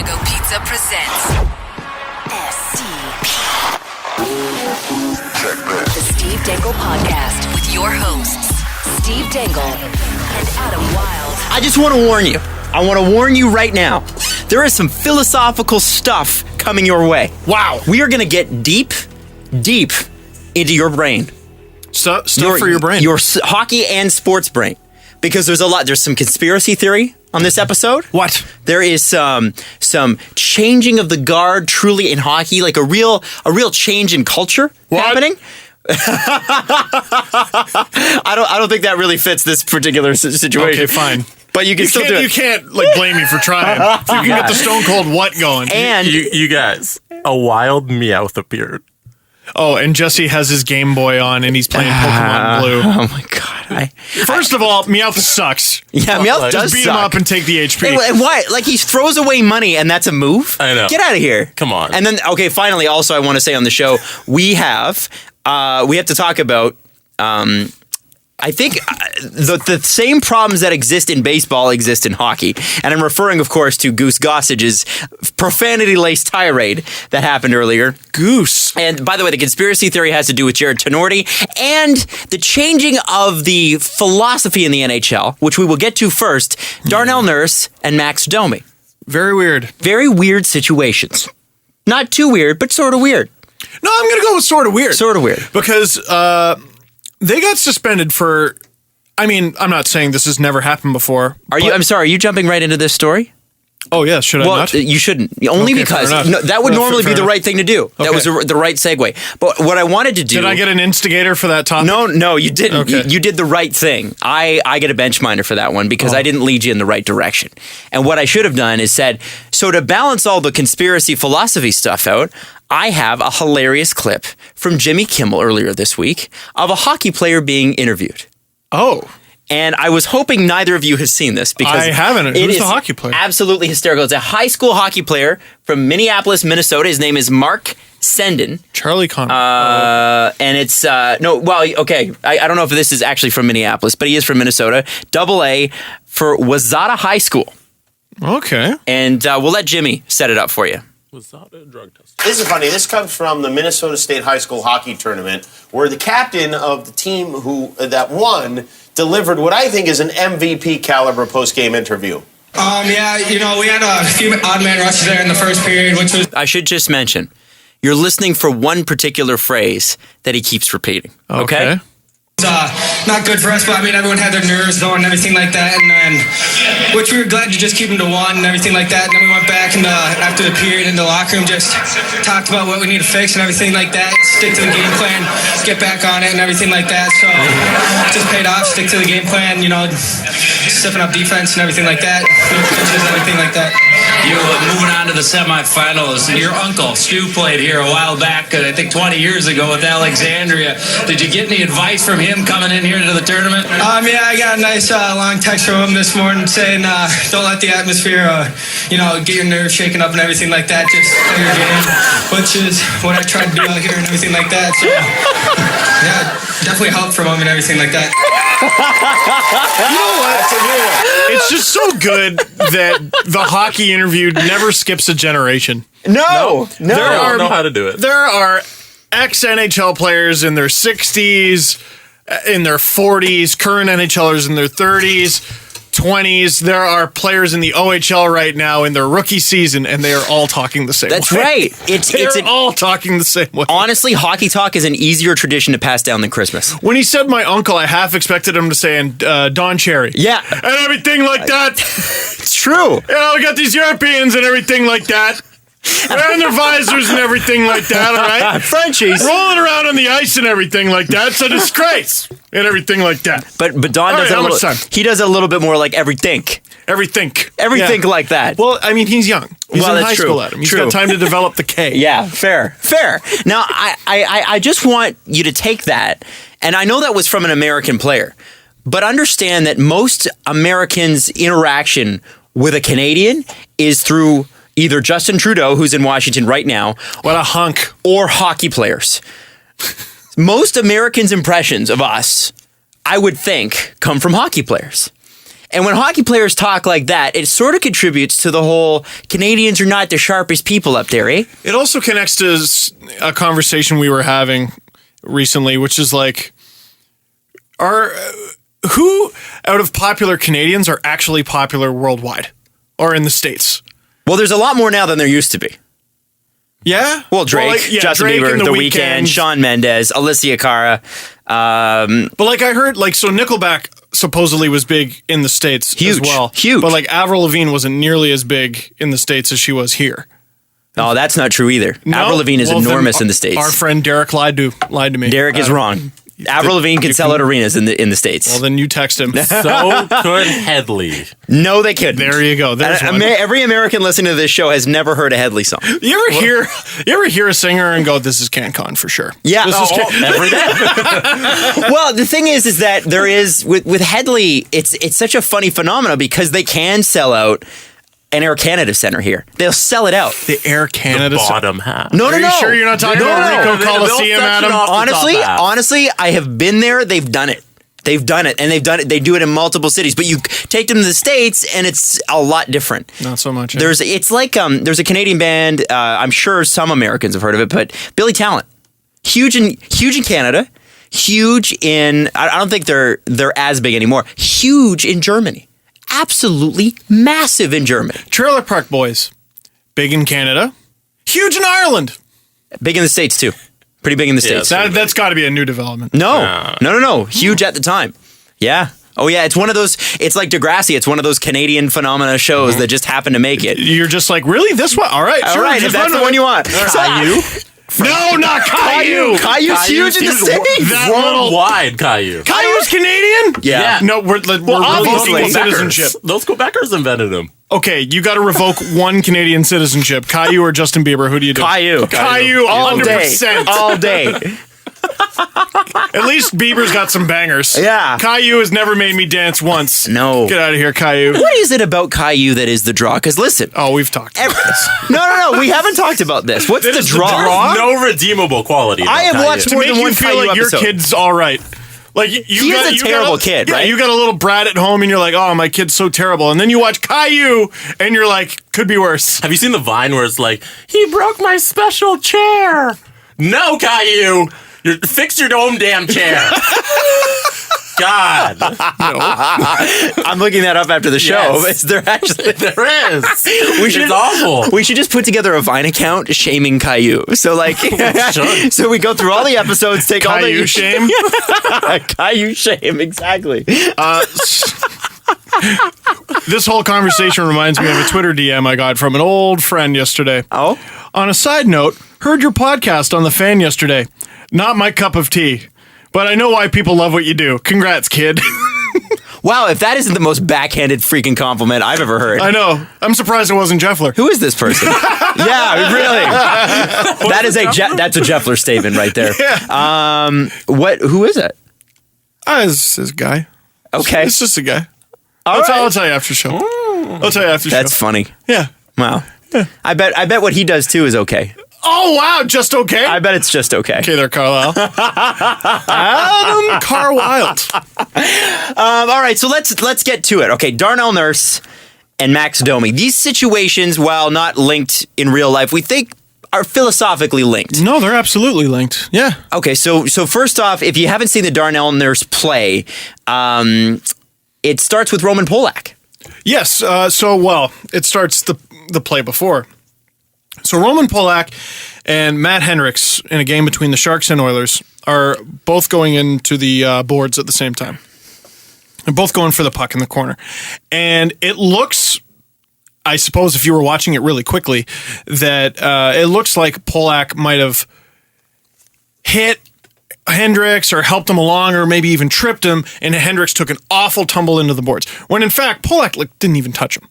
Go Pizza presents SCP. The Steve Dangle Podcast with your hosts, Steve Dangle and Adam Wilde. I just want to warn you. I want to warn you right now. There is some philosophical stuff coming your way. Wow. We are going to get deep into your brain. Stuff for your brain. Your hockey and sports brain. Because there's some conspiracy theory on this episode. What? There is some changing of the guard truly in hockey, like a real change in culture happening. I don't think that really fits this particular situation. Okay, fine. But you can still do it. You can't blame me for trying. If you can get the Stone Cold what going. And you guys, a wild Meowth appeared. Oh, and Jesse has his Game Boy on, and he's playing Pokemon Blue. Oh my god! First of all, Meowth sucks. Yeah, Meowth does Just beat suck. him up and take the HP. And why? Like, he throws away money, and that's a move? I know. Get out of here! Come on. And then, okay, finally, also, I want to say on the show, we have to talk about. I think the same problems that exist in baseball exist in hockey. And I'm referring, of course, to Goose Gossage's profanity-laced tirade that happened earlier. Goose. And by the way, the conspiracy theory has to do with Tinordi and the changing of the philosophy in the NHL, which we will get to first. Darnell Nurse and Max Domi. Very weird. Very weird situations. Not too weird, but sort of weird. No, I'm going to go with sort of weird. Sort of weird. Because they got suspended for... I mean, I'm not saying this has never happened before. I'm sorry, are you jumping right into this story? Oh, yeah, should I not? You shouldn't. Only Okay, because fair enough. that would normally be the enough. right thing to do. Okay. That was the right segue. But what I wanted to do... Did I get an instigator for that topic? No, you didn't. Okay. You did the right thing. I get a bench minder for that one because I didn't lead you in the right direction. And what I should have done is said, so to balance all the conspiracy philosophy stuff out, I have a hilarious clip from Jimmy Kimmel earlier this week of a hockey player being interviewed. Oh. And I was hoping neither of you has seen this because I haven't. Who's the hockey player? Absolutely hysterical. It's a high school hockey player from Minneapolis, Minnesota. His name is Mark Sendin. Charlie Conor. And it's I don't know if this is actually from Minneapolis, but he is from Minnesota. AA for Wazata High School. Okay. And we'll let Jimmy set it up for you. Was that a drug test? This is funny. This comes from the Minnesota State High School Hockey Tournament, where the captain of the team that won delivered what I think is an MVP caliber post-game interview. We had a few odd man rushes there in the first period, which was... I should just mention, you're listening for one particular phrase that he keeps repeating. Okay? Not good for us, but I mean, everyone had their nerves going and everything like that, and then, which we were glad to just keep them to one and everything like that. And then we went back after the period in the locker room, just talked about what we need to fix and everything like that. Stick to the game plan, get back on it and everything like that. So just paid off. Stick to the game plan. Stepping up defense and everything like that. Pitches, everything like that. Moving on to the semifinals. Your uncle Stu played here a while back, I think 20 years ago with Alexandria. Did you get any advice from him coming in here to the tournament? I got a nice long text from him this morning saying, don't let the atmosphere, get your nerves shaken up and everything like that. Just play your game, which is what I tried to do out here and everything like that. So, yeah, definitely helped from him and everything like that. You know what? It's just so good that the hockey interview never skips a generation. No. I don't know how to do it. There are ex-NHL players in their 60s, in their 40s, current NHLers in their 30s, 20s. There are players in the OHL right now in their rookie season, and they are all talking the same way. That's right. They're all talking the same way. Honestly, hockey talk is an easier tradition to pass down than Christmas. When he said my uncle, I half expected him to say, and Don Cherry. Yeah. And everything like that. It's true. We got these Europeans and everything like that. Wearing their visors and everything like that, all right? Frenchies. Rolling around on the ice and everything like that. It's a disgrace. And everything like that. But Don does how much time? He does a little bit more like everything Everything like that. Well, I mean, he's young. He's in that's high true. school, Adam. He's True. got time to develop the K. Yeah, fair. Now, I just want you to take that, and I know that was from an American player, but understand that most Americans' interaction with a Canadian is through either Justin Trudeau, who's in Washington right now, What a hunk. or hockey players. Most Americans' impressions of us, I would think, come from hockey players. And when hockey players talk like that, it sort of contributes to the whole Canadians are not the sharpest people up there, eh? It also connects to a conversation we were having recently, which is like, who out of popular Canadians are actually popular worldwide or in the States? Well, there's a lot more now than there used to be. Yeah? Well, Drake, Justin Drake Bieber, and The Weeknd, Shawn Mendes, Alicia Cara. But like I heard, like, so Nickelback supposedly was big in the States as well. Huge. But like Avril Lavigne wasn't nearly as big in the States as she was here. No, that's not true either. No? Avril Lavigne is Well, enormous then in the States. Our friend Derek lied to me. Derek is wrong. Avril Lavigne can sell out arenas in the States. Well, then you text him. So could Headley. No, they couldn't. There you go. There's one. Every American listening to this show has never heard a Headley song. You ever hear a singer and go, "This is CanCon for sure"? Yeah. This is Every day. Well, the thing is that there is with Headley, it's such a funny phenomenon because they can sell out an Air Canada Center here. They'll sell it out. the Air Canada. Bottom half. No, Are you sure you're not talking about Ricoh They'll Coliseum, section Adam? off the top half. Honestly, I have been there. They've done it. They do it in multiple cities. But you take them to the States, and it's a lot different. Not so much. It's like there's a Canadian band. I'm sure some Americans have heard of it, but Billy Talent, huge in Canada, huge in. I don't think they're as big anymore. Huge in Germany, absolutely massive in Germany. Trailer Park Boys, big in Canada, huge in Ireland. Big in the States too. Pretty big in the States. That's got to be a new development. No. Huge at the time. Yeah. Oh yeah. It's one of those. It's like Degrassi. It's one of those Canadian phenomena shows that just happen to make it. You're just like, really? This one? All right, All sure. right, if just that's run the with one it. you want. Caillou? No, not Caillou. Caillou's huge in the States. That little Worldwide, Caillou. Caillou's Canadian? Yeah. No, we're obviously. revoking citizenship. Those Quebecers invented them. Okay, you got to revoke one Canadian citizenship. Caillou or Justin Bieber? Who do you do? Caillou. Caillou, All day. 100%. All day. At least Bieber's got some bangers. Yeah. Caillou has never made me dance once. No. Get out of here, Caillou. What is it about Caillou that is the draw? Because listen. Oh, we've talked about this. No. We haven't talked about this. What's the This is the draw? draw? No redeemable quality. I have about watched Caillou. more Make than you one feel Caillou like your episode. kid's all right. Like He is a terrible kid, right? You got a little brat at home and you're like, oh, my kid's so terrible. And then you watch Caillou and you're like, could be worse. Have you seen the Vine where it's like, he broke my special chair? No, Caillou. Fix your own damn chair. God. I'm looking that up after the show. Yes. Is there actually? There is. We should, It's awful. We should just put together a Vine account shaming Caillou. So like, so we go through all the episodes, take all Caillou the shame. Caillou shame, exactly. This whole conversation reminds me of a Twitter DM I got from an old friend yesterday. Oh, On a side note, heard your podcast on The Fan yesterday. Not my cup of tea, but I know why people love what you do. Congrats, kid. wow! If that isn't the most backhanded freaking compliment I've ever heard. I know. I'm surprised it wasn't Jeffler. Who is this person? Yeah, really. That's a Jeffler statement right there. Yeah. Who is it? It's this guy. Okay. It's just a guy. All right. I'll tell you after show. I'll tell you after show. That's funny. Yeah. Wow. I bet what he does too is okay. Oh, wow. Just okay? I bet it's just okay. Okay there, Carlisle. Adam Carlisle. All right, so let's get to it. Okay, Darnell Nurse and Max Domi. These situations, while not linked in real life, we think are philosophically linked. No, they're absolutely linked. Yeah. Okay, so first off, if you haven't seen the Darnell Nurse play, it starts with Roman Polak. Yes. It starts the play before. So Roman Polak and Matt Hendricks in a game between the Sharks and Oilers are both going into the boards at the same time. They're both going for the puck in the corner. And it looks, I suppose if you were watching it really quickly, that it looks like Polak might have hit Hendricks or helped him along or maybe even tripped him, and Hendricks took an awful tumble into the boards. When in fact, Polak didn't even touch him.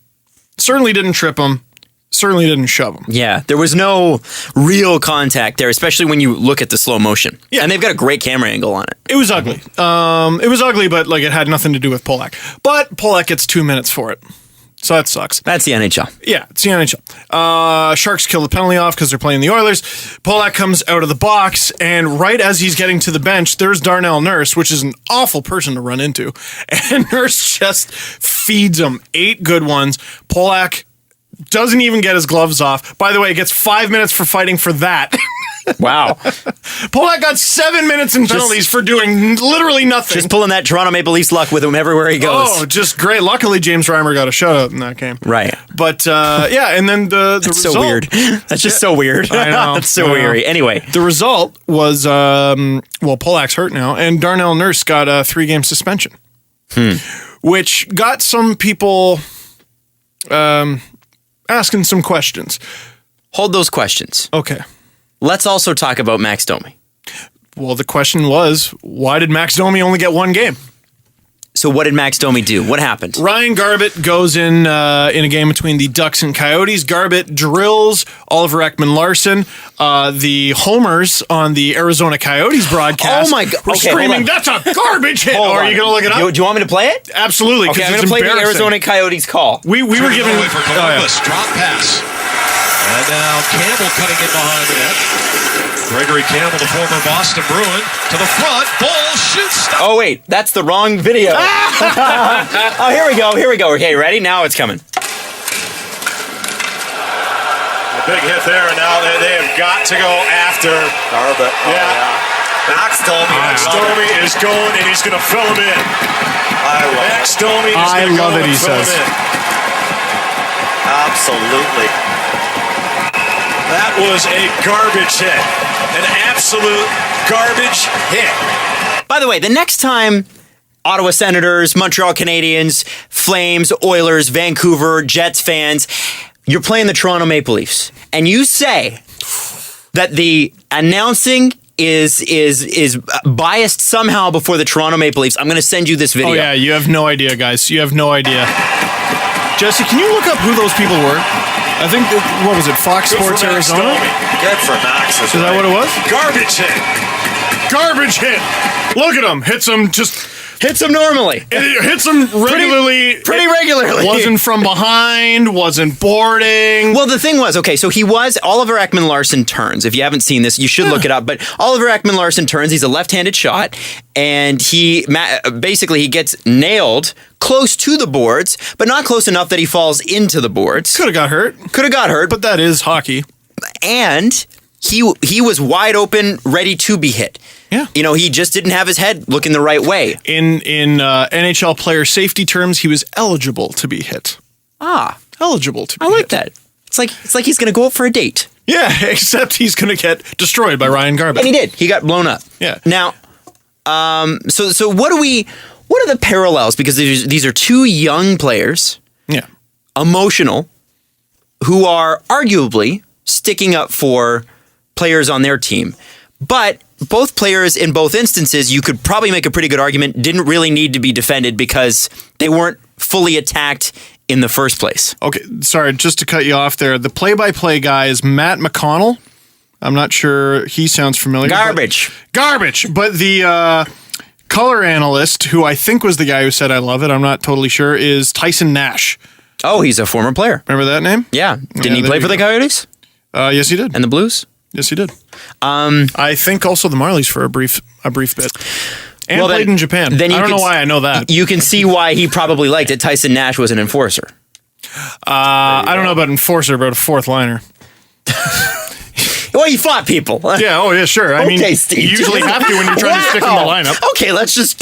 Certainly didn't trip him. Certainly didn't shove him. Yeah, there was no real contact there, especially when you look at the slow motion. Yeah. And they've got a great camera angle on it. It was ugly. It was ugly, but it had nothing to do with Polak. But Polak gets 2 minutes for it. So that sucks. That's the NHL. Yeah, it's the NHL. Sharks kill the penalty off because they're playing the Oilers. Polak comes out of the box, and right as he's getting to the bench, there's Darnell Nurse, which is an awful person to run into. And Nurse just feeds him 8 good ones. Polak doesn't even get his gloves off. By the way, gets 5 minutes for fighting for that. Wow. Polak got 7 minutes in penalties for doing literally nothing. Just pulling that Toronto Maple Leafs luck with him everywhere he goes. Oh, just great. Luckily, James Reimer got a shutout in that game. Right. But, yeah, and then the That's result... so weird. That's just so weird. I know. That's so weird. Anyway. The result was, Polak's hurt now, and Darnell Nurse got a 3-game suspension. Which got some people asking some questions. Hold those questions. Okay. Let's also talk about Max Domi. Well, the question was, why did Max Domi only get 1 game? So what did Max Domi do? What happened? Ryan Garbett goes in a game between the Ducks and Coyotes. Garbett drills Oliver Ekman-Larsson. The homers on the Arizona Coyotes broadcast Oh my God. were Okay, screaming, that's a garbage hit. Hold Are on. you going to look it up? Do you want me to play it? Absolutely. Okay, I'm going to play the Arizona Coyotes call. We were giving... away for Columbus. Drop pass. And now Campbell cutting in behind the net. Gregory Campbell, the former Boston Bruin, to the front. Ball shoots. Oh, wait. That's the wrong video. Oh, here we go. Here we go. Okay, ready? Now it's coming. A big hit there, and now they have got to go after Garbett. Max Domi. Max Domi is going, and he's going to fill him in. Max Domi is going to go and fill him in. Absolutely. That was a garbage hit. An absolute garbage hit. By the way, the next time Ottawa Senators, Montreal Canadiens, Flames, Oilers, Vancouver, Jets fans, you're playing the Toronto Maple Leafs, and you say that the announcing is biased somehow before the Toronto Maple Leafs, I'm going to send you this video. Oh, yeah. You have no idea, guys. You have no idea. Jesse, can you look up who those people were? I think, what was it, Fox Sports Arizona? Good for Max. Is that what it was? Garbage hit. Garbage hit. Look at him. Hits him just... Hits him normally. It hits him regularly. Pretty regularly. Wasn't from behind, wasn't boarding. Well, the thing was, okay, so he was, Oliver Ekman-Larsson turns. If you haven't seen this, you should look it up. But Oliver Ekman-Larsson turns. He's a left-handed shot. And he gets nailed close to the boards, but not close enough that he falls into the boards. Could have got hurt. But that is hockey. And he was wide open, ready to be hit. Yeah. You know, he just didn't have his head looking the right way. In NHL player safety terms, he was eligible to be hit. Eligible to be hit. I like that. It's like he's going to go out for a date. Yeah, except he's going to get destroyed by Ryan Garbett. And he did. He got blown up. Yeah. Now, so what are the parallels? Because these are 2 young players, emotional, who are arguably sticking up for players on their team. But both players in both instances, you could probably make a pretty good argument, didn't really need to be defended because they weren't fully attacked in the first place. Okay, sorry, just to cut you off there. The play-by-play guy is Matt McConnell. I'm not sure he sounds familiar. Garbage. But the color analyst, who I think was the guy who said I love it, I'm not totally sure, is Tyson Nash. Oh, he's a former player. Remember that name? Yeah. Didn't he play for the Coyotes? Yes, he did. And the Blues? Yes, he did. I think also the Marlies for a brief bit. And played in Japan. Then I don't know why I know that. You can see why he probably liked it. Tyson Nash was an enforcer. I don't know about enforcer, but a fourth liner. Well, he fought people. Yeah, sure. I mean, Steve. you usually have to when you're trying to stick in the lineup. Okay, let's just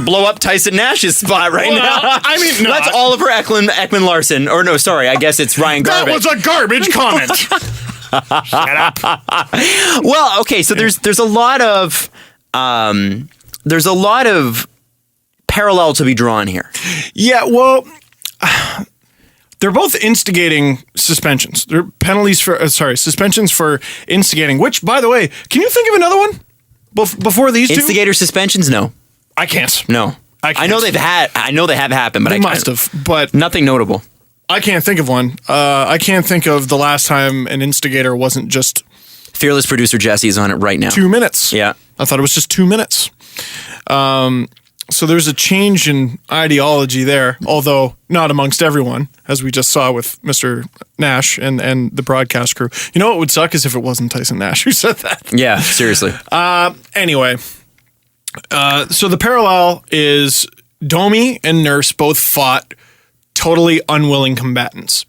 blow up Tyson Nash's spot right now. I mean, no. That's Oliver Ekman-Larsson. Or no, sorry, I guess it's Ryan Garbett. That was a garbage comment. Shut up. Well, okay, so there's a lot of parallel to be drawn here. Yeah, well, they're both instigating suspensions. They're penalties for suspensions for instigating. Which, by the way, can you think of another one before these two? Instigator suspensions? No, I can't. No, I know they have happened, but they must have. But nothing notable. I can't think of one. I can't think of the last time an instigator wasn't just... Fearless producer Jesse is on it right now. 2 minutes. Yeah. I thought it was just 2 minutes. So there's a change in ideology there, although not amongst everyone, as we just saw with Mr. Nash and the broadcast crew. You know what would suck is if it wasn't Tyson Nash who said that. Yeah, seriously. Anyway, so the parallel is Domi and Nurse both fought totally unwilling combatants.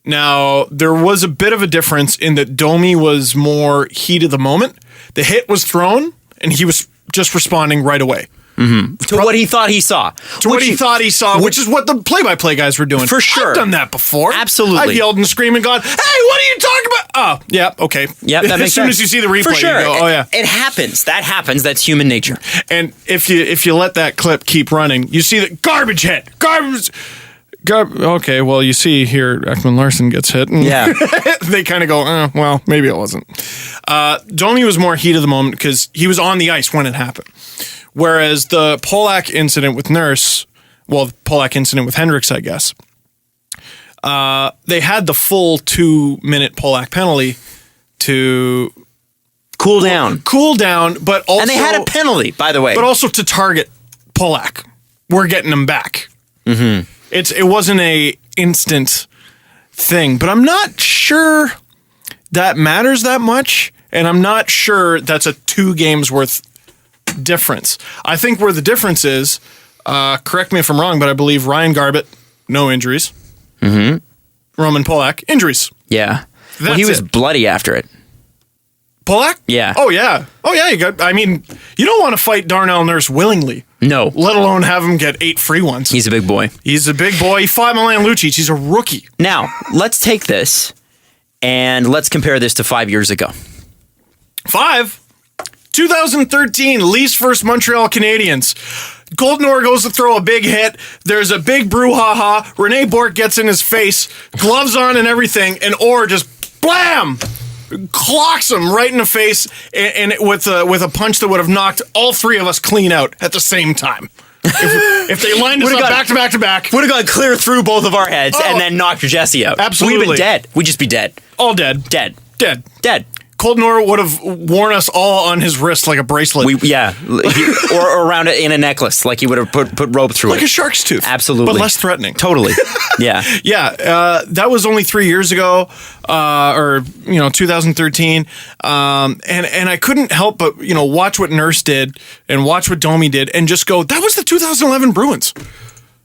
Now, there was a bit of a difference in that Domi was more heat of the moment. The hit was thrown, and he was just responding right away. To what he thought he saw. Which is what the play-by-play guys were doing. For sure. I've done that before. Absolutely. I've yelled and screamed and gone, hey, what are you talking about? Oh, yeah, okay. Yep, that makes sense. As soon as you see the replay, For sure. you go, oh, yeah. It happens. That happens. That's human nature. And if you let that clip keep running, you see the garbage hit. Okay, well, you see here, Ekman Larson gets hit. And Yeah. they kind of go, well, maybe it wasn't. Domi was more heat of the moment because he was on the ice when it happened. Whereas the Polak incident with Nurse, well, the Polak incident with Hendricks, I guess, they had the full 2-minute Polak penalty to Cool down. But also... And they had a penalty, by the way. But also to target Polak. We're getting him back. Mm-hmm. It wasn't a instant thing, but I'm not sure that matters that much, and I'm not sure that's a 2 games worth difference. I think where the difference is, correct me if I'm wrong, but I believe Ryan Garbett, no injuries. Mm-hmm. Roman Polak, injuries. Yeah. Well, he was bloody after it. Polak? Yeah. Oh, yeah. You don't want to fight Darnell Nurse willingly. No. Let alone have him get 8 free ones. He's a big boy. He fought Milan Lucic. He's a rookie. Now, let's take this and let's compare this to 5 years ago. 2013, Leafs versus Montreal Canadiens. Golden Orr goes to throw a big hit. There's a big brouhaha. Rene Bourque gets in his face, gloves on and everything, and Orr just blam! Clocks him right in the face, and with a punch that would have knocked all 3 of us clean out at the same time. If they lined us up back to back. Would have gone clear through both of our heads and then knocked Jesse out. Absolutely. We'd have been dead. We'd just be dead. All dead. Dead. Dead. Golden Orr would have worn us all on his wrist like a bracelet. Or around it in a necklace, like he would have put rope through it. Like a shark's tooth. Absolutely. But less threatening. Totally. Yeah. Yeah. That was only 3 years ago, 2013. And I couldn't help but, watch what Nurse did and watch what Domi did and just go, that was the 2011 Bruins.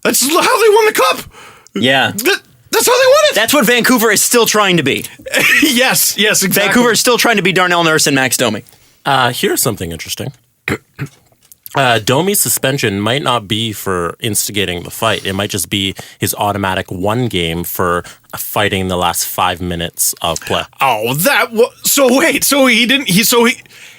That's how they won the cup. Yeah. That's how they won it. That's what Vancouver is still trying to be. Yes, exactly. Vancouver is still trying to be Darnell Nurse and Max Domi. Here's something interesting. Domi's suspension might not be for instigating the fight. It might just be his automatic 1 game for fighting the last 5 minutes of play. Oh, so he didn't.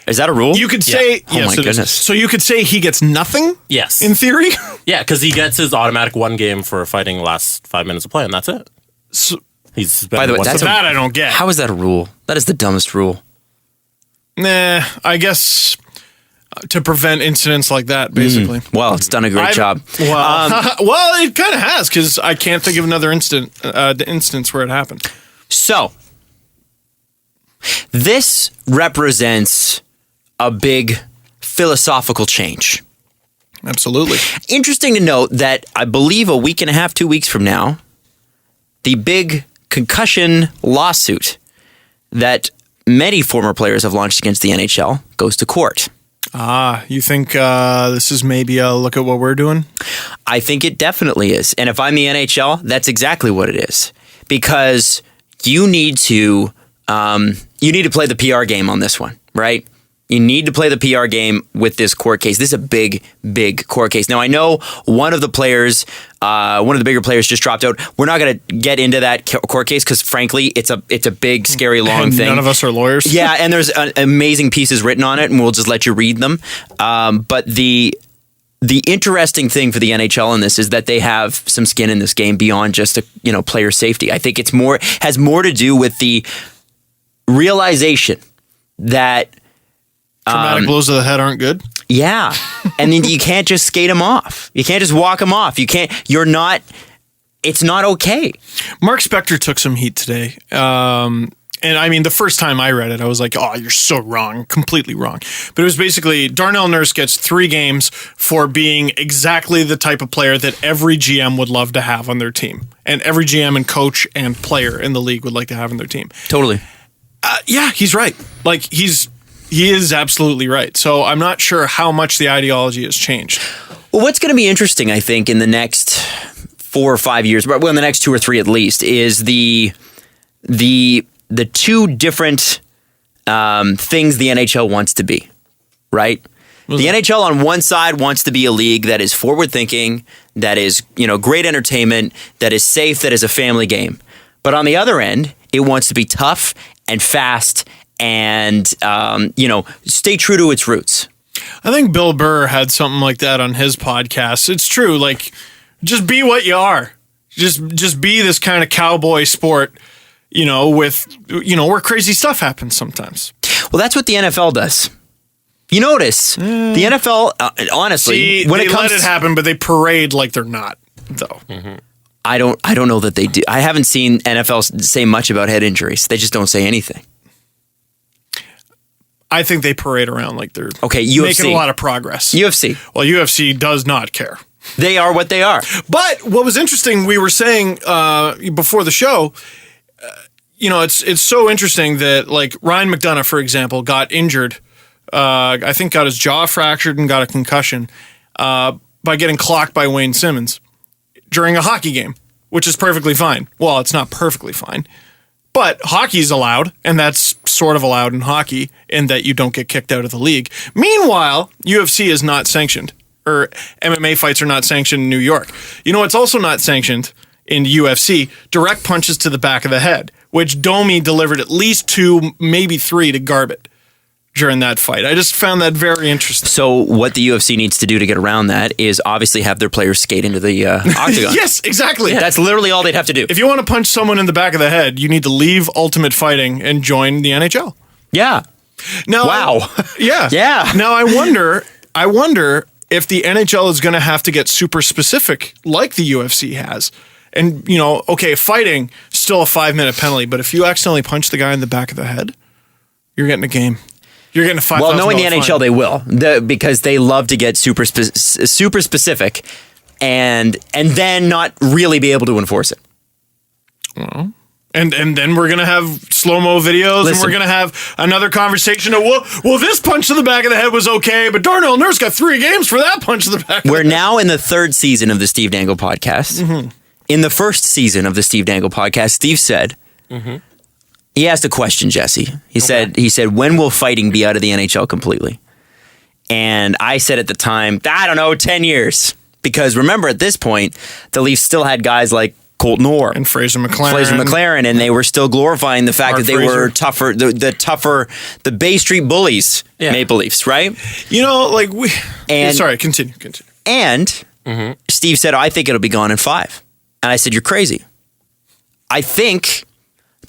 Is that a rule? You could say, oh my goodness. So you could say he gets nothing? Yes. In theory? Yeah, because he gets his automatic 1 game for fighting the last 5 minutes of play, and that's it. So, He's suspended. By the way, that I don't get. How is that a rule? That is the dumbest rule. Nah, I guess to prevent incidents like that, basically. Well, it's done a great job. Well, it kind of has, because I can't think of another instance where it happened. So, this represents a big philosophical change. Absolutely. Interesting to note that I believe a week and a half, 2 weeks from now, the big concussion lawsuit that many former players have launched against the NHL goes to court. You think this is maybe a look at what we're doing? I think it definitely is. And if I'm the NHL, that's exactly what it is. Because you need to play the PR game on this one, right? You need to play the PR game with this court case. This is a big, big court case. Now, I know one of the bigger players just dropped out. We're not going to get into that court case because, frankly, it's a big, scary, long thing. None of us are lawyers. Yeah, and there's amazing pieces written on it, and we'll just let you read them. But the interesting thing for the NHL in this is that they have some skin in this game beyond just player safety. I think has more to do with the realization that traumatic blows to the head aren't good. Yeah, and then you can't just skate them off. You can't just walk them off. It's not okay. Mark Spector took some heat today. And I mean, the first time I read it, I was like, oh, you're so wrong, completely wrong. But it was basically Darnell Nurse gets 3 games for being exactly the type of player that every GM would love to have on their team. And every GM and coach and player in the league would like to have on their team. Totally. Yeah, he's right. Like, he is absolutely right. So I'm not sure how much the ideology has changed. Well, what's going to be interesting, I think, in the next 4 or 5 years, well, in the next 2 or 3 at least, is the 2 different things the NHL wants to be, right? The NHL on one side wants to be a league that is forward-thinking, that is, great entertainment, that is safe, that is a family game. But on the other end, it wants to be tough and fast and, stay true to its roots. I think Bill Burr had something like that on his podcast. It's true. Like, just be what you are. Just be this kind of cowboy sport, where crazy stuff happens sometimes. Well, that's what the NFL does. You notice the NFL, honestly, when it comes, let it happen, but they parade like they're not, though. Mm-hmm. I don't know that they do. I haven't seen NFL say much about head injuries. They just don't say anything. I think they parade around like they're UFC. Making a lot of progress. UFC. Well, UFC does not care. They are what they are. But what was interesting, we were saying before the show, it's so interesting that, like, Ryan McDonough, for example, got injured. I think got his jaw fractured and got a concussion by getting clocked by Wayne Simmons during a hockey game, which is perfectly fine. Well, it's not perfectly fine. But hockey's allowed, and that's sort of allowed in hockey in that you don't get kicked out of the league. Meanwhile, UFC is not sanctioned, or MMA fights are not sanctioned in New York. You know what's also not sanctioned in UFC? Direct punches to the back of the head, which Domi delivered at least 2, maybe 3 to Garbett during that fight. I just found that very interesting. So what the UFC needs to do to get around that is obviously have their players skate into the octagon. Yes, exactly. Yeah, that's literally all they'd have to do. If you want to punch someone in the back of the head, you need to leave Ultimate Fighting and join the NHL. Yeah. Now, wow. Yeah. Yeah. Now I wonder if the NHL is going to have to get super specific like the UFC has. And, fighting, still a 5-minute penalty, but if you accidentally punch the guy in the back of the head, you're getting a game. You're getting a $5,000 Well, knowing the NHL, fine. they will, because they love to get super specific and then not really be able to enforce it. Well, and then we're going to have slow-mo videos, and we're going to have another conversation of, well, this punch to the back of the head was okay, but Darnell Nurse got 3 games for that punch to the back of the head. We're now in the 3rd season of the Steve Dangle podcast. Mm-hmm. In the 1st season of the Steve Dangle podcast, Steve said... Mm-hmm. He asked a question, Jesse. He said, when will fighting be out of the NHL completely? And I said at the time, I don't know, 10 years. Because remember, at this point, the Leafs still had guys like Colton Orr and Fraser McLaren, and they were still glorifying the fact that they were tougher, the Bay Street Bullies, Maple Leafs, right? Sorry, continue. And Steve said, I think it'll be gone in 5. And I said, you're crazy. I think...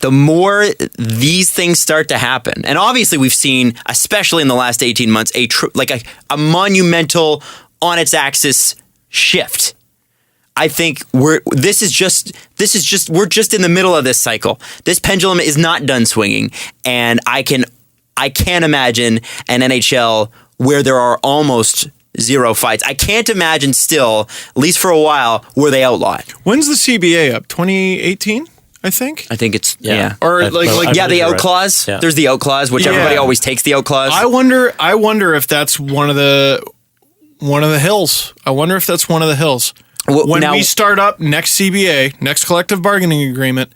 the more these things start to happen, and obviously we've seen, especially in the last 18 months, a monumental on its axis shift. I think we're just in the middle of this cycle. This pendulum is not done swinging, and I can't imagine an NHL where there are almost 0 fights. I can't imagine still, at least for a while, where they outlaw it. When's the CBA up? 2018? I think it's or the out clause. Yeah. There's the out clause, which everybody always takes the out clause. I wonder if that's one of the hills. I wonder if that's one of the hills. When we start up next CBA, next collective bargaining agreement,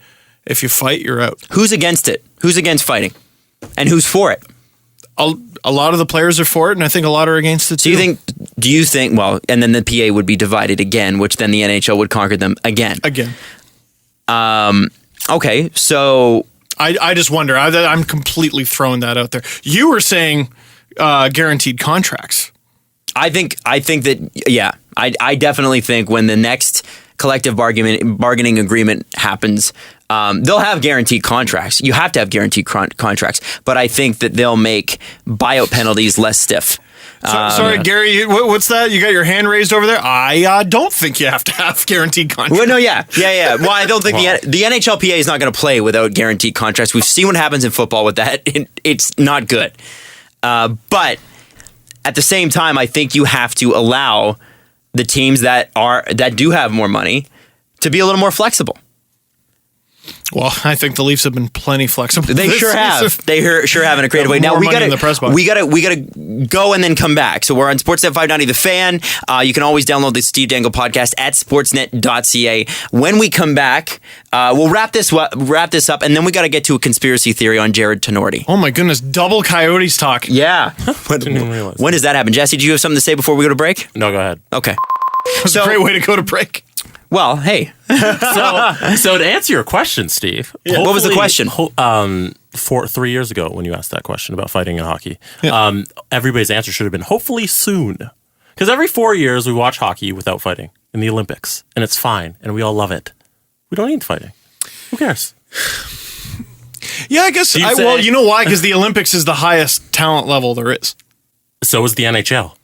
if you fight, you're out. Who's against it? Who's against fighting, and who's for it? A lot of the players are for it, and I think a lot are against it too. Do you think? Well, and then the PA would be divided again, which then the NHL would conquer them again. Okay, so I just wonder. I'm completely throwing that out there. You were saying guaranteed contracts. I think that I definitely think when the next collective bargaining agreement happens, they'll have guaranteed contracts. You have to have guaranteed contracts, but I think that they'll make buyout penalties less stiff. Sorry, Gary, what's that? You got your hand raised over there? I don't think you have to have guaranteed contracts. Well, no, yeah. Well, I don't think the NHLPA is not going to play without guaranteed contracts. We've seen what happens in football with that. It's not good. But at the same time, I think you have to allow the teams that do have more money to be a little more flexible. Well, I think the Leafs have been plenty flexible. They sure have. They sure have in a creative way. Now we gotta go and then come back. So we're on Sportsnet 590 The Fan. You can always download the Steve Dangle podcast at sportsnet.ca. When we come back, we'll wrap this up, and then we got to get to a conspiracy theory on Jared Tinordi. Oh my goodness, double Coyotes talk. Yeah. Didn't even realize. When does that happen? Jesse, do you have something to say before we go to break? No, go ahead. Okay. It's a great way to go to break. Well, hey. So to answer your question, Steve. What was the question? 3 years ago when you asked that question about fighting in hockey, everybody's answer should have been hopefully soon. Because every 4 years we watch hockey without fighting in the Olympics. And it's fine. And we all love it. We don't need fighting. Who cares? Yeah, I guess. Well, you know why? Because the Olympics is the highest talent level there is. So is the NHL.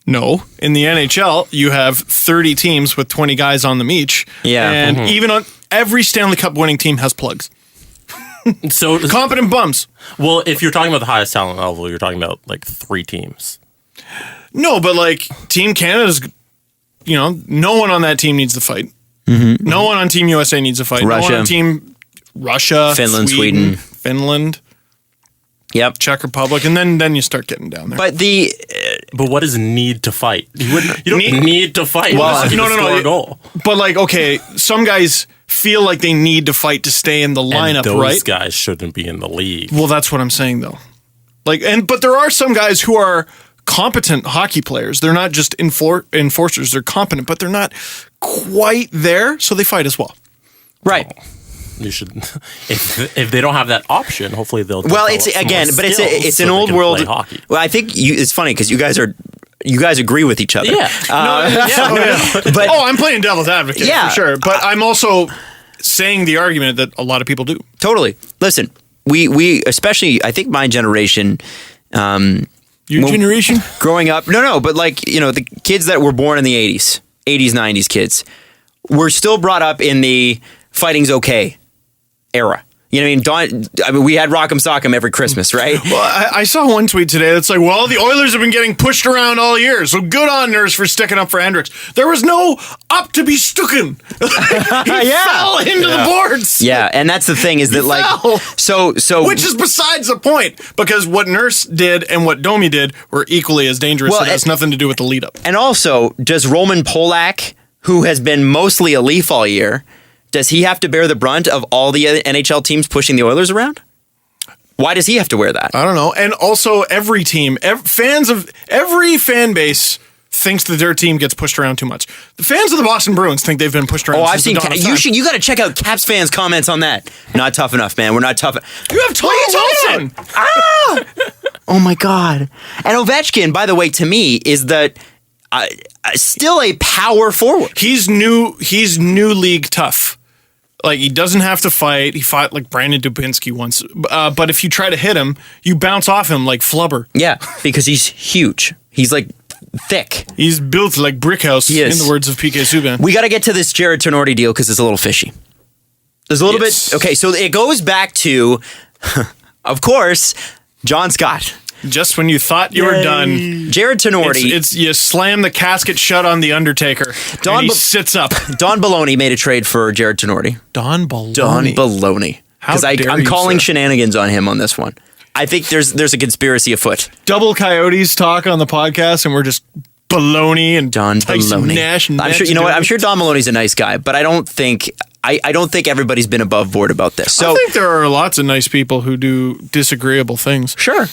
No, in the NHL, you have 30 teams with 20 guys on them each. Yeah. And even on every Stanley Cup winning team has plugs. So competent bums. Well, if you're talking about the highest talent level, you're talking about like 3 teams. No, but like Team Canada's, no one on that team needs to fight. Mm-hmm. No one on Team USA needs to fight. Russia. No one on Team Russia, Finland, Sweden. Finland. Yep. Czech Republic, and then you start getting down there. But what does need to fight? You don't need to fight. Well, no. Goal. But like, okay, some guys feel like they need to fight to stay in the lineup, and those right? guys shouldn't be in the league. Well, that's what I'm saying, though. But there are some guys who are competent hockey players. They're not just enforcers. They're competent, but they're not quite there, so they fight as well. Right. You should, if they don't have that option, hopefully they'll. Well, it's an old world hockey. Well, I think it's funny because you guys agree with each other. Yeah. But I'm playing devil's advocate for sure. But I'm also saying the argument that a lot of people do. Totally. Listen, we especially, I think my generation. Your generation? Growing up, but the kids that were born in the 80s, 90s kids, were still brought up in the fighting's okay era. You know what I mean? We had Rock'em Sock'em every Christmas, right? Well, I saw one tweet today that's like, well, the Oilers have been getting pushed around all year, so good on Nurse for sticking up for Hendricks. There was no up to be stucken. He fell into the boards. Yeah, and that's the thing is that so which is besides the point, because what Nurse did and what Domi did were equally as dangerous. It has nothing to do with the lead up. And also, does Roman Polak, who has been mostly a Leaf all year, does he have to bear the brunt of all the NHL teams pushing the Oilers around? Why does he have to wear that? I don't know. And also, every team, every fan base thinks that their team gets pushed around too much. The fans of the Boston Bruins think they've been pushed around. Oh, I've seen. You got to check out Caps fans' comments on that. Not tough enough, man. We're not tough. You have Thomas Olsen. Oh my God. And Ovechkin, by the way, to me is still a power forward. He's new league tough. Like, he doesn't have to fight. He fought like Brandon Dubinsky once. But if you try to hit him, you bounce off him like flubber. Yeah, because he's huge. He's like thick. He's built like Brickhouse, in the words of PK Subban. We got to get to this Jared Tinordi deal because it's a little fishy. There's a little bit. Okay, so it goes back to, of course, John Scott. Just when you thought you were done. Jared Tinordi. It's you slam the casket shut on the Undertaker. And he sits up. Don Baloney made a trade for Jared Tinordi. Don Baloney. Because I'm calling shenanigans on him on this one. I think there's a conspiracy afoot. Double Coyotes talk on the podcast, and we're just baloney and Don Baloney. Nash. I'm sure. You know what? I'm sure Don Maloney's a nice guy, but I don't think everybody's been above board about this. So I think there are lots of nice people who do disagreeable things. Sure.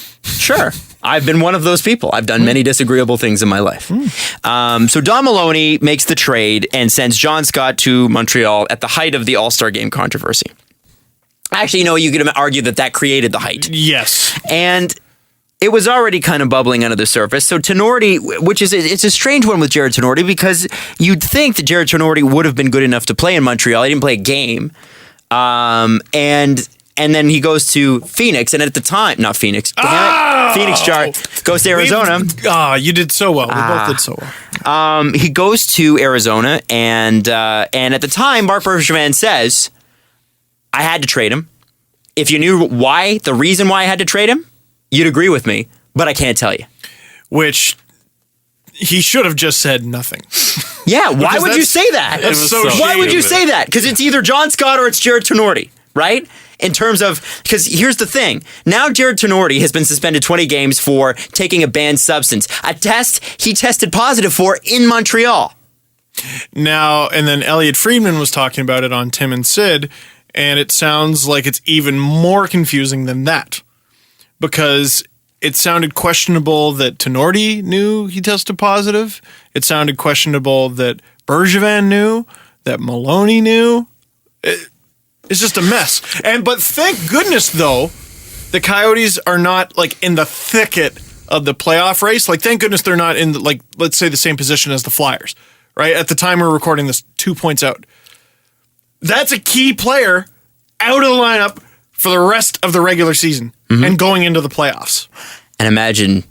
I've been one of those people. I've done many disagreeable things in my life. So Don Maloney makes the trade and sends John Scott to Montreal at the height of the All-Star Game controversy. Actually, you could argue that created the height. Yes. And it was already kind of bubbling under the surface. So Tinordi, it's a strange one with Jared Tinordi because you'd think that Jared Tinordi would have been good enough to play in Montreal. He didn't play a game. And and then he goes to Phoenix, and at the time, not Phoenix, Phoenix Jar goes to Arizona. You did so well. We both did so well. He goes to Arizona, and at the time, Marc Bergevin says, I had to trade him. If you knew the reason why I had to trade him, you'd agree with me, but I can't tell you. Which he should have just said nothing. Yeah, why would you say that? Why would you say that? Because it's either John Scott or it's Jared Tinordi, right? In terms of, because here's the thing. Now Jared Tinordi has been suspended 20 games for taking a banned substance. A test he tested positive for in Montreal. Now, and then Elliot Friedman was talking about it on Tim and Sid, and it sounds like it's even more confusing than that. Because it sounded questionable that Tinordi knew he tested positive. It sounded questionable that Bergevin knew, that Maloney knew. It's just a mess. But thank goodness, though, the Coyotes are not like in the thicket of the playoff race. Like, thank goodness they're not in, let's say, the same position as the Flyers, right? At the time we're recording this, 2 points out. That's a key player out of the lineup for the rest of the regular season and going into the playoffs. And imagine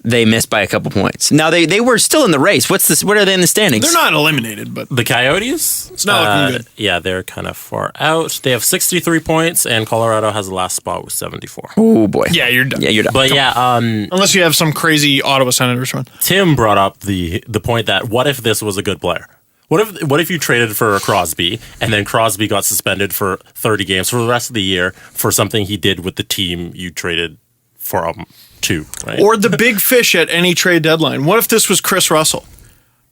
they missed by a couple points. Now they were still in the race. What are they in the standings? They're not eliminated, but the Coyotes, it's not looking good. Yeah, they're kind of far out. They have 63 points, and Colorado has the last spot with 74. Oh boy. Yeah, you're done. Yeah, you're done. But unless you have some crazy Ottawa Senators run. Tim brought up the point that what if this was a good player? What if you traded for Crosby and then Crosby got suspended for 30 games for the rest of the year for something he did with the team you traded for to, right? Or the big fish at any trade deadline. What if this was Chris Russell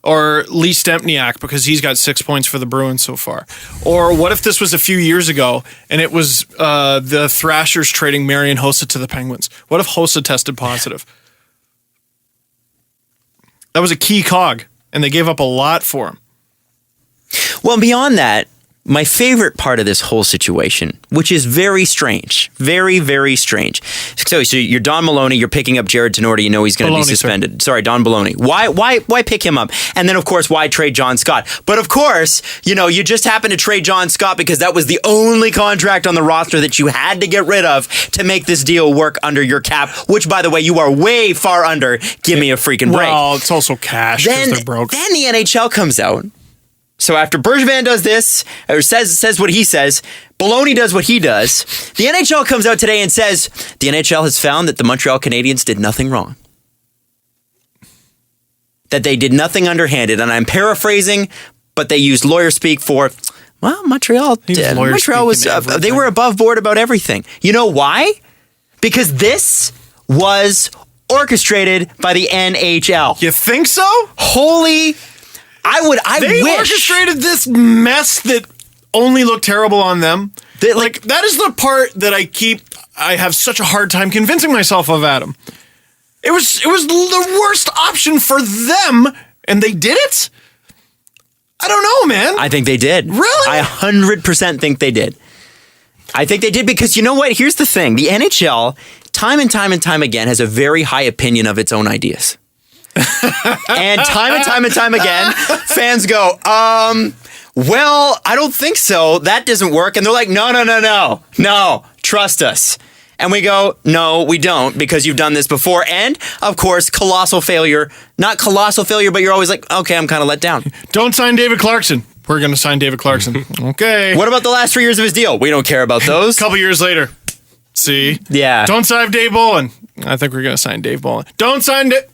or Lee Stempniak because he's got 6 points for the Bruins so far? Or what if this was a few years ago and it was the Thrashers trading Marian Hossa to the Penguins? What if Hossa tested positive? That was a key cog, and they gave up a lot for him. Well, beyond that, my favorite part of this whole situation, which is very strange, very, very strange. So you're Don Maloney, you're picking up Jared Tinordi, you know he's going to be suspended. Sorry, Don Baloney. Why pick him up? And then, of course, why trade John Scott? But, of course, you just happened to trade John Scott because that was the only contract on the roster that you had to get rid of to make this deal work under your cap, which, by the way, you are way far under. Give me a freaking break. Well, it's also cash because they're broke. Then the NHL comes out. So after Bergevin does this, or says what he says, Baloney does what he does, the NHL comes out today and says the NHL has found that the Montreal Canadiens did nothing wrong. That they did nothing underhanded. And I'm paraphrasing, but they used lawyer speak for, well, Montreal was, they were above board about everything. You know why? Because this was orchestrated by the NHL. You think so? I They wish. orchestrated this mess that only looked terrible on them. That is the part that I have such a hard time convincing myself of, Adam. It was the worst option for them, and they did it? I don't know, man. I think they did. Really? I 100% think they did. I think they did because you know what? Here's the thing. The NHL, time and time again, has a very high opinion of its own ideas. And time again, fans go, well, I don't think so. That doesn't work. And they're like, no, trust us. And we go, no, we don't, because you've done this before. And, of course, colossal failure. Not colossal failure, but you're always like, okay, I'm kind of let down. Don't sign David Clarkson. We're going to sign David Clarkson. Okay. What about the last 3 years of his deal? We don't care about those. A couple years later. See? Yeah. Don't sign Dave Bolin. I think we're going to sign Dave Bolin. Don't sign it.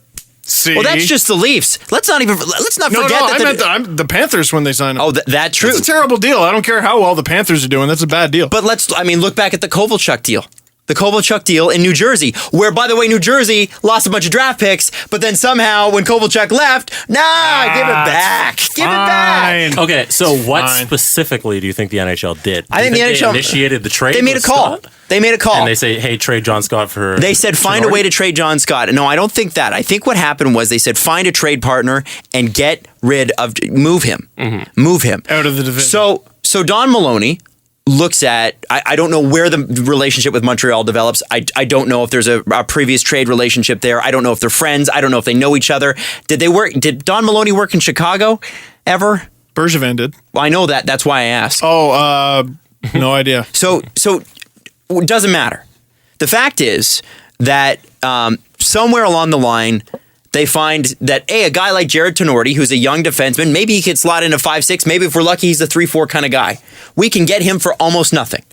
See? Well, that's just the Leafs. Let's not forget that. I meant the Panthers when they signed him. Oh, that's true. It's a terrible deal. I don't care how well the Panthers are doing. That's a bad deal. But look back at the Kovalchuk deal. The Kovalchuk deal in New Jersey, where, by the way, New Jersey lost a bunch of draft picks, but then somehow when Kovalchuk left, give it back. Give it back. Okay, so what specifically do you think the NHL did? I think the NHL initiated the trade. They made a call. Scott? They made a call. And they say, hey, trade John Scott for... They said, find a way to trade John Scott. No, I don't think that. I think what happened was they said, find a trade partner and move him. Mm-hmm. Move him. Out of the division. So Don Maloney looks at, I don't know where the relationship with Montreal develops. I don't know if there's a previous trade relationship there. I don't know if they're friends. I don't know if they know each other. Did Don Maloney work in Chicago ever? Bergevin did. Well, I know that. That's why I asked. No idea. So it doesn't matter. The fact is that somewhere along the line, they find that, a guy like Jared Tinordi, who's a young defenseman, maybe he could slot into 5'6". Maybe if we're lucky, he's a 3-4 kind of guy. We can get him for almost nothing.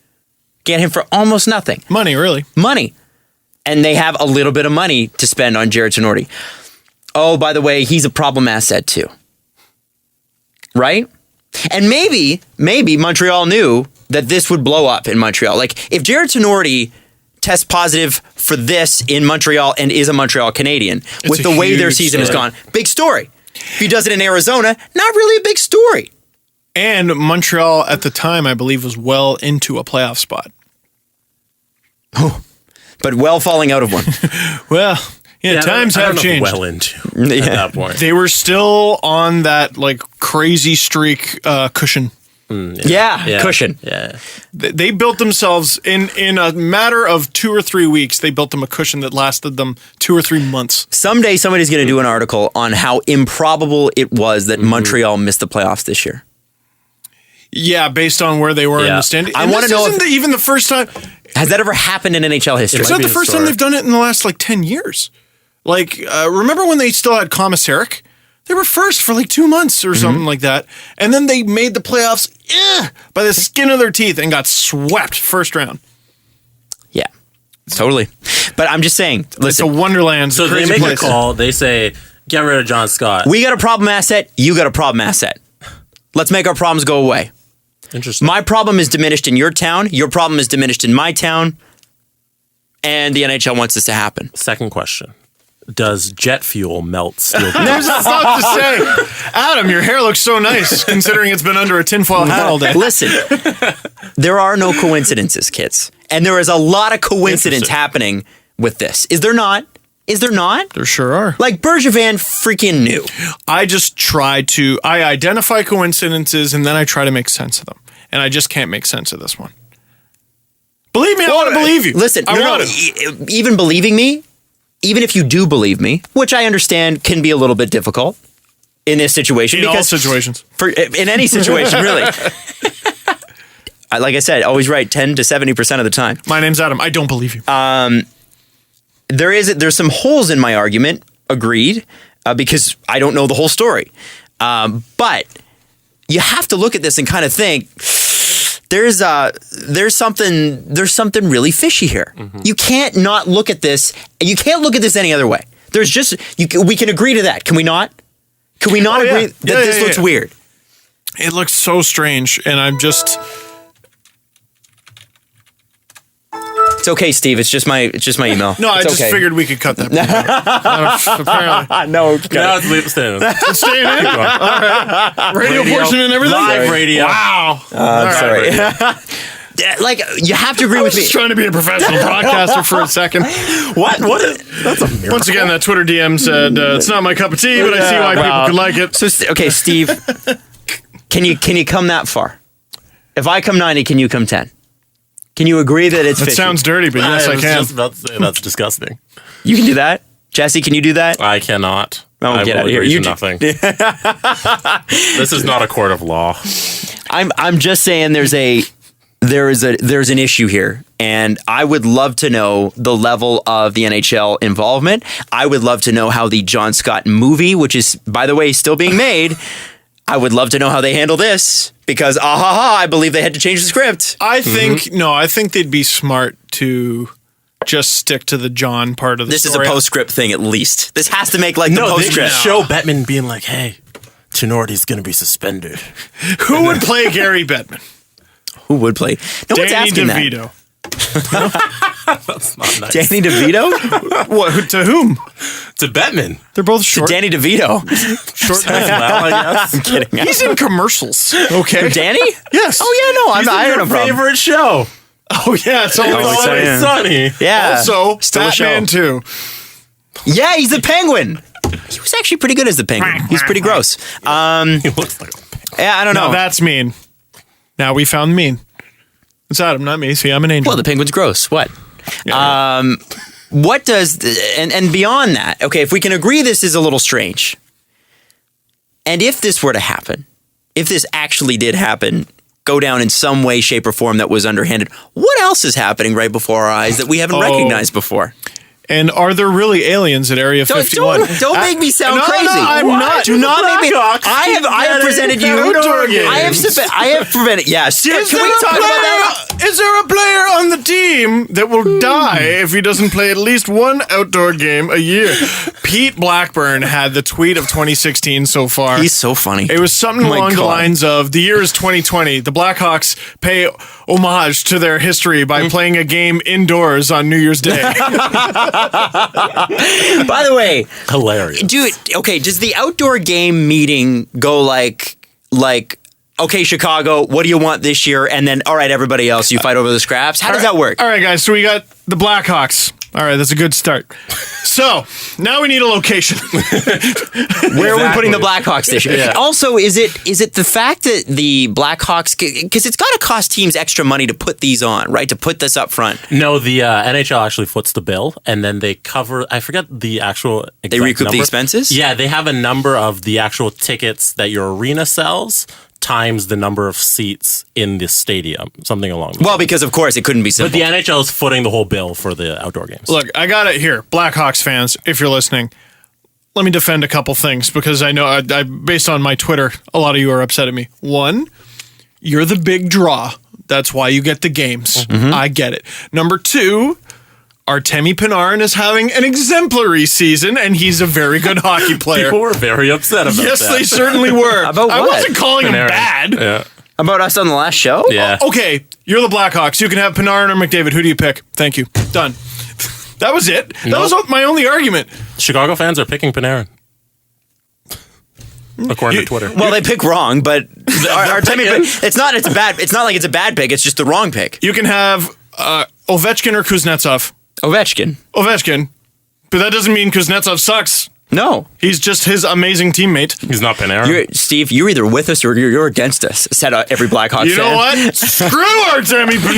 Money, really. Money. And they have a little bit of money to spend on Jared Tinordi. Oh, by the way, he's a problem asset too. Right? And maybe Montreal knew that this would blow up in Montreal. Like, if Jared Tinordi tests positive for this in Montreal and is a Montreal Canadian, with the way their season has gone, big story. If he does it in Arizona, not really a big story. And Montreal at the time, I believe, was well into a playoff spot. Oh, but well falling out of one. Well, times have changed. Well into at that point. They were still on that like crazy streak cushion. Cushion. Yeah. They built themselves in a matter of 2 or 3 weeks. They built them a cushion that lasted them 2 or 3 months. Someday somebody's going to do an article on how improbable it was that Montreal missed the playoffs this year. Yeah, based on where they were in the standings. I want to know if even the first time. Has that ever happened in NHL history? It's not the first time they've done it in the last 10 years. Like, remember when they still had Commissaric? They were first for 2 months or something like that. And then they made the playoffs by the skin of their teeth and got swept first round. Yeah, totally. But I'm just saying, listen. It's a wonderland. So they make a call. They say, get rid of John Scott. We got a problem asset. You got a problem asset. Let's make our problems go away. Interesting. My problem is diminished in your town. Your problem is diminished in my town. And the NHL wants this to happen. Second question. Does jet fuel melt steel? There's a lot to say. Adam, your hair looks so nice considering it's been under a tinfoil hat all day. Listen, there are no coincidences, kids. And there is a lot of coincidence happening with this. Is there not? There sure are. Like Bergevin freaking knew. I just I identify coincidences and then I try to make sense of them. And I just can't make sense of this one. Believe me, I want to believe you. Listen, even believing me, even if you do believe me, which I understand can be a little bit difficult in this situation. In all situations. In any situation, really. Like I said, always right 10 to 70% of the time. My name's Adam. I don't believe you. There's some holes in my argument, agreed, because I don't know the whole story. But you have to look at this and kind of think, there's something really fishy here. Mm-hmm. You can't not look at this, and you can't look at this any other way. There's just we can agree to that, can we not? Can we not agree that this looks weird? It looks so strange, and I'm just. It's okay, Steve. It's just my email. No, I just figured we could cut that. Apparently, no. It's staying in. It's staying in. All right. Radio portion and everything. Live radio. Wow. Sorry. Like, you have to agree with me. I was trying to be a professional broadcaster for a second. What is? That's a miracle. Once again, that Twitter DM said it's not my cup of tea, but I see why people could like it. So, okay, Steve, can you come that far? If I come 90, can you come 10? Can you agree that it's fishy? That sounds dirty, but yes, I was can. just about to say that's disgusting. You can do that? Jesse, can you do that? I cannot. Oh, get out of here. You nothing. This is not a court of law. I'm just saying there's an issue here, and I would love to know the level of the NHL involvement. I would love to know how the John Scott movie, which is, by the way, still being made, I would love to know how they handle this, because I believe they had to change the script. I think they'd be smart to just stick to the John part of the story. This is a postscript thing, at least. This has to make the postscript. Show Bettman being like, hey, Tinordi's going to be suspended. Who would play Gary Bettman? Who would play? No one's Danny asking DeVito. That's not nice. Danny DeVito? What? To whom? To Bettman. They're both short. To Danny DeVito. Short Well, I guess. I'm kidding. He's in commercials. Okay. For Danny? Yes. Oh, yeah, no. I have no problem. Favorite show. Oh, yeah. It's Always Sunny. Yeah. Also, Still a Batman show. 2. Yeah, he's the Penguin. He was actually pretty good as the Penguin. He's pretty gross. He looks like a penguin. Yeah, I don't know. Now that's mean. Now we found mean. It's Adam, not me. See, I'm an angel. Well, the Penguin's gross. What? Yeah. What does and beyond that? Okay, if we can agree this is a little strange, and if this were to happen, if this actually did happen go down in some way, shape, or form that was underhanded. What else is happening right before our eyes that we haven't recognized before? And are there really aliens at Area 51? Don't make me sound crazy. No, I'm not. Do not make me. I have presented you. I have prevented. Yeah. Can we talk about that? Is there a player on the team that will die if he doesn't play at least one outdoor game a year? Pete Blackburn had the tweet of 2016 so far. He's so funny. It was something along the lines of, the year is 2020. The Blackhawks pay homage to their history by playing a game indoors on New Year's Day. By the way, Hilarious. dude. Okay, does the outdoor game meeting go like? Okay, Chicago, what do you want this year? And then, all right, everybody else, you fight over the scraps. How does that work? All right, guys. So we got the Blackhawks. All right, that's a good start. So now we need a location. Where are we putting the Blackhawks this year? Yeah. Also, is it the fact that the Blackhawks, because it's got to cost teams extra money to put these on, right? To put this up front. No, the NHL actually foots the bill, and then they cover. I forget the actual. They recoup the expenses. Yeah, they have a number of the actual tickets that your arena sells times the number of seats in the stadium, something along those lines. Because of course it couldn't be simple. But the NHL is footing the whole bill for the outdoor games. Look, I got it here. Blackhawks fans, if you're listening, let me defend a couple things because I know, I based on my Twitter, a lot of you are upset at me. One, you're the big draw. That's why you get the games. Mm-hmm. I get it. Number two, Artemi Panarin is having an exemplary season, and he's a very good hockey player. People were very upset about that. Yes, they certainly were. About what? I wasn't calling him Panarin. bad. Yeah. About us on the last show? Yeah. Okay, you're the Blackhawks. You can have Panarin or McDavid. Who do you pick? Thank you. Done. That was it. That was my only argument. Chicago fans are picking Panarin. According to Twitter. Well, they pick wrong, but it's not like it's a bad pick. It's just the wrong pick. You can have Ovechkin or Kuznetsov. Ovechkin. But that doesn't mean Kuznetsov sucks. No. He's just his amazing teammate. He's not Panarin. Steve, you're either with us or you're against us, said every Blackhawks fan. You know what? Screw Artemi Panarin.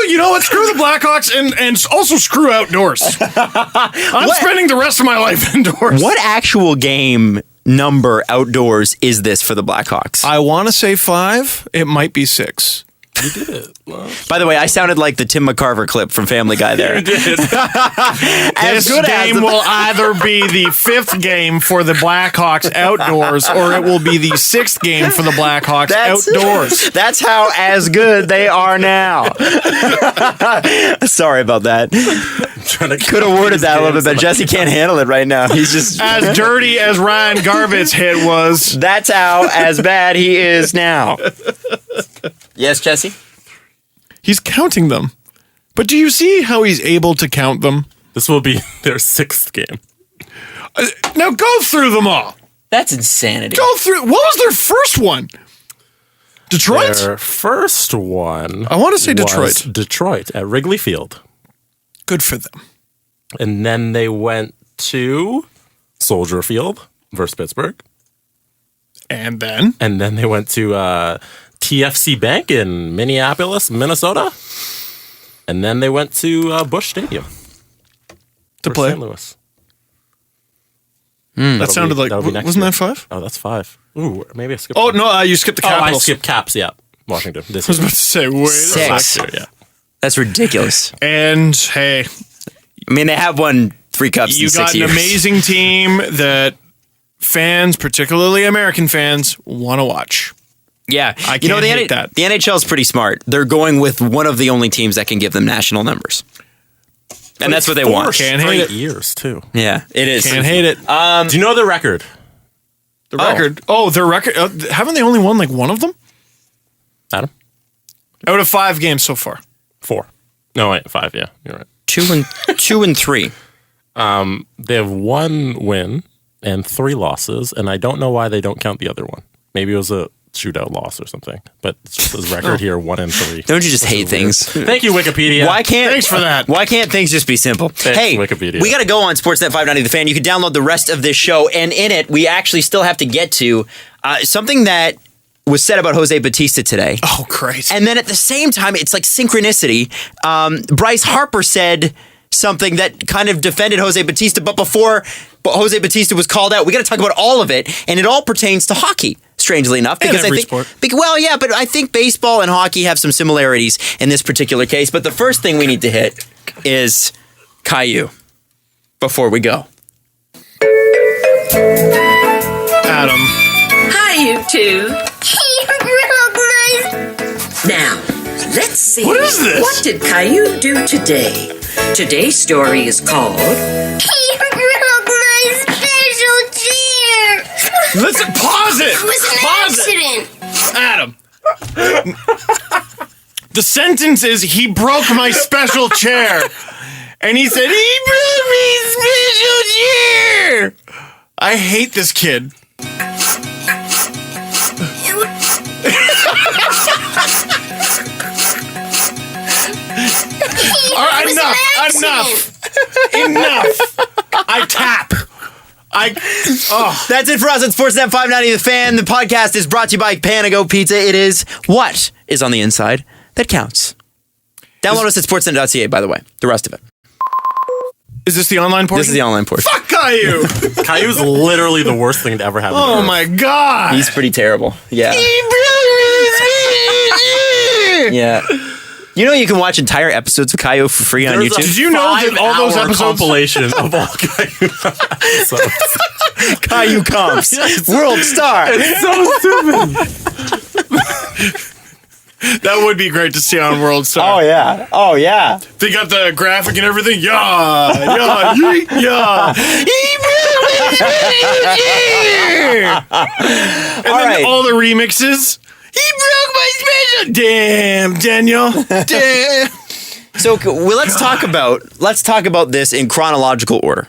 You know what? Screw the Blackhawks and also screw outdoors. I'm spending the rest of my life indoors. What actual game number outdoors is this for the Blackhawks? I want to say 5. It might be 6. You did it. Well, by the way, I sounded like the Tim McCarver clip from Family Guy there. You did. This game will either be the 5th game for the Blackhawks outdoors, or it will be the 6th game for the Blackhawks outdoors. That's how as good they are now. Sorry about that. Could have worded that a little bit, but Jesse can't handle it right now. He's just as dirty as Ryan Garbutt's hit was. That's how as bad he is now. Yes, Jesse? He's counting them. But do you see how he's able to count them? This will be their 6th game. Now go through them all. That's insanity. Go through. What was their first one? Detroit? Their first one. I want to say Detroit. Detroit at Wrigley Field. Good for them. And then they went to Soldier Field versus Pittsburgh. And then? And then they went to TFC Bank in Minneapolis, Minnesota. And then they went to Busch Stadium to play St. Louis. That sounded like, wasn't that 5? Oh, that's 5. Ooh, maybe I skipped. Oh, no, you skipped the Capitals. I skipped Caps, yeah. Washington. I was about to say, wait. 6. Yeah. That's ridiculous. And, hey. I mean, they have won 3 cups in 6 years. You got an amazing team that fans, particularly American fans, want to watch. Yeah. I can't hate that. The NHL is pretty smart. They're going with one of the only teams that can give them national numbers. And that's what they want. Can't hate it. Years, too. Yeah, it is. Can't hate it. Do you know their record? The record? Oh, their record. Haven't they only won like one of them? Adam? Out of 5 games so far. 4. No, wait, 5, yeah. You're right. 2 and 3. They have 1 win and 3 losses, and I don't know why they don't count the other one. Maybe it was a shootout loss or something, but his record here 1 and 3. Don't you just hate things? Thank you, Wikipedia. Thanks for that. Why can't things just be simple? Thanks, hey, Wikipedia. We got to go on Sportsnet 590 The Fan. You can download the rest of this show, and in it, we actually still have to get to something that was said about Jose Bautista today. Oh, great. And then at the same time, it's like synchronicity. Bryce Harper said something that kind of defended Jose Bautista, but before Jose Bautista was called out, we got to talk about all of it, and it all pertains to hockey. strangely enough, because every I think, sport. well, yeah, but I think baseball and hockey have some similarities in this particular case. But the first thing we need to hit is Caillou before we go. Adam. Hi, you two. Now, let's see. What is this? What did Caillou do today? Today's story is called... He broke my special chair. Listen, pause it. It was an Pause accident. Adam. The sentence is, he broke my special chair. And he said, he broke my special chair. I hate this kid. All right, enough. I tap. That's it for us at Sportsnet 590 The Fan. The podcast is brought to you by Panago Pizza. It is what is on the inside that counts. Download us at sportsnet.ca, by the way. The rest of it. Is this the online portion? This is the online portion. Fuck Caillou. Caillou's literally the worst thing to ever happen. Oh my God. He's pretty terrible. Yeah. Yeah. You know you can watch entire episodes of Caillou for free on YouTube? Did you know that all those episodes... compilation of all Caillou episodes. Caillou comps. World star. It's so stupid. That would be great to see on World Star. Oh, yeah. They got the graphic and everything. Yeah. And then all the remixes. He broke my special. Damn, Daniel. Damn. So let's talk about this in chronological order.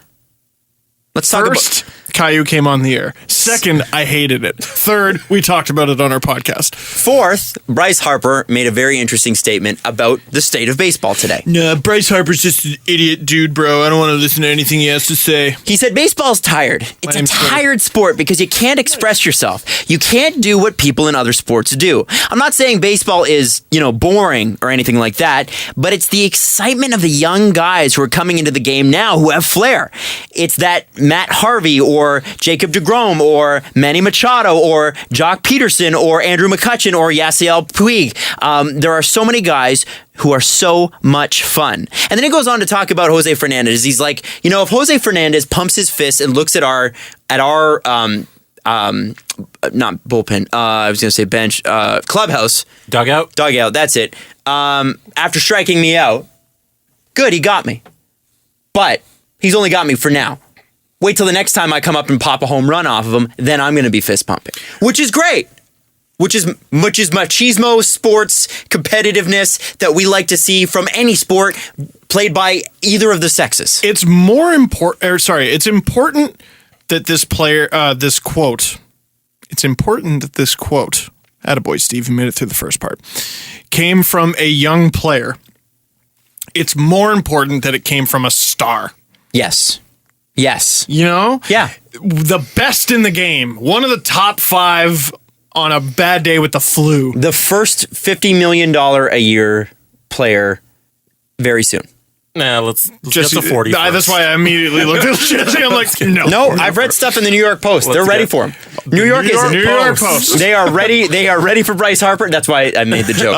Let's talk First, Caillou came on the air. Second, I hated it. Third, we talked about it on our podcast. Fourth, Bryce Harper made a very interesting statement about the state of baseball today. No, Bryce Harper's just an idiot dude, bro. I don't want to listen to anything he has to say. He said baseball's tired. It's a tired sport because you can't express yourself. You can't do what people in other sports do. I'm not saying baseball is, boring or anything like that, but it's the excitement of the young guys who are coming into the game now who have flair. It's that Matt Harvey or Jacob deGrom or Manny Machado or Jock Peterson or Andrew McCutcheon or Yasiel Puig. There are so many guys who are so much fun. And then he goes on to talk about Jose Fernandez. He's like, if Jose Fernandez pumps his fist and looks at our not bullpen, I was going to say bench, clubhouse. Dugout, that's it. After striking me out, good, he got me. But he's only got me for now. Wait till the next time I come up and pop a home run off of him, then I'm going to be fist pumping, which is great. Which is machismo, sports, competitiveness that we like to see from any sport played by either of the sexes. It's more important. It's important that this player, this quote. It's important that this quote. Attaboy, Steve, you made it through the first part. Came from a young player. It's more important that it came from a star. Yes. Yeah. The best in the game. One of the top 5 on a bad day with the flu. The first $50 million a year player very soon. Nah, let's get to 40 That's why I immediately looked at Jesse. I'm like, no. I've read stuff in the New York Post. They're ready for him. New York Post. They are ready for Bryce Harper. That's why I made the joke.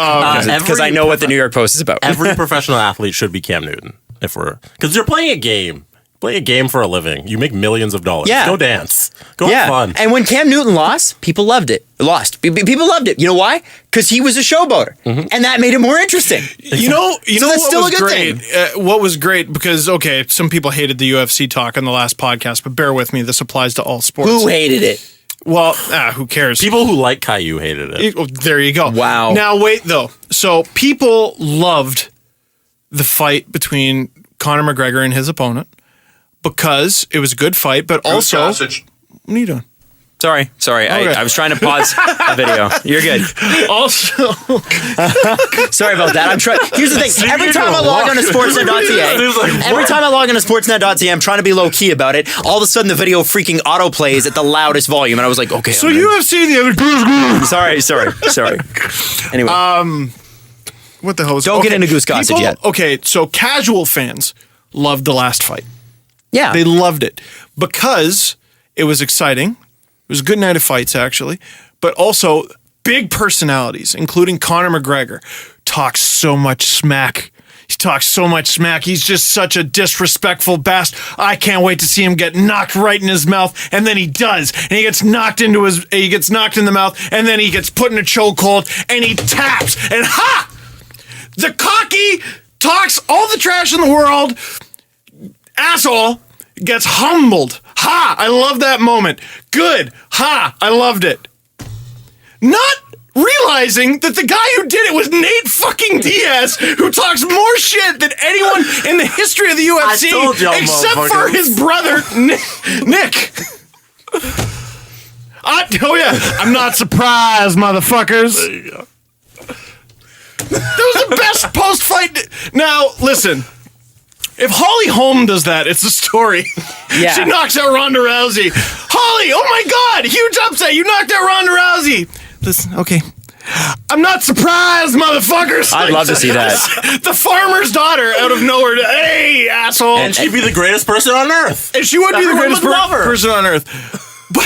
Because I know what the New York Post is about. Every professional athlete should be Cam Newton. Because you're playing a game. Play a game for a living. You make millions of dollars. Yeah. Go dance. Go have fun. And when Cam Newton lost, people loved it. People loved it. You know why? Because he was a showboater. Mm-hmm. And that made it more interesting. You know that's what still was a good great? thing. What was great, because, some people hated the UFC talk on the last podcast, but bear with me, this applies to all sports. Who hated it? Well, who cares? People who like Caillou hated it. There you go. Wow. Now, wait, though. So people loved the fight between Conor McGregor and his opponent, because it was a good fight, but also... What are you doing? Sorry. Okay. I was trying to pause a video. You're good. Also... Sorry about that. Here's the thing. Every time I log on to sportsnet.ca, I'm trying to be low-key about it. All of a sudden, the video freaking auto-plays at the loudest volume, and I was like, okay. So UFC the other... Sorry. Anyway. What the hell is... Don't get into Goose Gossage yet. Okay, so casual fans loved the last fight. Yeah. They loved it because it was exciting. It was a good night of fights, actually. but also big personalities, including Conor McGregor, talks so much smack. He talks so much smack. He's just such a disrespectful bastard. I can't wait to see him get knocked right in his mouth, and then he does. And he gets knocked in the mouth, and then he gets put in a chokehold, and he taps. And the cocky talks all the trash in the world. Asshole gets humbled. I love that moment. Good. I loved it. Not realizing that the guy who did it was Nate fucking Diaz, who talks more shit than anyone in the history of the UFC, except for his brother, Nick. I'm not surprised, motherfuckers. There you go. That was the best post-fight. Now, listen. If Holly Holm does that, it's a story. Yeah. She knocks out Ronda Rousey. Holly, oh my God, huge upset. You knocked out Ronda Rousey. Listen, okay. I'm not surprised, motherfuckers. I'd love to see that. The farmer's daughter out of nowhere. Hey, asshole. And she'd be the greatest person on earth. And she would be the greatest person on earth. But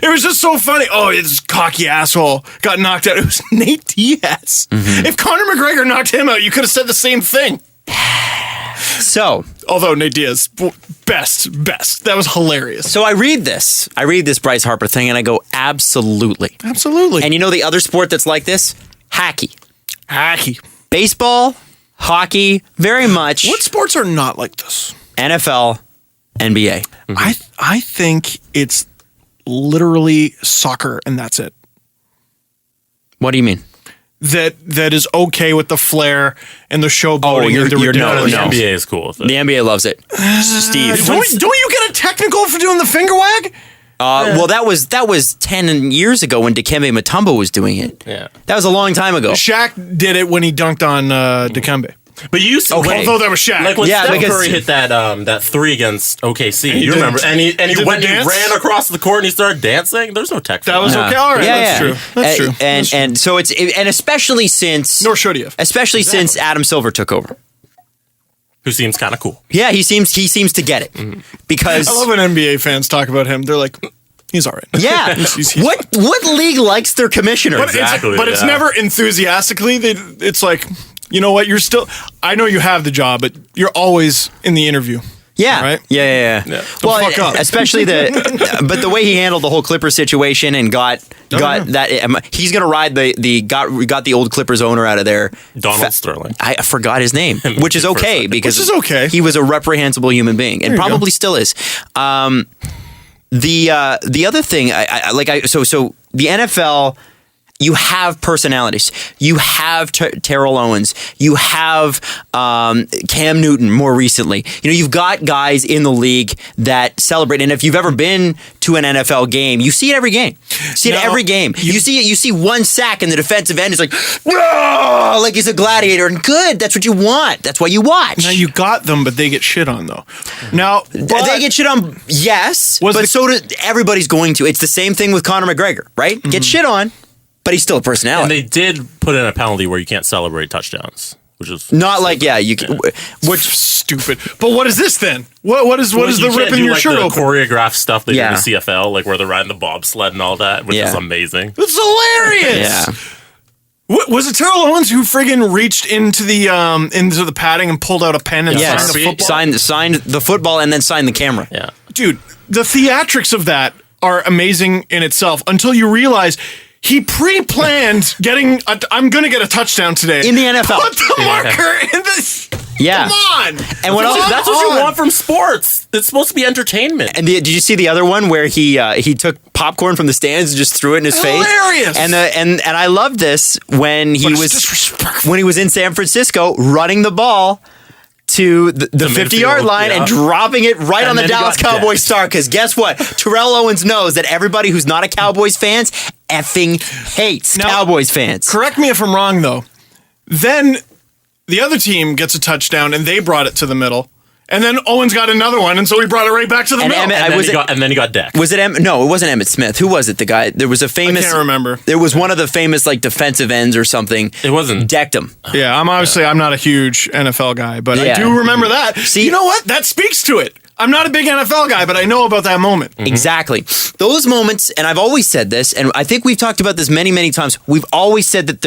it was just so funny. Oh, this cocky asshole got knocked out. It was Nate Diaz. Mm-hmm. If Conor McGregor knocked him out, you could have said the same thing. So, although Nate Diaz, best. That was hilarious. So I read this Bryce Harper thing, and I go, absolutely. And you know the other sport that's like this? Hockey. Baseball, hockey, very much. What sports are not like this? NFL, NBA. Mm-hmm. I think it's literally soccer, and that's it. What do you mean? That is okay with the flair and the showboating. The NBA is cool with it. The NBA loves it. Steve, don't you get a technical for doing the finger wag? Well, that was 10 years ago when Dikembe Mutombo was doing it. Yeah, that was a long time ago. Shaq did it when he dunked on Dikembe. But you see, although that was Shaq. Like when Steph Curry hit that three against OKC, you remember? And he ran across the court and he started dancing. There's no tech. That was okay. All right, that's true. And so it's especially since nor should he have. Especially since Adam Silver took over, who seems kind of cool. Yeah, he seems to get it because I love when NBA fans talk about him. They're like, he's all right. Yeah. he's what league likes their commissioner? But it's never enthusiastically. It's like, you know what? I know you have the job, but you're always in the interview. Yeah. Right? Yeah. Well, especially but the way he handled the whole Clippers situation and got that, he's going to ride got the old Clippers owner out of there. Donald Sterling. I forgot his name, which is okay because he was a reprehensible human being and probably still is. The other thing, so the NFL, you have personalities. You have Terrell Owens. You have Cam Newton more recently. You know, you've got guys in the league that celebrate. And if you've ever been to an NFL game, you see it every game. You see one sack and the defensive end is like, whoa, like he's a gladiator. And good, that's what you want. That's why you watch. Now you got them, but they get shit on though. Now they get shit on, yes, but so does everybody's going to. It's the same thing with Conor McGregor, right? Mm-hmm. Get shit on. But he's still a personality. And they did put in a penalty where you can't celebrate touchdowns, which is not like you can. Which stupid. But what is this then? What is the ripping your shirt open? Choreographed stuff they do in the CFL, like where they're riding the bobsled and all that, which is amazing. It's hilarious. Yeah. Was it Terrell Owens who friggin' reached into the padding and pulled out a pen and signed the football? Signed the football and then signed the camera. Yeah, dude, the theatrics of that are amazing in itself. Until you realize. He pre-planned I'm going to get a touchdown today. In the NFL. Put the marker in the... Yeah. Come on. And that's what you want from sports. It's supposed to be entertainment. And did you see the other one where he took popcorn from the stands and just threw it in his face? Hilarious. And I love this when he was in San Francisco running the ball to the 50-yard line and dropping it right on the Dallas Cowboys star. Because guess what? Terrell Owens knows that everybody who's not a Cowboys fan effing hates Cowboys fans. Correct me if I'm wrong, though. Then the other team gets a touchdown, and they brought it to the middle. And then Owens got another one, and so he brought it right back to the middle. And then he got decked. Was it No, it wasn't Emmitt Smith. Who was it? The guy? There was a famous... I can't remember. There was one of the famous defensive ends or something. It wasn't... Decked him. Yeah, I'm not a huge NFL guy, but I do remember that. See, you know what? That speaks to it. I'm not a big NFL guy, but I know about that moment. Exactly. Those moments, and I've always said this, and I think we've talked about this many, many times. We've always said that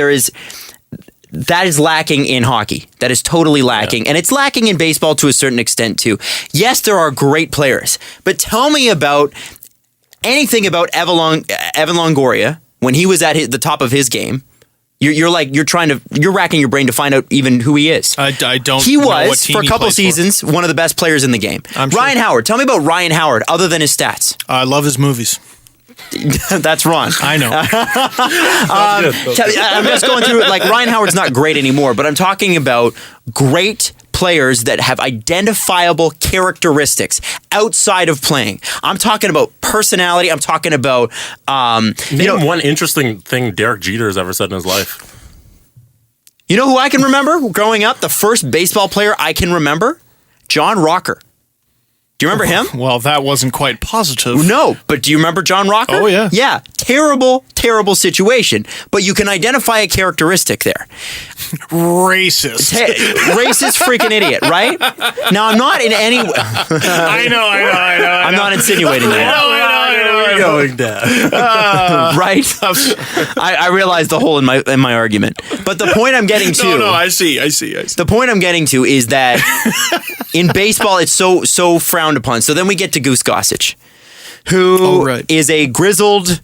that is lacking in hockey. That is totally lacking. Yeah. And it's lacking in baseball to a certain extent too. Yes, there are great players, but tell me about anything about Evan Longoria when he was at the top of his game. You're racking your brain to find out even who he is. I don't. He know was what team for a he couple plays seasons one of the best players in the game. I'm sure. Ryan Howard. Tell me about Ryan Howard other than his stats. I love his movies. That's wrong. I know. I'm just going through it. Like Ryan Howard's not great anymore, but I'm talking about great players that have identifiable characteristics outside of playing. I'm talking about personality. I'm talking about one interesting thing Derek Jeter has ever said in his life. You know who I can remember growing up? The first baseball player I can remember? John Rocker. Do you remember him? Well, that wasn't quite positive. No, but do you remember John Rocker? Oh, yeah. Yeah. Terrible, terrible situation. But you can identify a characteristic there. Racist. Racist freaking idiot, right? Now, I'm not in any way. I know. I'm not insinuating that. I know. Going down. Right? I realized the hole in my argument. But the point I'm getting to. No, I see. The point I'm getting to is that in baseball, it's so frowned upon. So then we get to Goose Gossage, who is a grizzled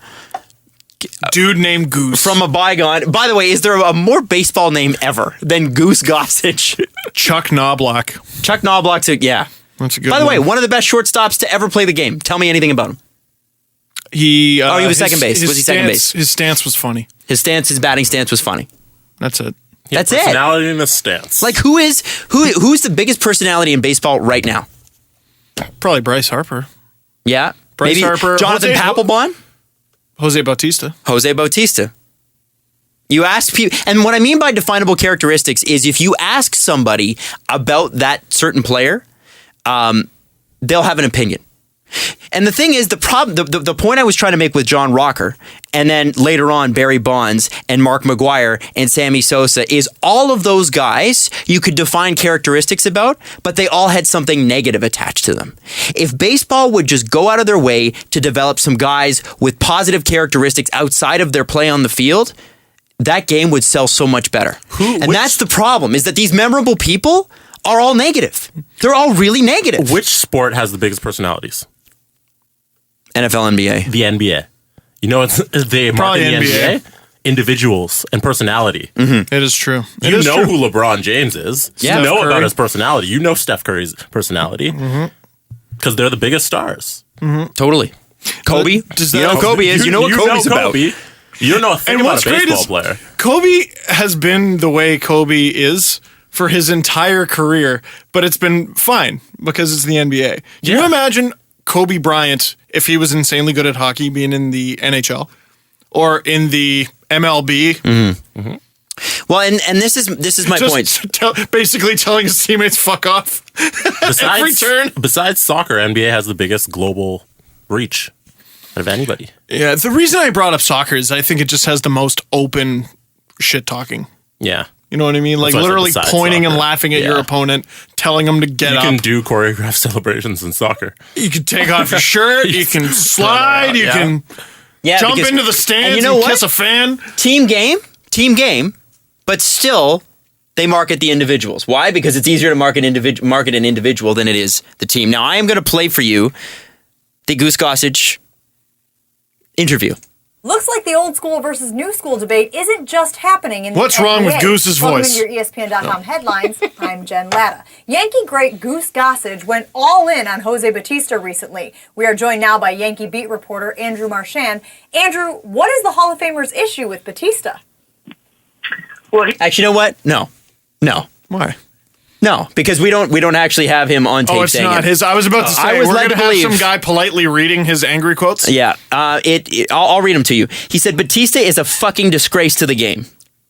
dude named Goose from a bygone. By the way, is there a more baseball name ever than Goose Gossage? Chuck Knobloch. Chuck Knobloch's yeah. That's a good By the one. way, one of the best shortstops to ever play the game. Tell me anything about him. He was second base. Was he second base? His stance was funny. His batting stance was funny. That's it. That's it. Personality and a stance. Like who's the biggest personality in baseball right now? Probably Bryce Harper. Yeah. Bryce Harper. Jonathan Papelbon? Jose Bautista. You ask people, and what I mean by definable characteristics is if you ask somebody about that certain player, they'll have an opinion. And the thing is, the point I was trying to make with John Rocker, and then later on Barry Bonds and Mark McGuire and Sammy Sosa, is all of those guys you could define characteristics about, but they all had something negative attached to them. If baseball would just go out of their way to develop some guys with positive characteristics outside of their play on the field, that game would sell so much better. That's the problem, is that these memorable people are all negative. They're all really negative. Which sport has the biggest personalities? NFL, NBA. The NBA. You know, they market the NBA. Individuals and personality. Mm-hmm. It is true. You know who LeBron James is. Yeah. You know about his personality. You know Steph Curry's personality. Because they're the biggest stars. Mm-hmm. Totally. Kobe. You know who Kobe is. You know what Kobe's about. You don't know a thing about a baseball player. Kobe has been the way Kobe is for his entire career, but it's been fine because it's the NBA. Can you imagine Kobe Bryant, if he was insanely good at hockey, being in the NHL or in the MLB? Mm-hmm. Mm-hmm. Well, and this is my point. Basically telling his teammates fuck off every turn. Besides soccer, NBA has the biggest global reach out of anybody. Yeah, the reason I brought up soccer is I think it just has the most open shit talking. Yeah. You know what I mean? Like literally pointing and laughing at your opponent, telling them to get up. You can do choreographed celebrations in soccer. You can take off your shirt. You can slide. You can jump into the stands and kiss a fan. Team game, but still they market the individuals. Why? Because it's easier to market an individual than it is the team. Now, I am going to play for you the Goose Gossage interview. Looks like the old school versus new school debate isn't just happening in the What's wrong with Goose's voice? Welcome to your ESPN.com headlines. I'm Jen Latta. Yankee great Goose Gossage went all in on Jose Bautista recently. We are joined now by Yankee beat reporter Andrew Marchand. Andrew, what is the Hall of Famer's issue with Bautista? Well, actually, you know what? No. Why? No, because we don't actually have him on tape. Oh, it's not his. I was about to say we're going to have some guy politely reading his angry quotes. Yeah, I'll read them to you. He said Bautista is a fucking disgrace to the game.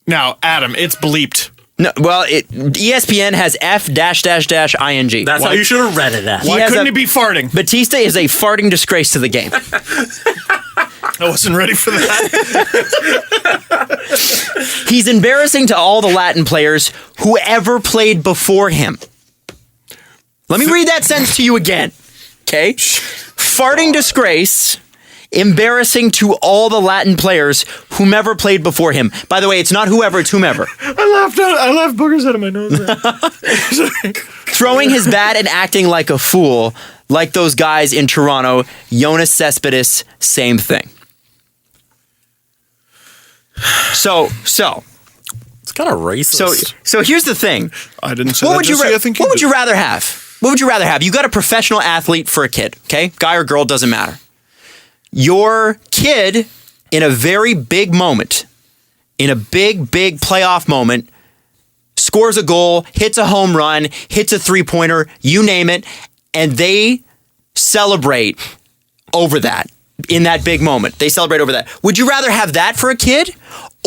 Now, Adam, it's bleeped. No, well, ESPN has F-ing. That's how you should have read it. Why couldn't he be farting? Bautista is a farting disgrace to the game. I wasn't ready for that. He's embarrassing to all the Latin players who ever played before him. Let me read that sentence to you again. Okay? Farting disgrace. Embarrassing to all the Latin players whomever played before him. By the way, it's not whoever, it's whomever. I laughed boogers out of my nose there. Throwing his bat and acting like a fool, like those guys in Toronto. Jonas Cespedes, same thing. So it's kind of racist. So here's the thing. I didn't say what that. Would you what would you rather have? What would you rather have? You got a professional athlete for a kid, okay? Guy or girl, doesn't matter. Your kid, in a very big moment, in a big playoff moment, scores a goal, hits a home run, hits a three-pointer, you name it, and they celebrate over that. In that big moment, they celebrate over that. Would you rather have that for a kid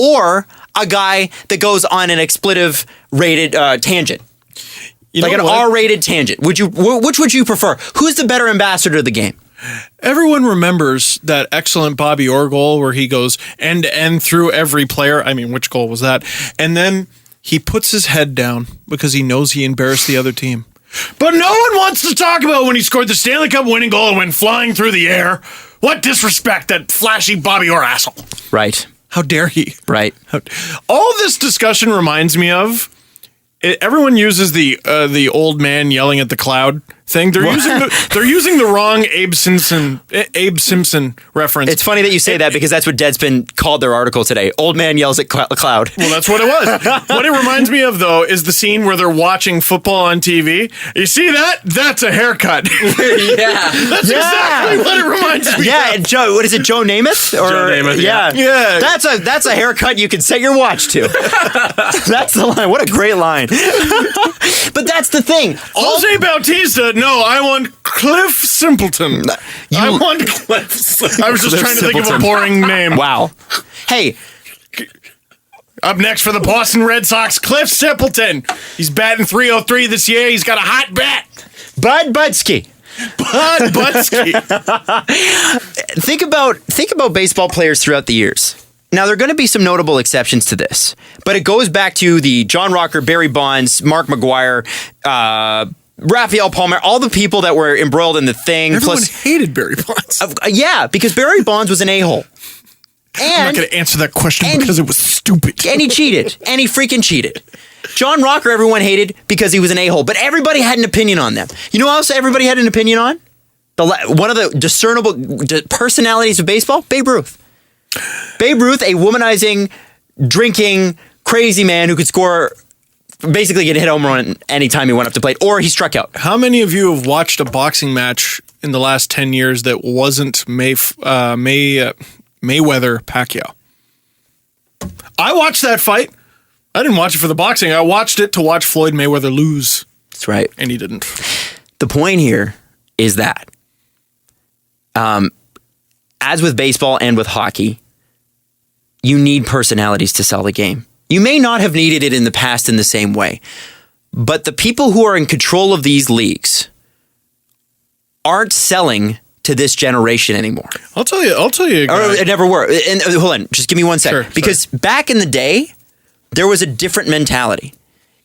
or a guy that goes on an expletive-rated tangent? Like an R-rated tangent. Which would you prefer? Who's the better ambassador of the game? Everyone remembers that excellent Bobby Orr goal where he goes end-to-end through every player. I mean, which goal was that? And then he puts his head down because he knows he embarrassed the other team. But no one wants to talk about when he scored the Stanley Cup winning goal and went flying through the air. What disrespect, that flashy Bobby Orr asshole. Right. How dare he? Right. All this discussion reminds me of, everyone uses the old man yelling at the cloud thing. They're using the wrong Abe Simpson reference. It's funny that you say that because that's what Deadspin called their article today. Old man yells at cloud. Well, that's what it was. What it reminds me of, though, is the scene where they're watching football on TV. You see that? That's a haircut. Yeah. That's exactly what it reminds me of. Yeah, and Joe, what is it, Joe Namath? Joe Namath, yeah. That's a haircut you can set your watch to. That's the line. What a great line. But that's the thing. Jose Bautista, no, I want Cliff Simpleton. I want Cliff Simpleton. I was just trying to think of a boring name. Wow. Hey. Up next for the Boston Red Sox, Cliff Simpleton. He's batting .303 this year. He's got a hot bat. Bud Budsky. Bud Budsky. Think about baseball players throughout the years. Now, there are going to be some notable exceptions to this, but it goes back to the John Rocker, Barry Bonds, Mark McGuire, Rafael Palmer, all the people that were embroiled in the thing. Everyone hated Barry Bonds. Yeah, because Barry Bonds was an a-hole. I'm not going to answer that question because it was stupid. And he cheated. And he freaking cheated. John Rocker, everyone hated because he was an a-hole, but everybody had an opinion on them. You know what else everybody had an opinion on? One of the discernible personalities of baseball? Babe Ruth. Babe Ruth, a womanizing, drinking, crazy man who could score, basically get a hit home run anytime he went up to plate, or he struck out. How many of you have watched a boxing match in the last 10 years that wasn't Mayweather-Pacquiao? I watched that fight. I didn't watch it for the boxing. I watched it to watch Floyd Mayweather lose. That's right. And he didn't. The point here is that, as with baseball and with hockey, you need personalities to sell the game. You may not have needed it in the past in the same way, but the people who are in control of these leagues aren't selling to this generation anymore. I'll tell you. Or it never were. And hold on, just give me 1 second. Sure, because back in the day, there was a different mentality.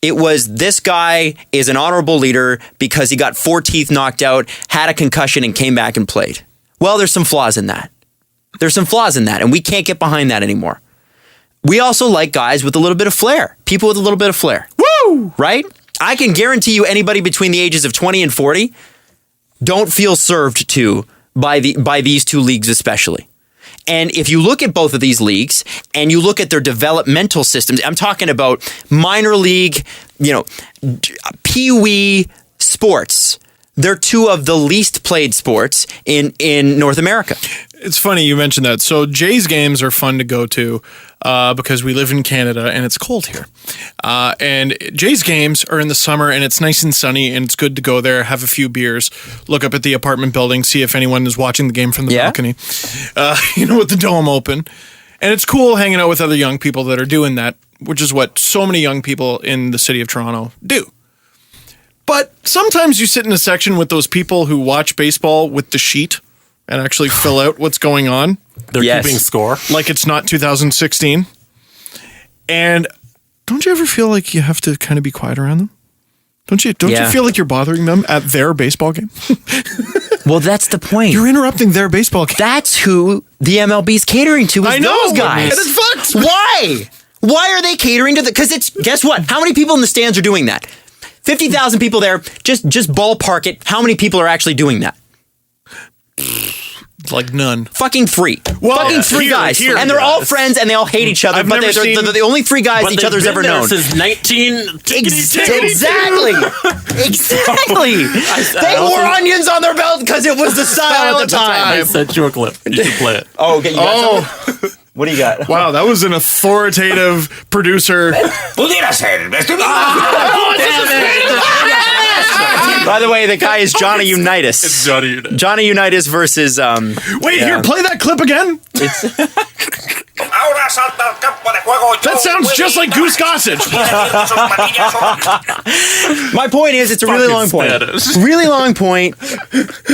It was, this guy is an honorable leader because he got 4 teeth knocked out, had a concussion, and came back and played. Well, there's some flaws in that. And we can't get behind that anymore. We also like guys with a little bit of flair. People with a little bit of flair. Woo! Right? I can guarantee you anybody between the ages of 20 and 40 don't feel served to by these two leagues especially. And if you look at both of these leagues and you look at their developmental systems, I'm talking about minor league, pee-wee sports. They're two of the least played sports in North America. It's funny you mentioned that. So Jays games are fun to go to because we live in Canada and it's cold here. And Jays games are in the summer and it's nice and sunny and it's good to go there, have a few beers, look up at the apartment building, see if anyone is watching the game from the balcony, with the dome open. And it's cool hanging out with other young people that are doing that, which is what so many young people in the city of Toronto do. But sometimes you sit in a section with those people who watch baseball with the sheet and actually fill out what's going on. They're keeping score. Like it's not 2016. And don't you ever feel like you have to kind of be quiet around them? Don't you feel like you're bothering them at their baseball game? Well, that's the point. You're interrupting their baseball game. That's who the MLB's catering to. Is I know, those guys. and it's fucked. Why? Why are they catering to the? Because it's guess what? How many people in the stands are doing that? 50,000 people there. Just ballpark it. How many people are actually doing that? Like none. Fucking 3. Well, fucking 3 guys. Here, and they're all friends and they all hate each other. I've but never they're seen- the only 3 guys each other's ever known. Since 19. Exactly. Exactly. They also- wore onions on their belt because it was the style at the I time. sent you a clip. You should play it. Oh, okay. You got something? What do you got? Wow, that was an authoritative producer. By the way, the guy is Johnny Unitas. It's Johnny Unitas. Johnny Unitas versus. Wait, here, play that clip again. That sounds just like Goose Gossage. My point is, it's a really long point. Spanish. Really long point.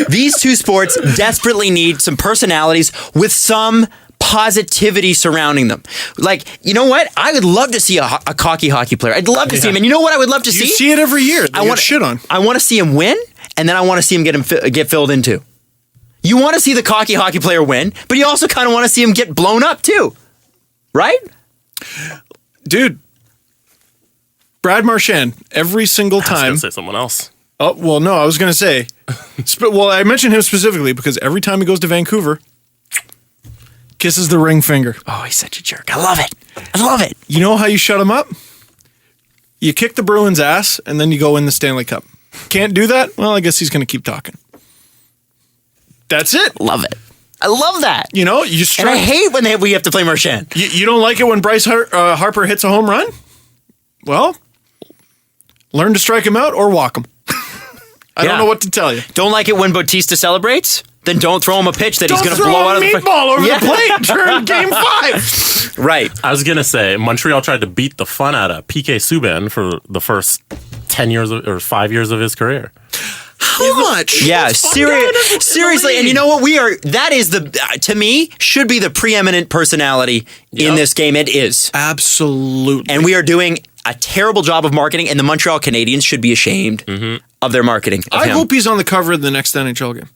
These 2 sports desperately need some personalities with some positivity surrounding them. Like, you know what? I would love to see a cocky hockey player. I'd love to see him. And you know what I would love to see? You see it every year. I want shit on. I want to see him win, and then I want to see him get filled in too. You want to see the cocky hockey player win, but you also kind of want to see him get blown up too. Right? Dude, Brad Marchand, every single I was time. going to say someone else. Oh, well, no, I was going to say. Well, I mentioned him specifically because every time he goes to Vancouver, kisses the ring finger. Oh, he's such a jerk. I love it. I love it. You know how you shut him up? You kick the Bruins' ass, and then you go win the Stanley Cup. Can't do that? Well, I guess he's going to keep talking. That's it. Love it. I love that. You know, you And I hate when we have to play Marchand. You don't like it when Bryce Harper hits a home run? Well, learn to strike him out or walk him. I don't know what to tell you. Don't like it when Bautista celebrates? Then don't throw him a pitch that he's going to blow out of the meatball over the plate during Game 5. Right. I was going to say, Montreal tried to beat the fun out of PK Subban for the first 10 years or 5 years of his career. How much? Yeah, seriously. And you know what? That is to me, should be the preeminent personality in this game. It is. Absolutely. And we are doing a terrible job of marketing, and the Montreal Canadiens should be ashamed of their marketing. I hope he's on the cover of the next NHL game.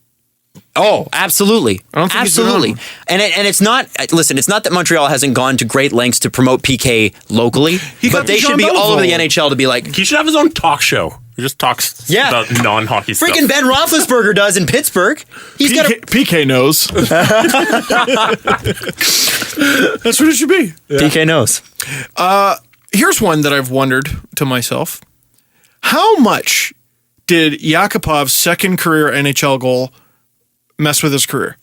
Oh, absolutely. I don't think absolutely. And it's not, listen, it's not that Montreal hasn't gone to great lengths to promote PK locally, but they should be all over the NHL to be like. He should have his own talk show. He just talks about non-hockey stuff. Freaking Ben Roethlisberger does in Pittsburgh. He's got PK knows. That's what it should be. Yeah. PK knows. Here's one that I've wondered to myself. How much did Yakupov's second career NHL goal mess with his career?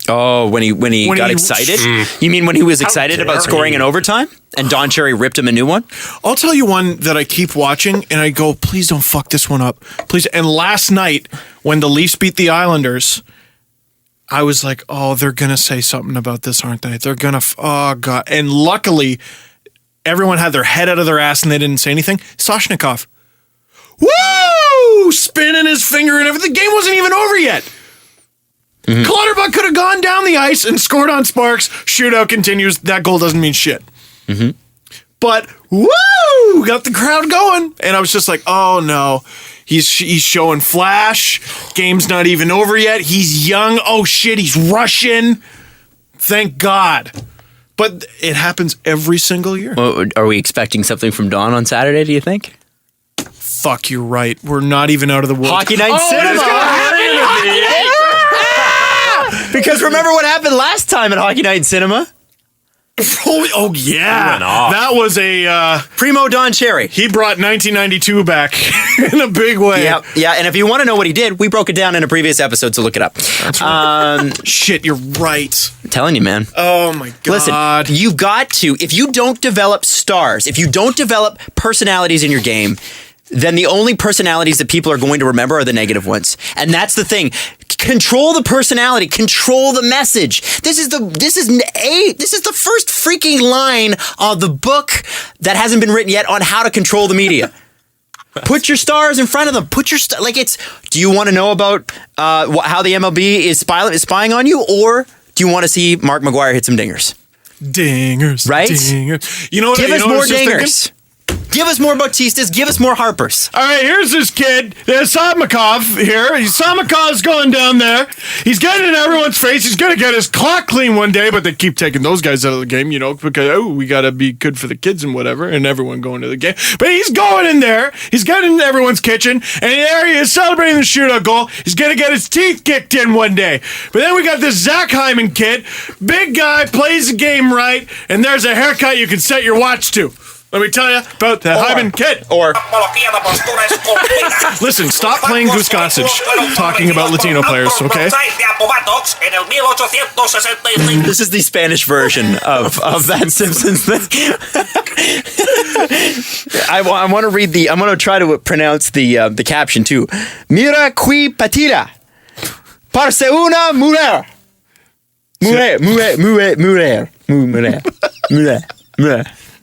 Oh, when he got excited? You mean when he was excited about scoring in overtime and Don Cherry ripped him a new one? I'll tell you one that I keep watching and I go, please don't fuck this one up. Please. And last night when the Leafs beat the Islanders, I was like, oh, they're going to say something about this, aren't they? They're going to, oh God. And luckily, everyone had their head out of their ass and they didn't say anything. Soshnikov. Woo! Spinning his finger and everything. The game wasn't even over yet. Clutterbuck could have gone down the ice and scored on Sparks. Shootout continues. That goal doesn't mean shit. But woo! Got the crowd going. And I was just like, oh no. He's showing flash. Game's not even over yet. He's young. Oh shit, he's Russian. Thank God. But it happens every single year. Well, are we expecting something from Don on Saturday, do you think? Fuck, you're right. We're not even out of the woods. Hockey Night Cinema! Because remember what happened last time at Hockey Night Cinema? Oh yeah. That was a Primo Don Cherry. He brought 1992 back in a big way. Yeah, and if you want to know what he did, we broke it down in a previous episode, so look it up. That's right. Shit, you're right. I'm telling you, man. Oh my God. Listen, you've got to, if you don't develop stars, if you don't develop personalities in your game, then the only personalities that people are going to remember are the negative ones. And that's the thing. Control the personality, control the message. This is the first freaking line of the book that hasn't been written yet on how to control the media. Put your stars in front of them. Do you want to know about how the MLB is spying on you, or do you want to see Mark McGuire hit some dingers? Dingers. Right? Dingers. You know what? Give us more dingers. Give us more Bautistas. Give us more Harpers. All right, here's this kid. There's Soshnikov here. Soshnikov's going down there. He's getting in everyone's face. He's going to get his clock clean one day, but they keep taking those guys out of the game, because, we got to be good for the kids and whatever, and everyone going to the game. But he's going in there. He's getting in everyone's kitchen, and there he is celebrating the shootout goal. He's going to get his teeth kicked in one day. But then we got this Zach Hyman kid. Big guy, plays the game right, and there's a haircut you can set your watch to. Let me tell you about the Hyman kid. Listen, stop playing Goose Gossage talking about Latino players, okay? This is the Spanish version of that Simpsons thing. I want to read I'm going to try to pronounce the caption too. Mira qui patira. Parce una mujer. Mujer.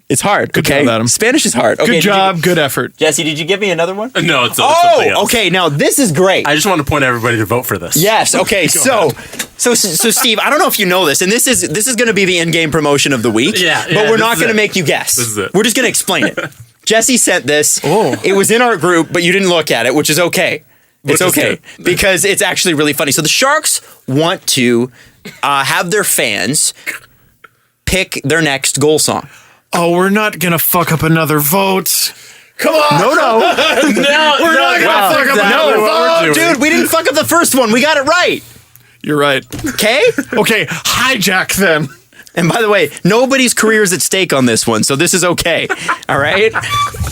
It's hard. Good okay? job, Adam. Spanish is hard. Okay, good job. Good effort. Jesse, did you give me another one? No, it's something else. Okay. Now this is great. I just want to point everybody to vote for this. Yes. Okay. so Steve, I don't know if you know this, and this is going to be the in-game promotion of the week. But we're not going to make you guess. This is it. We're just going to explain it. Jesse sent this. Oh. It was in our group, but you didn't look at it, which is okay. It's okay because it's actually really funny. So the Sharks want to have their fans pick their next goal song. Oh, we're not going to fuck up another vote. Come on. No. We're not going to fuck up another vote. Dude, we didn't fuck up the first one. We got it right. You're right. Okay? Okay, hijack them. And by the way, nobody's career is at stake on this one, so this is okay. All right?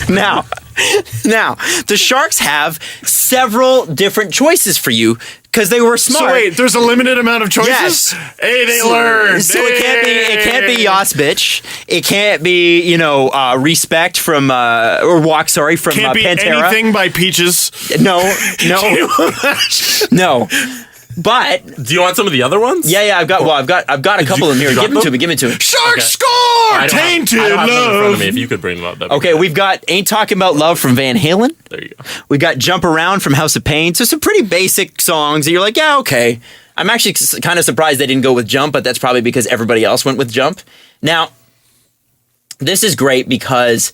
Now, the Sharks have several different choices for you because they were smart. So wait, there's a limited amount of choices? Yes. Hey, they learned. So it can't be Yas Bitch. It can't be, Respect from or Walk, sorry, from can't be Pantera. Anything by Peaches. No. No. But do you want some of the other ones? Yeah. I've got a couple of them here. Give them to me. Shark score! Tainted I don't have them in front of love. me. If you could bring them up. Okay, we've got Ain't Talking About Love from Van Halen. There you go. We got Jump Around from House of Pain. So some pretty basic songs that you're like, yeah, okay. I'm actually kind of surprised they didn't go with Jump, but that's probably because everybody else went with Jump. Now, this is great because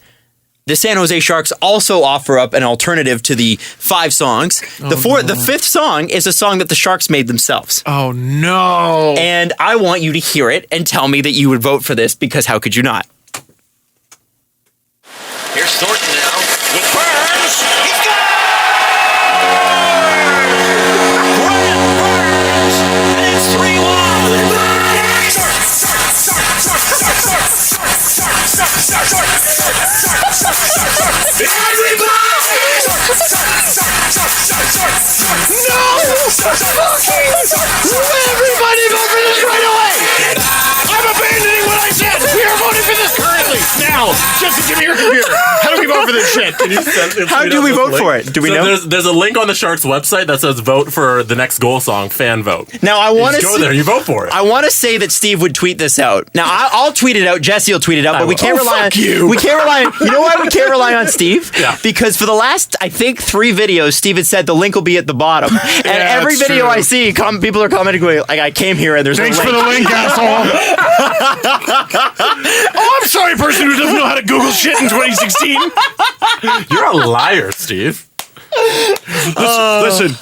the San Jose Sharks also offer up an alternative to the 5 songs. The 5th song is a song that the Sharks made themselves. Oh, no. And I want you to hear it and tell me that you would vote for this because how could you not? Here's Thornton now with Burns. He's got Burns, and it's 3-1. Everybody vote for this right away! I'm abandoning what I said! We are voting for this currently! Now! Jesse, give me your computer! How do we vote for this shit? How do we vote for it? Do we know? There's a link on the Sharks website that says vote for the next goal song, fan vote. Now, I want to go there, you vote for it. I want to say that Steve would tweet this out. Now, I'll tweet it out, Jesse will tweet it out, but we can't rely on you. We can't rely on, you know why we can't rely on Steve? Yeah. Because for the last, I think, 3 videos, Steve had said the link will be at the bottom. And every that's video true. I see, people are commenting going, like, I came here and there's Thanks a link. for the link, asshole! Oh, I'm sorry, person who doesn't know how to Google shit in 2016. You're a liar, Steve. Listen,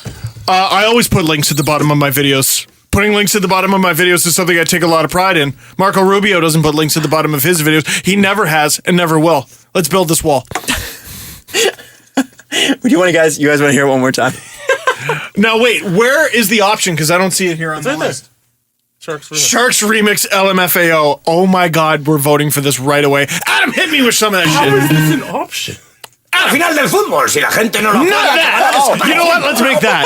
I always put links at the bottom of my videos. Putting links at the bottom of my videos is something I take a lot of pride in. Marco Rubio doesn't put links at the bottom of his videos. He never has and never will. Let's build this wall. Do you guys want to hear it one more time? Now, wait, where is the option? Because I don't see it here on the list. Sharks Remix LMFAO. Oh my God, we're voting for this right away. Adam, hit me with some of that shit. How is this an option? Al final del fútbol, si la gente no lo None of that. You know what? Let's make that.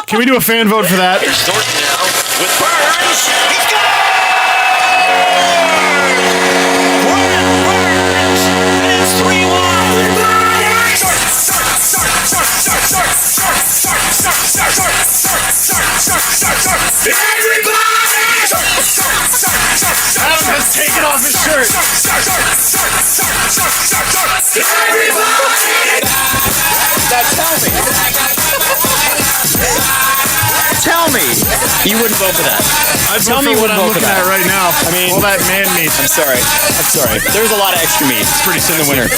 Can we do a fan vote for that? Here's Thornton now with Burns. He's got Burns, and it's 3-1. Adam has taken off his shirt. Tell me you wouldn't vote for that. Tell me what I'm looking at right now. I mean, all that man meat. I'm sorry. There's a lot of extra meat. It's pretty soon in the winter.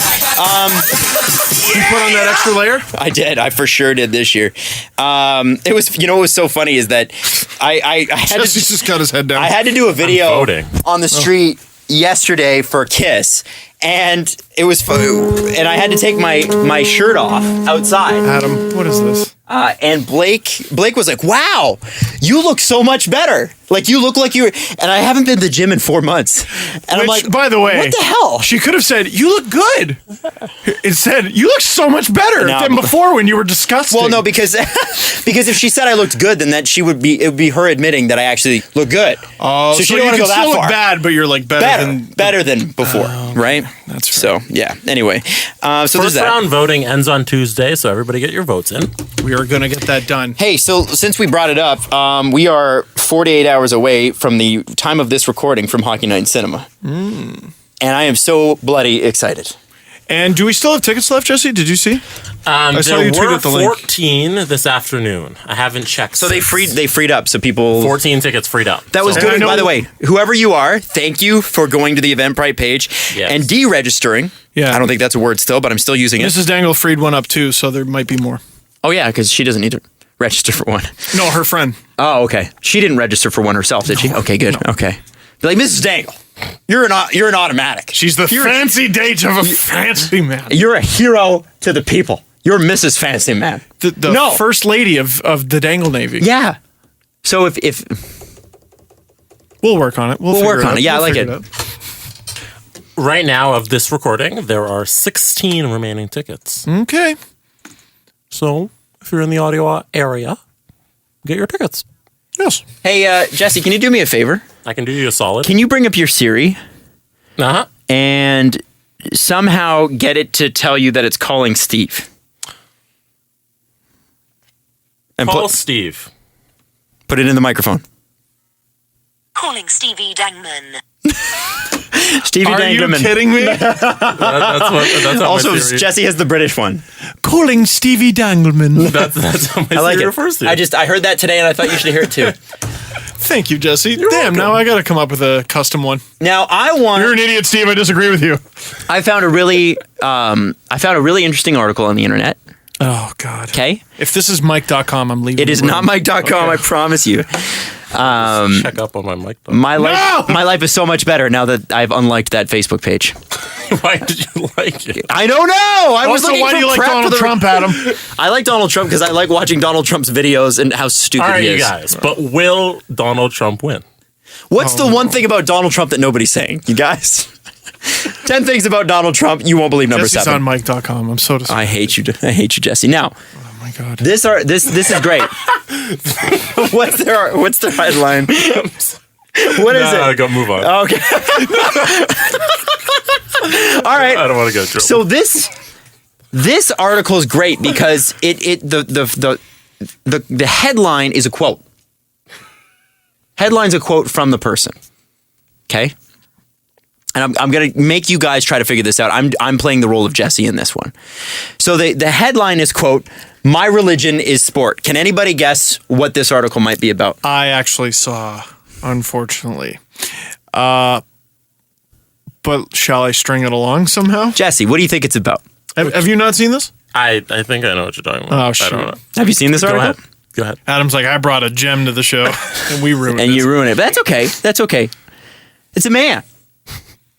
You put on that extra layer? I did. I for sure did this year. It was, what was so funny is that I had Jesse's just got his head down. I had to do a video on the street yesterday for Kiss, and it was and I had to take my shirt off outside. Adam, what is this? And Blake was like, "Wow, you look so much better. Like you look like you were." And I haven't been to the gym in 4 months. And I'm like, by the way, what the hell? She could have said, "You look good." It said, "You look so much better than before when you were disgusting." Well, no, because if she said I looked good, then it would be her admitting that I actually look good. Oh, so she didn't want to go that still far. Look bad, but you're like better than before, right? That's so yeah. Anyway, so First there's that. round voting ends on Tuesday, so everybody get your votes in. We are gonna get that done. Hey, so since we brought it up, we are 48 hours away from the time of this recording from Hockey Night in Cinema, and I am so bloody excited. And do we still have tickets left, Jesse? Did you see? I saw There you tweet were at the link. 14 this afternoon. I haven't checked. So they freed up, so people 14 tickets freed up. That was So- good. By the way, whoever you are, thank you for going to the Eventbrite page and deregistering. Yeah. I don't think that's a word still, but I'm still using it. Mrs. Dangle freed one up too, so there might be more. Oh yeah, because she doesn't need to register for one. No, her friend. Oh, okay. She didn't register for one herself, did she? Okay, good. Okay. Be like, Mrs. Dangle, you're an automatic. She's the fancy date of a fancy man. You're a hero to the people. You're Mrs. Fancy Man. The first lady of the Dangle Navy. Yeah. So if we'll work on it. We'll work on it. Yeah, I like it. Right now of this recording, there are 16 remaining tickets. Okay. So if you're in the audio area, get your tickets. Yes. Hey, Jesse, can you do me a favor? I can do you a solid. Can you bring up your Siri? Uh-huh. And somehow get it to tell you that it's calling Steve. And Call Steve. Put it in the microphone. Calling Stevie Dangman. Stevie Are Dangman. you kidding me? That's how Also, my Siri- Jesse has the British one. Calling Stevie Dangleman. That's how my I like Siri it. refers to. I heard that today, and I thought you should hear it too. Thank you, Jesse. Damn, now I got to come up with a custom one. Now You're an idiot, Steve. I disagree with you. I found a really interesting article on the internet. Oh God. Okay. If this is Mike.com, I'm leaving. It is not Mike.com. Okay. I promise you. Check up on my mic. My life is so much better now that I've unliked that Facebook page. Why did you like it? I don't know. I was Also, looking why for do you like prep Donald for the- Trump, Adam? I like Donald Trump because I like watching Donald Trump's videos and how stupid All right, he is. you guys. But will Donald Trump win? What's the one thing about Donald Trump that nobody's saying, you guys? 10 things about Donald Trump you won't believe. Number Jesse's 7. on Mike.com. I'm so disappointed. I hate you, Jesse. Now, Oh my God. this is great. What's their headline? What is it? Go move on. Okay. All right. I don't want to get in trouble. So this article is great because the headline is a quote. Headline's a quote from the person. Okay? And I'm going to make you guys try to figure this out. I'm playing the role of Jesse in this one. So the headline is, quote, "My religion is sport." Can anybody guess what this article might be about? I actually saw, unfortunately. But shall I string it along somehow? Jesse, what do you think it's about? Have you not seen this? I think I know what you're talking about. Oh, I shoot. don't know. Have you seen this Go article? ahead. Go ahead. Adam's like, I brought a gem to the show, and we ruined it. And you ruin it. But that's okay. That's okay. It's a man.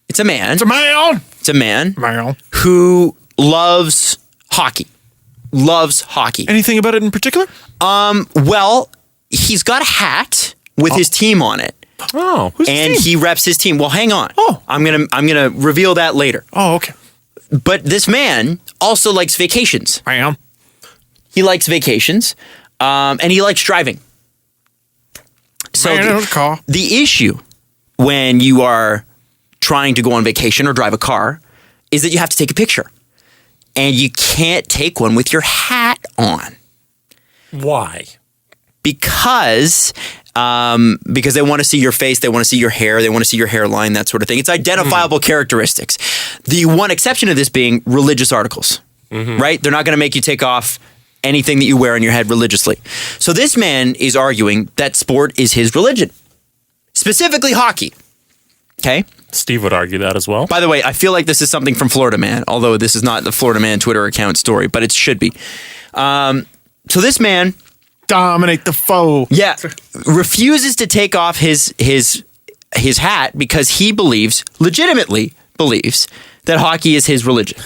It's a man. It's a man. It's a man Man. who loves hockey. Loves hockey. Anything about it in particular? Well, he's got a hat with his team on it. Oh, who's his And team? he reps his team. Well, hang on. Oh. I'm gonna reveal that later. Oh, okay. But this man also likes vacations. I am. He likes vacations, and he likes driving. So the issue when you are trying to go on vacation or drive a car is that you have to take a picture, and you can't take one with your hat on. Why? Because they want to see your face, they want to see your hair, they want to see your hairline, that sort of thing. It's identifiable characteristics. The one exception to this being religious articles, right? They're not going to make you take off anything that you wear on your head religiously. So this man is arguing that sport is his religion, specifically hockey. Okay? Steve would argue that as well. By the way, I feel like this is something from Florida Man, although this is not the Florida Man Twitter account story, but it should be. So this man... Dominate the foe. Yeah. Refuses to take off his hat because he legitimately believes that hockey is his religion.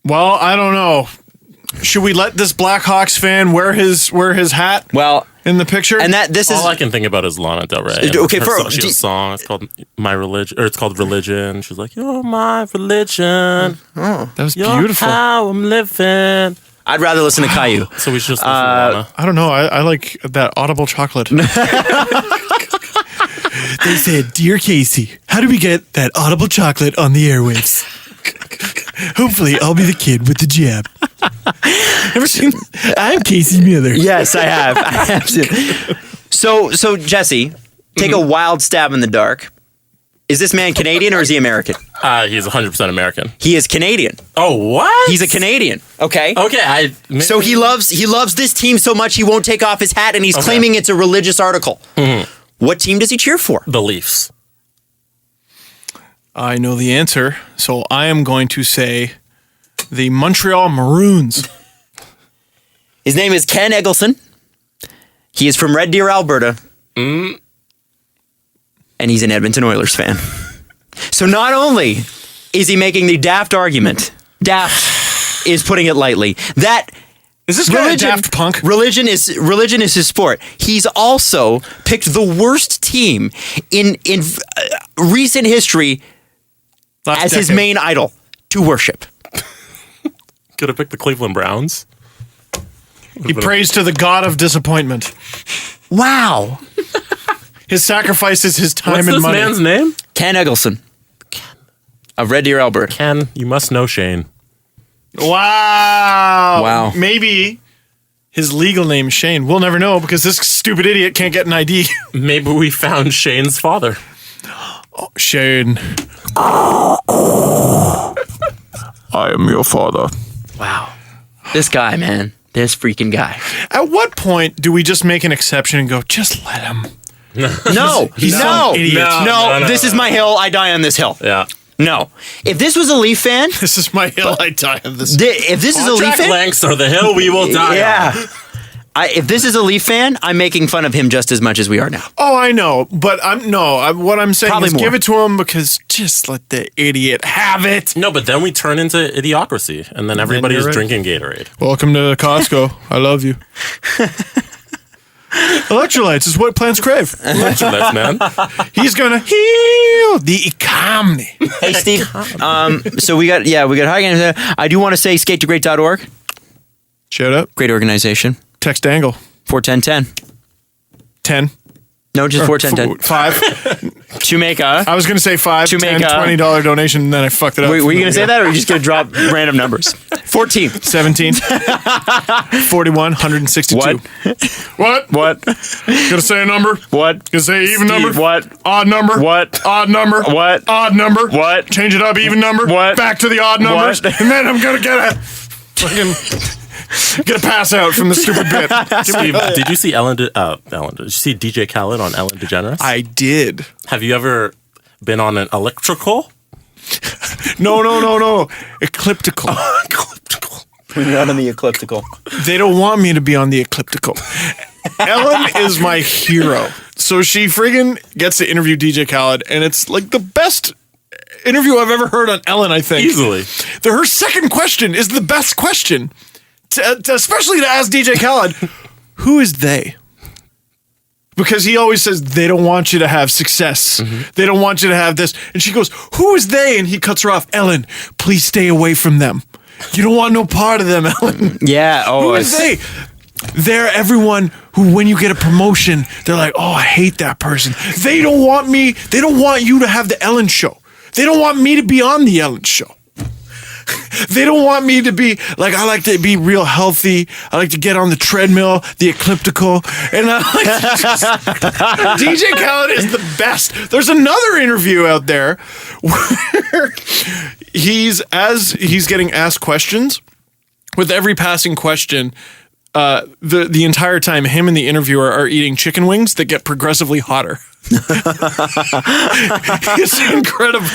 Well, I don't know. Should we let this Blackhawks fan wear his hat? Well, in the picture, and this is all I can think about is Lana Del Rey. Okay, she has a song. It's called My Religion, or it's called Religion. She's like, "You're my religion." Oh, that was You're beautiful. How I'm living. I'd rather listen to Caillou. So we should just listen to Lana. I don't know. I like that audible chocolate. They said, "Dear Casey, how do we get that audible chocolate on the airwaves?" Hopefully, I'll be the kid with the jab. Ever seen? I'm Casey Miller. Yes, I have. I have seen. So Jesse, take a wild stab in the dark. Is this man Canadian or is he American? He's 100% American. He is Canadian. Oh, what? He's a Canadian. Okay. Okay. So he loves this team so much he won't take off his hat, and he's claiming it's a religious article. Mm-hmm. What team does he cheer for? The Leafs. I know the answer, so I am going to say the Montreal Maroons. His name is Ken Eggleston. He is from Red Deer, Alberta. And he's an Edmonton Oilers fan. So not only is he making the daft argument, daft is putting it lightly, that is this guy a Daft Punk? Religion is his sport. He's also picked the worst team in recent history as his main idol to worship. Could have picked the Cleveland Browns. He prays to the god of disappointment. Wow. His sacrifice is his time What's and this money. man's name? Ken Eggleston. Of Red Deer, Alberta. Ken, you must know Shane. Wow. Maybe his legal name is Shane. We'll never know because this stupid idiot can't get an ID. Maybe we found Shane's father. Oh, Shane. I am your father. Wow. This guy, man. This freaking guy. At what point do we just make an exception and go, just let him? No. He's some idiot. No, this is my hill. I die on this hill. Yeah. No. If this was a Leaf fan... This is my hill. I die on this. If this is a Leaf fan... lengths are the hill we will die on. If this is a Leaf fan, I'm making fun of him just as much as we are now. Oh, I know. But what I'm saying Probably is more. give it to him because just let the idiot have it. No, but then we turn into idiocracy, and then everybody is drinking Gatorade. Welcome to Costco. I love you. Electrolytes is what plants crave. Electrolytes, man. He's gonna heal the economy. Hey, Steve. So we got high games. I do want to say skate2great.org. Shout out. Great organization. Text Dangle. 41010. 10. No, just 41010. 5. To make a... I was going to say 5, To 10, make a- $20 donation, and then I fucked it up. Were you going to say that, or are you just going to drop random numbers? 14. 17. 41. 162. What? What? Gonna say a number? What? Gonna say even Steve, number? what? Odd number? What? Odd number? What? Odd number? What? Change it up, even number? What? Back to the odd numbers? What? And then I'm gonna get a fucking... Get a pass out from the stupid bit. Steve, did you see did you see DJ Khaled on Ellen DeGeneres? I did. Have you ever been on an electrical? No. Ecliptical. When you're not on the ecliptical. They don't want me to be on the ecliptical. Ellen is my hero. So she friggin' gets to interview DJ Khaled, and it's like the best interview I've ever heard on Ellen, I think. Easily. Her second question is the best question. Especially to ask DJ Khaled, who is they? Because he always says, they don't want you to have success. Mm-hmm. They don't want you to have this. And she goes, who is they? And he cuts her off. Ellen, please stay away from them. You don't want no part of them, Ellen. Yeah. Oh, Who is they? They're everyone who, when you get a promotion, they're like, oh, I hate that person. They don't want me. They don't want you to have the Ellen show. They don't want me to be on the Ellen show. They don't want me to be like, I like to be real healthy. I like to get on the treadmill, the ecliptical. And I like to just... DJ Khaled is the best. There's another interview out there where he's getting asked questions with every passing question, the entire time, him and the interviewer are eating chicken wings that get progressively hotter. It's incredible.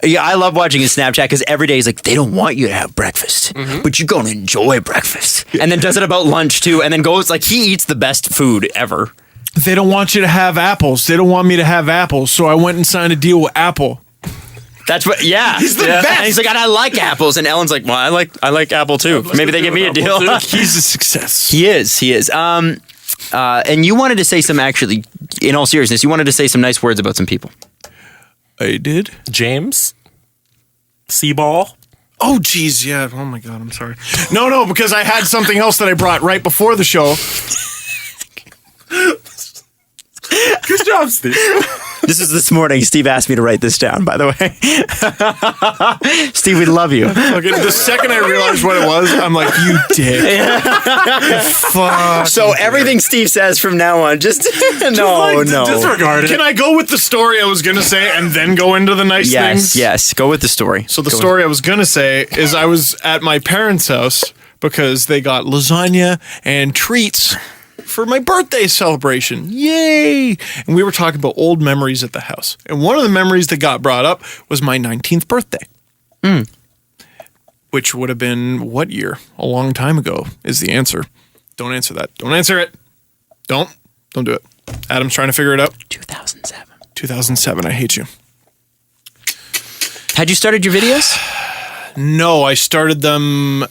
Yeah, I love watching his Snapchat because every day he's like, they don't want you to have breakfast, but you're going to enjoy breakfast. And then does it about lunch too, and then goes like he eats the best food ever. They don't want you to have apples. They don't want me to have apples, so I went and signed a deal with Apple. That's what, yeah. He's the best. And he's like, and I like apples. And Ellen's like, well, I like Apple too. Maybe they give me a deal. He's a success. He is. And you wanted to say some, actually, in all seriousness, you wanted to say some nice words about some people. I did? James? Seaball? Oh, geez, yeah. Oh, my God, I'm sorry. No, because I had something else that I brought right before the show. Good job, Steve. This is this morning. Steve asked me to write this down, by the way. Steve, we love you. Okay, the second I realized what it was, I'm like, you dick. Fuck. So everything Steve says from now on, just no. Disregard it. Can I go with the story I was going to say and then go into the nice things? Yes. Go with the story. So the story I was going to say is I was at my parents' house because they got lasagna and treats for my birthday celebration. Yay! And we were talking about old memories at the house. And one of the memories that got brought up was my 19th birthday. Which would have been what year? A long time ago is the answer. Don't answer that. Don't answer it. Don't do it. Adam's trying to figure it out. 2007. 2007. I hate you. Had you started your videos? No, I started them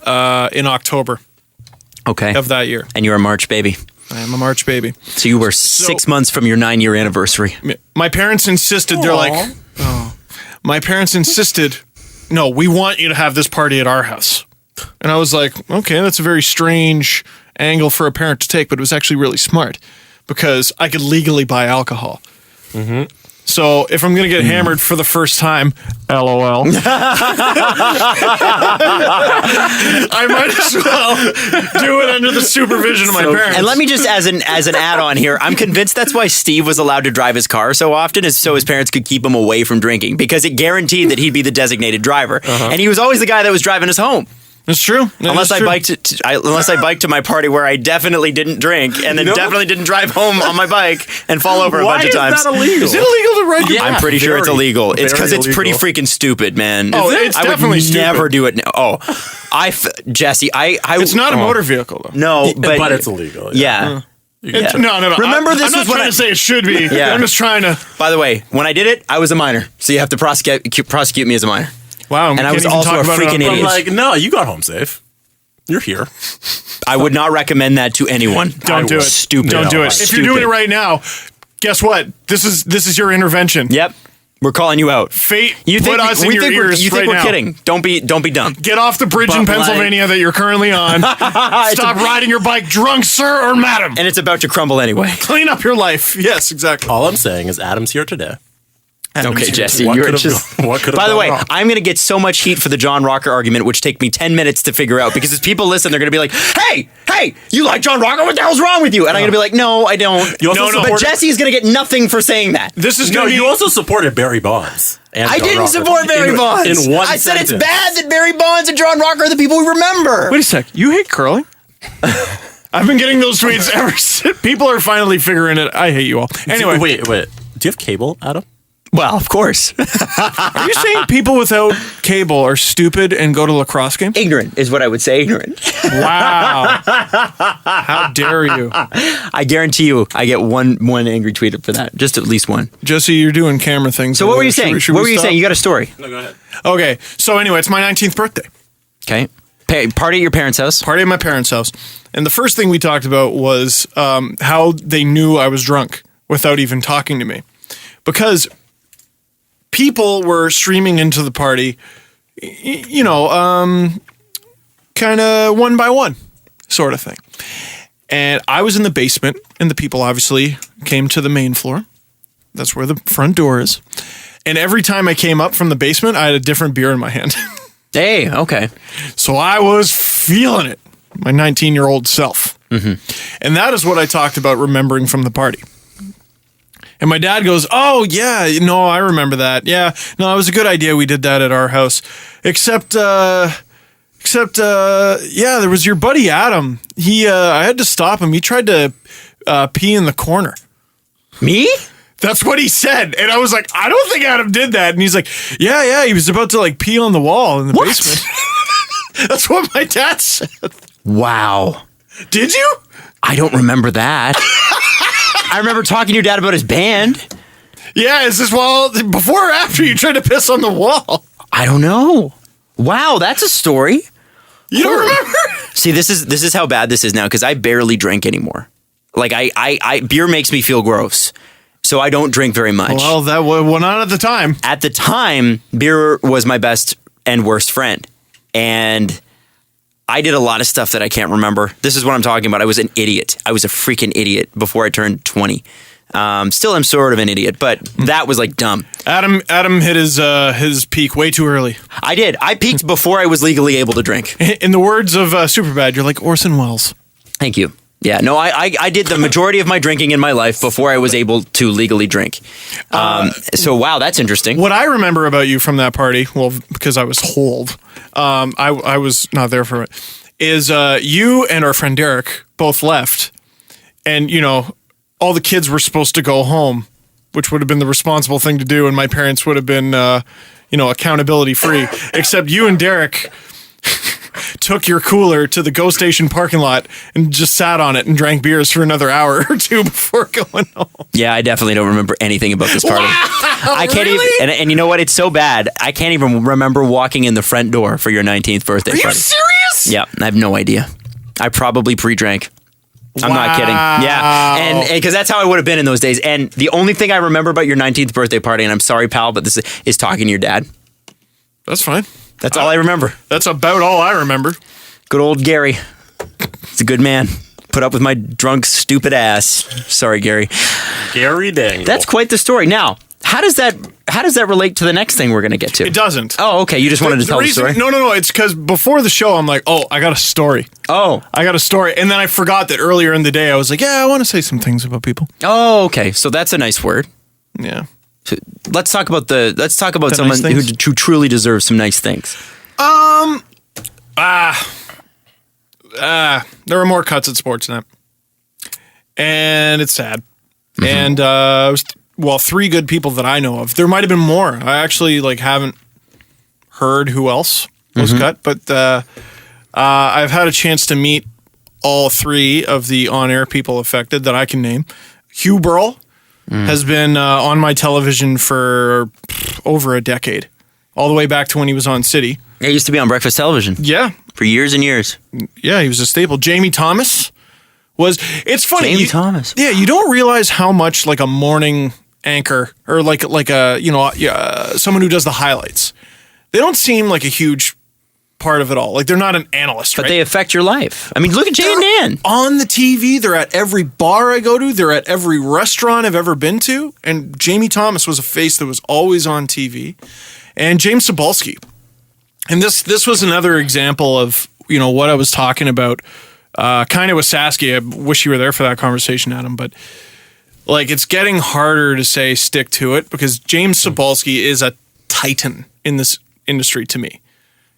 in October. Okay. Of that year. And you're a March baby. I am a March baby. So you were 6 months from your 9-year anniversary. My parents insisted, they're like, my parents insisted, no, we want you to have this party at our house. And I was like, okay, that's a very strange angle for a parent to take, but it was actually really smart because I could legally buy alcohol. So if I'm going to get hammered for the first time, LOL, I might as well do it under the supervision of my parents. And let me just, as an add-on here, I'm convinced that's why Steve was allowed to drive his car so often, is so his parents could keep him away from drinking, because it guaranteed that he'd be the designated driver. And he was always the guy that was driving us home. It's true. Unless I biked to my party where I definitely didn't drink, and then definitely didn't drive home on my bike and fall over a bunch of times. Why is that illegal? Is it illegal to ride your bike? I'm pretty sure it's illegal. It's because it's pretty illegal. freaking stupid, man. Oh, it's definitely stupid. I would never do it. Jesse, it's not a motor vehicle, though. No, but it's illegal. Yeah. No. Remember, this I'm was not when trying to say it should be. Yeah. I'm just trying to. By the way, when I did it, I was a minor, so you have to prosecute me as a minor. Wow, and I was also a freaking idiot. I'm like, no, you got home safe. You're here. I would not recommend that to anyone. Don't do it. Stupid. Don't do it. If you're doing it right now, guess what? This is your intervention. Yep. We're calling you out. Fate put us in your ears You think right we're now. kidding. Don't be dumb. Get off the bridge in Pennsylvania that you're currently on. Stop riding your bike drunk, sir or madam. And it's about to crumble anyway. Clean up your life. Yes, exactly. All I'm saying is Adam's here today. Okay, Jesse, What you're could've just. gone- what could've By the gone way, wrong? I'm going to get so much heat for the John Rocker argument, which take me 10 minutes to figure out, because as people listen, they're going to be like, hey, you like John Rocker? What the hell's wrong with you? And I'm going to be like, no, I don't. You also But supported- Jesse's going to get nothing for saying that. This is No, going to be. you also supported Barry Bonds. and I John didn't Rocker support Barry Bonds. In one I said sentence. it's bad that Barry Bonds and John Rocker are the people we remember. Wait a sec. You hate curling? I've been getting those tweets ever since. People are finally figuring it. I hate you all. Anyway. Wait. Do you have cable, Adam? Well, of course. Are you saying people without cable are stupid and go to lacrosse games? Ignorant is what I would say. Ignorant. Wow. How dare you? I guarantee you I get one angry tweet for that. Just at least one. Jesse, you're doing camera things. So what were you saying? Should What we were you stop? saying? You got a story. No, go ahead. Okay. So anyway, it's my 19th birthday. Okay. Party at your parents' house. Party at my parents' house. And the first thing we talked about was how they knew I was drunk without even talking to me. Because people were streaming into the party, kind of one by one sort of thing. And I was in the basement, and the people obviously came to the main floor. That's where the front door is. And every time I came up from the basement, I had a different beer in my hand. Hey, okay. So I was feeling it, my 19-year-old self. Mm-hmm. And that is what I talked about remembering from the party. And my dad goes, oh, yeah, no, I remember that. Yeah, no, it was a good idea we did that at our house. Except Except, there was your buddy Adam. I had to stop him. He tried to pee in the corner. Me? That's what he said. And I was like, I don't think Adam did that. And he's like, yeah, he was about to like pee on the wall in the basement. That's what my dad said. Wow. Did you? I don't remember that. I remember talking to your dad about his band. Yeah, is this before or after you tried to piss on the wall? I don't know. Wow, that's a story. You don't remember? See, this is how bad this is now because I barely drink anymore. Like I beer makes me feel gross. So I don't drink very much. Well, that was not at the time. At the time, beer was my best and worst friend. And I did a lot of stuff that I can't remember. This is what I'm talking about. I was an idiot. I was a freaking idiot before I turned 20. Still I'm sort of an idiot, but that was like dumb. Adam hit his peak way too early. I did. I peaked before I was legally able to drink. In the words of Superbad, you're like Orson Welles. Thank you. Yeah, no, I did the majority of my drinking in my life before I was able to legally drink. So, wow, that's interesting. What I remember about you from that party, well, because I was told, I was not there for it, is you and our friend Derek both left. And, all the kids were supposed to go home, which would have been the responsible thing to do. And my parents would have been, accountability free. Except you and Derek took your cooler to the GO station parking lot and just sat on it and drank beers for another hour or two before going home. Yeah, I definitely don't remember anything about this party. Wow, I can't really? even, and you know what? It's so bad. I can't even remember walking in the front door for your 19th birthday party. Are you serious? Yeah, I have no idea. I probably pre-drank. I'm not kidding. Yeah, and because that's how I would have been in those days. And the only thing I remember about your 19th birthday party, and I'm sorry, pal, but this is talking to your dad. That's fine. That's all I remember. That's about all I remember. Good old Gary. He's a good man. Put up with my drunk, stupid ass. Sorry, Gary. Gary Dangle. That's quite the story. Now, how does that relate to the next thing we're going to get to? It doesn't. Oh, okay. You just wanted to tell the story? No. It's because before the show, I'm like, I got a story. Oh. I got a story. And then I forgot that earlier in the day, I was like, I want to say some things about people. Oh, okay. So that's a nice word. Yeah. So let's talk about someone nice who truly deserves some nice things. There are more cuts at Sportsnet. And it's sad. Mm-hmm. And, 3 good people that I know of. There might have been more. I actually haven't heard who else was cut, but I've had a chance to meet all 3 of the on-air people affected that I can name. Hugh Burl has been on my television for over a decade, all the way back to when he was on City. He used to be on breakfast television. Yeah. For years and years. Yeah, he was a staple. Jamie Thomas was... It's funny. Jamie Thomas. Yeah, you don't realize how much a morning anchor or someone who does the highlights, they don't seem like a huge part of it all. They're not an analyst, but they affect your life. I mean, look at Jay and Dan. On the TV, they're at every bar I go to. They're at every restaurant I've ever been to. And Jamie Thomas was a face that was always on TV. And James Cebulski. And this was another example of, what I was talking about, kind of with Sasky. I wish you were there for that conversation, Adam, but it's getting harder to say stick to it because James Cebulski is a titan in this industry to me.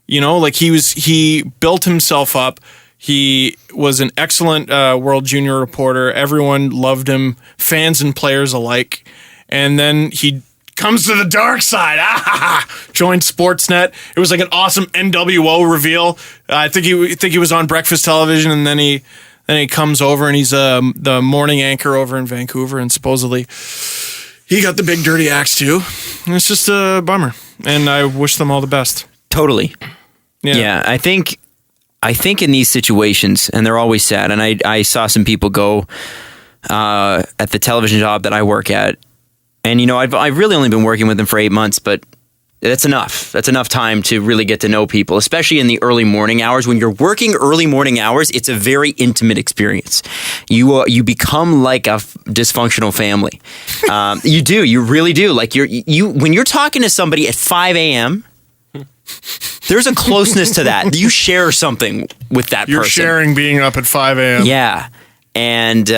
He built himself up. He was an excellent World Junior reporter. Everyone loved him, fans and players alike. And then he comes to the dark side. Joined Sportsnet. It was an awesome NWO reveal. I think he was on breakfast television, and then he comes over and he's the morning anchor over in Vancouver, and supposedly he got the big dirty axe too. And it's just a bummer, and I wish them all the best. Totally. Yeah. I think in these situations, and they're always sad. And I saw some people go at the television job that I work at. And, I've really only been working with them for 8 months, but that's enough. That's enough time to really get to know people, especially in the early morning hours. When you're working early morning hours, it's a very intimate experience. You become like a dysfunctional family. You do. You really do. When you're talking to somebody at 5 a.m., there's a closeness to that. You share something with that person. You're sharing being up at 5 a.m. Yeah. And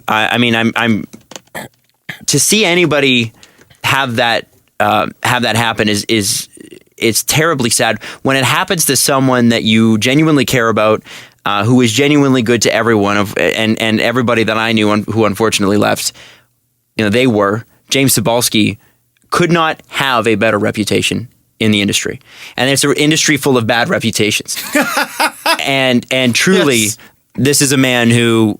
I'm to see anybody have that happen is it's terribly sad when it happens to someone that you genuinely care about, who is genuinely good to everyone and everybody that I knew who unfortunately left. They were. James Cybulski could not have a better reputation in the industry, and it's an industry full of bad reputations. and truly, this is a man who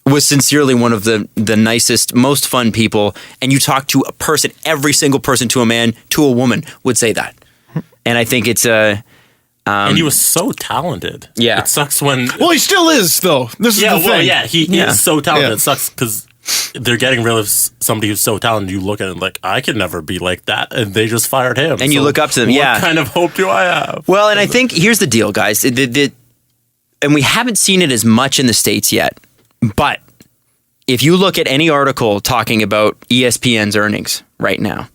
was sincerely one of the nicest, most fun people. And you talk to a person, every single person, to a man, to a woman, would say that. And I think it's a. And he was so talented. Yeah, it sucks when. Well, he still is, though. This is the thing. He is so talented. It sucks because they're getting rid of somebody who's so talented. You look at it like, I could never be like that, and they just fired him. And you look up to them. What kind of hope do I have? Well, and I think here's the deal, guys. And we haven't seen it as much in the States yet, but if you look at any article talking about ESPN's earnings right now,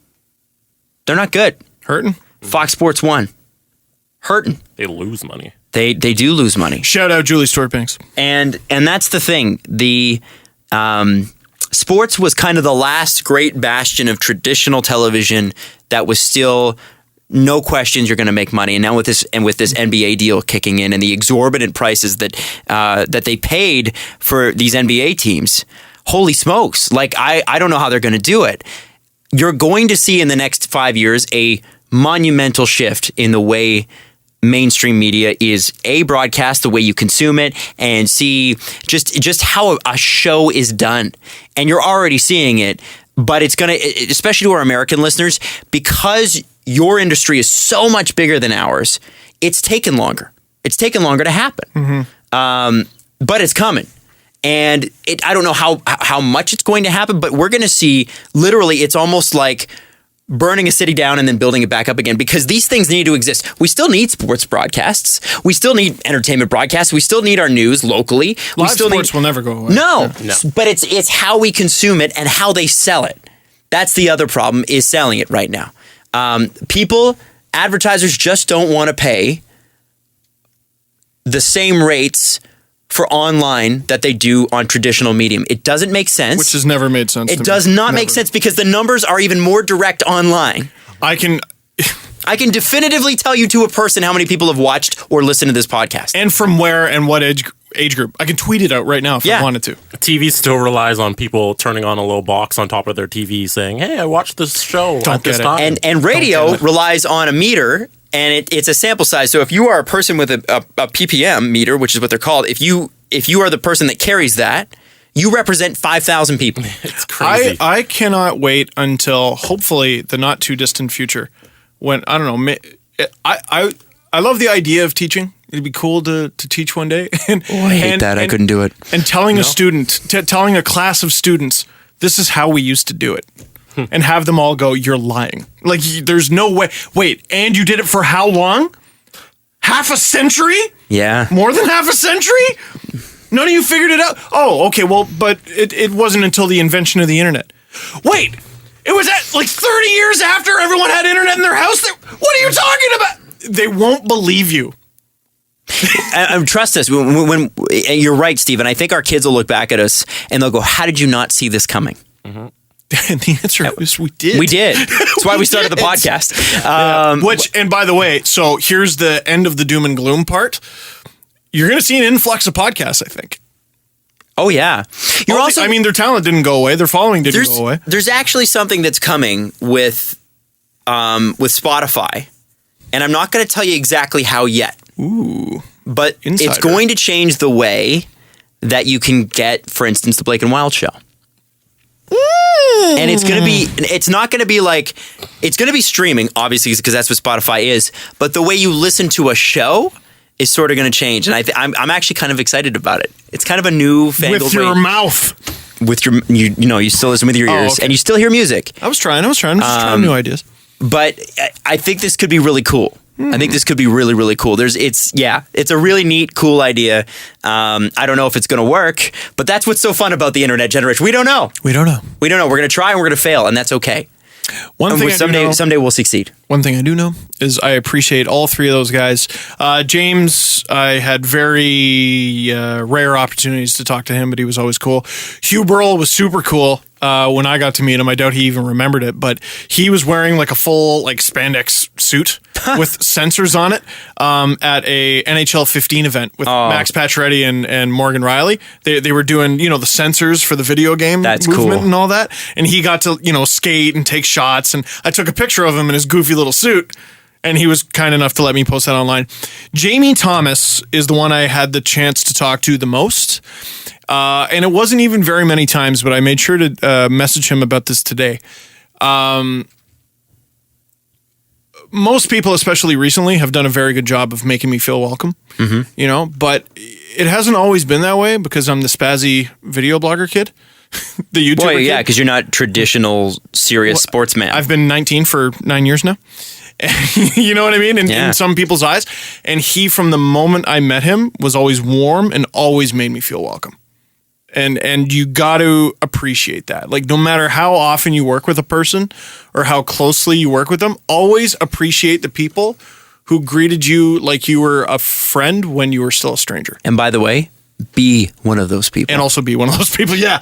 they're not good. Hurting. Fox Sports 1. Hurting. They lose money. They do lose money. Shout out Julie Stewart-Banks. And that's the thing. The sports was kind of the last great bastion of traditional television that was still no questions you're going to make money. And now with this NBA deal kicking in and the exorbitant prices that they paid for these NBA teams, holy smokes! Like I don't know how they're going to do it. You're going to see in the next 5 years a monumental shift in the way mainstream media is broadcast, the way you consume it, and see just how a show is done. And you're already seeing it, but it's going to, especially to our American listeners, because your industry is so much bigger than ours, it's taken longer. It's taken longer to happen. But it's coming. And I don't know how much it's going to happen, but we're going to see, literally, it's almost like burning a city down and then building it back up again, because these things need to exist. We still need sports broadcasts. We still need entertainment broadcasts. We still need our news locally. Live sports will never go away. No, but it's how we consume it and how they sell it. That's the other problem, is selling it right now. Advertisers just don't want to pay the same rates for online that they do on traditional medium. It doesn't make sense. Which has never made sense. It does not make sense, because the numbers are even more direct online. I can definitively tell you to a person how many people have watched or listened to this podcast. And from where and what age group. I can tweet it out right now if I wanted to. TV still relies on people turning on a little box on top of their TV saying, hey, I watched this show at this time. And radio relies on a meter, and it's a sample size. So if you are a person with a PPM meter, which is what they're called, if you are the person that carries that, you represent 5,000 people. It's crazy. I cannot wait until hopefully the not too distant future, when, I don't know, I love the idea of teaching. It'd be cool to teach one day. I hate that. I couldn't do it. And telling a student, telling a class of students, this is how we used to do it. And have them all go, you're lying. Like, there's no way. Wait, and you did it for how long? Half a century? Yeah. More than half a century? None of you figured it out? Oh, okay, well, but it wasn't until the invention of the internet. Wait, it was like 30 years after everyone had internet in their house? What are you talking about? They won't believe you. Trust us. When you're right, Stephen. I think our kids will look back at us and they'll go, how did you not see this coming? Mm-hmm. And the answer is we did. We did. That's why we started the podcast. And by the way, so here's the end of the doom and gloom part. You're going to see an influx of podcasts, I think. Oh, yeah. Their talent didn't go away. Their following didn't go away. There's actually something that's coming with Spotify. And I'm not going to tell you exactly how yet. Ooh. But it's going to change the way that you can get, for instance, the Blake and Wild show. And it's going to be, it's not going to be like, it's going to be streaming, obviously, because that's what Spotify is. But the way you listen to a show is sort of going to change. And I'm actually kind of excited about it. It's kind of a new fangled with your way. mouth. With your, you still listen with your ears and you still hear music. I was trying. I'm just trying new ideas. But I think this could be really cool. I think this could be really, really cool. It's a really neat, cool idea. I don't know if it's going to work, but that's what's so fun about the internet generation. We don't know. We don't know. We're going to try and we're going to fail, and that's okay. Someday we'll succeed. One thing I do know is I appreciate all three of those guys. James, I had very rare opportunities to talk to him, but he was always cool. Hugh Burrell was super cool. when I got to meet him. I doubt he even remembered it, but he was wearing like a full like spandex suit with sensors on it at a NHL 15 event with Max Pacioretty and Morgan Riley. They were doing, the sensors for the video game movement and all that. And he got to, skate and take shots. And I took a picture of him in his goofy little suit. And he was kind enough to let me post that online. Jamie Thomas is the one I had the chance to talk to the most. And it wasn't even very many times, but I made sure to message him about this today. Most people, especially recently, have done a very good job of making me feel welcome. But it hasn't always been that way because I'm the spazzy video blogger kid. The YouTuber kid. Yeah, because you're not traditional, serious sportsman. I've been 19 for 9 years now. You know what I mean? In some people's eyes. And he, from the moment I met him, was always warm and always made me feel welcome. And you got to appreciate that. Like, no matter how often you work with a person or how closely you work with them, always appreciate the people who greeted you like you were a friend when you were still a stranger. And by the way, be one of those people. And also be one of those people. Yeah.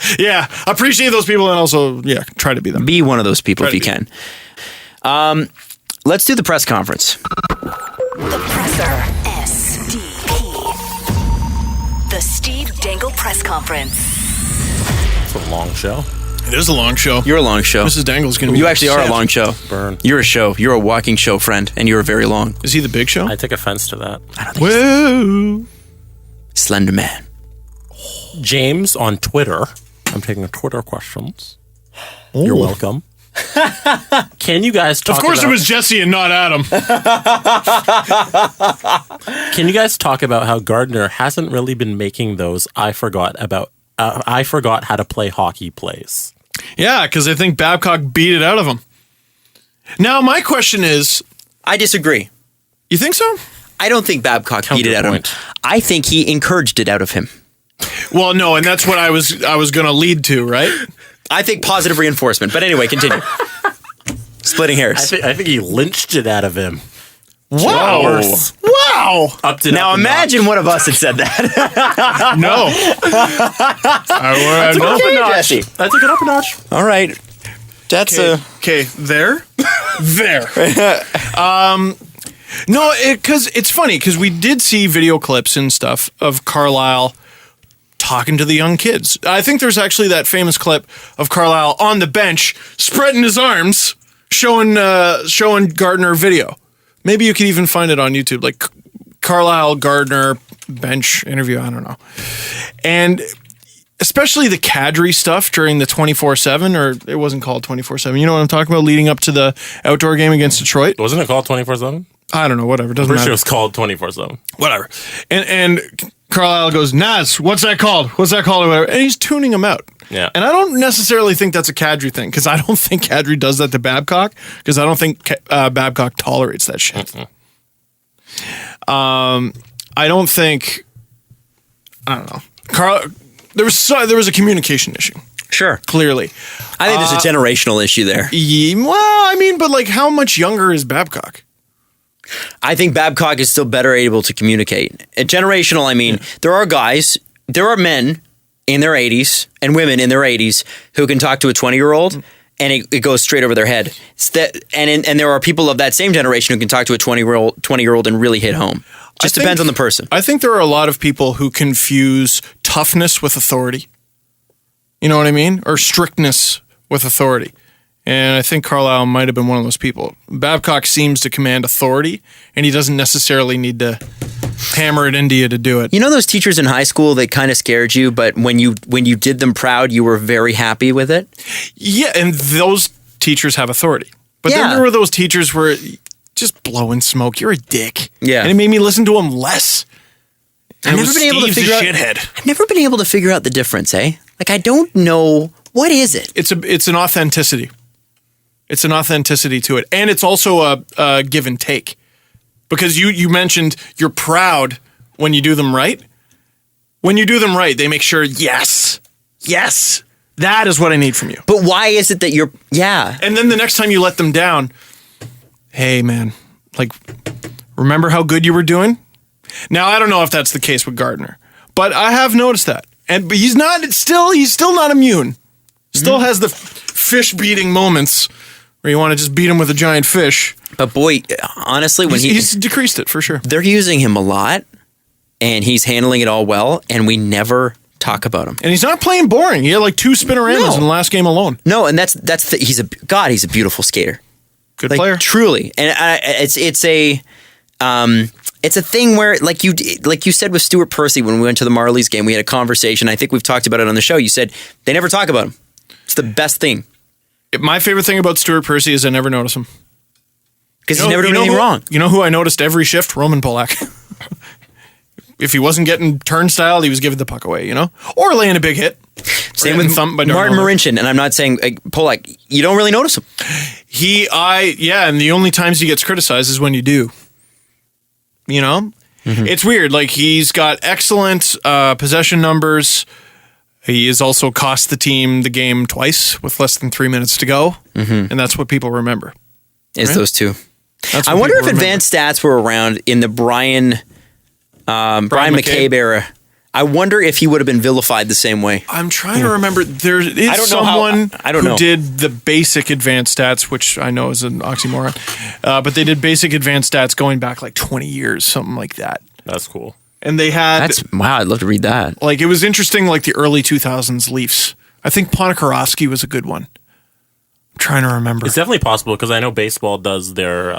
Appreciate those people and also, try to be them. Be one of those people if you can. Let's do the press conference. The Presser. SDP. The Steve Dangle Press Conference. It's a long show. It is a long show. You're a long show. Mrs. Dangle's going to be... You actually are a long show. Burn. You're a show. You're a walking show, friend. And you're very long. Is he the big show? I take offense to that. I don't think so. Slender Man. James on Twitter. I'm taking Twitter questions. Ooh. You're welcome. Can you guys talk Of course it was Jesse and not Adam. Can you guys talk about how Gardiner hasn't really been making those I forgot how to play hockey plays? Yeah, because I think Babcock beat it out of him. Now, my question is... I disagree. You think so? I don't think Babcock beat it out of him. I think he encouraged it out of him. Well, no, and that's what I was going to lead to, right? I think positive reinforcement. But anyway, continue. Splitting hairs. I think he lynched it out of him. Wow. Wow. Now imagine one of us had said that. No. I took it up a notch. All right. That's okay. There. No, because it's funny because we did see video clips and stuff of Carlisle talking to the young kids. I think there's actually that famous clip of Carlisle on the bench spreading his arms, showing Gardiner video. Maybe you could even find it on YouTube, like Carlisle Gardiner bench interview. I don't know. And especially the Kadri stuff during the 24/7, or it wasn't called 24/7. You know what I'm talking about? Leading up to the outdoor game against Detroit. Wasn't it called 24/7? I don't know. Whatever. Doesn't matter. Sure it was called 24/7. Whatever. And Carlisle goes, Naz, what's that called? What's that called? Or whatever. And he's tuning him out. Yeah. And I don't necessarily think that's a Kadri thing, because I don't think Kadri does that to Babcock, because I don't think Babcock tolerates that shit. I don't think, I don't know. There was a communication issue. Sure. Clearly. I think there's a generational issue there. But like, how much younger is Babcock? I think Babcock is still better able to communicate. Generational, there are men in their 80s and women in their 80s who can talk to a 20-year-old and it goes straight over their head. And there are people of that same generation who can talk to a 20-year-old and really hit home. Just depends on the person. I think there are a lot of people who confuse toughness with authority. You know what I mean? Or strictness with authority. And I think Carlisle might have been one of those people. Babcock seems to command authority, and he doesn't necessarily need to hammer it into you to do it. You know those teachers in high school that kind of scared you, but when you did them proud, you were very happy with it? Yeah, and those teachers have authority. But then there were those teachers where just blowing smoke. You're a dick. Yeah. And it made me listen to him less. I've never been able to figure out. Shithead. I've never been able to figure out the difference, eh? Like, I don't know. What is it? It's an authenticity. It's an authenticity to it. And it's also a give and take. Because you mentioned you're proud when you do them right. When you do them right, they make sure, yes, that is what I need from you. But why is it that you're, And then the next time you let them down, hey, man, like, remember how good you were doing? Now, I don't know if that's the case with Gardiner, but I have noticed that. But he's still not immune. Still has the fish beating moments where you want to just beat him with a giant fish. But boy, honestly, when he's decreased it for sure. They're using him a lot, and he's handling it all well, and we never talk about him. And he's not playing boring. He had like 2 spinoramas in the last game alone. No, and he's a beautiful skater. Good player. Truly. And it's a thing where like you said with Stuart Percy when we went to the Marlies game, we had a conversation. I think we've talked about it on the show. You said they never talk about him. It's the best thing. My favorite thing about Stuart Percy is I never notice him. Because he's never doing anything wrong. You know who I noticed every shift? Roman Polak. If he wasn't getting turnstile, he was giving the puck away, or laying a big hit. Same with Martin Marincin, and I'm not saying Polak. You don't really notice him. And the only times he gets criticized is when you do. It's weird. Like he's got excellent possession numbers. He has also cost the team the game twice with less than 3 minutes to go, and that's what people remember. Is those two? I wonder if advanced stats were around in the Brian McCabe era. I wonder if he would have been vilified the same way. I'm trying to remember. There is someone who did the basic advanced stats, which I know is an oxymoron, but they did basic advanced stats going back like 20 years, something like that. That's cool. And they had... Wow, I'd love to read that. Like, it was interesting, like the early 2000s Leafs. I think Ponikarovsky was a good one. I'm trying to remember. It's definitely possible because I know baseball does their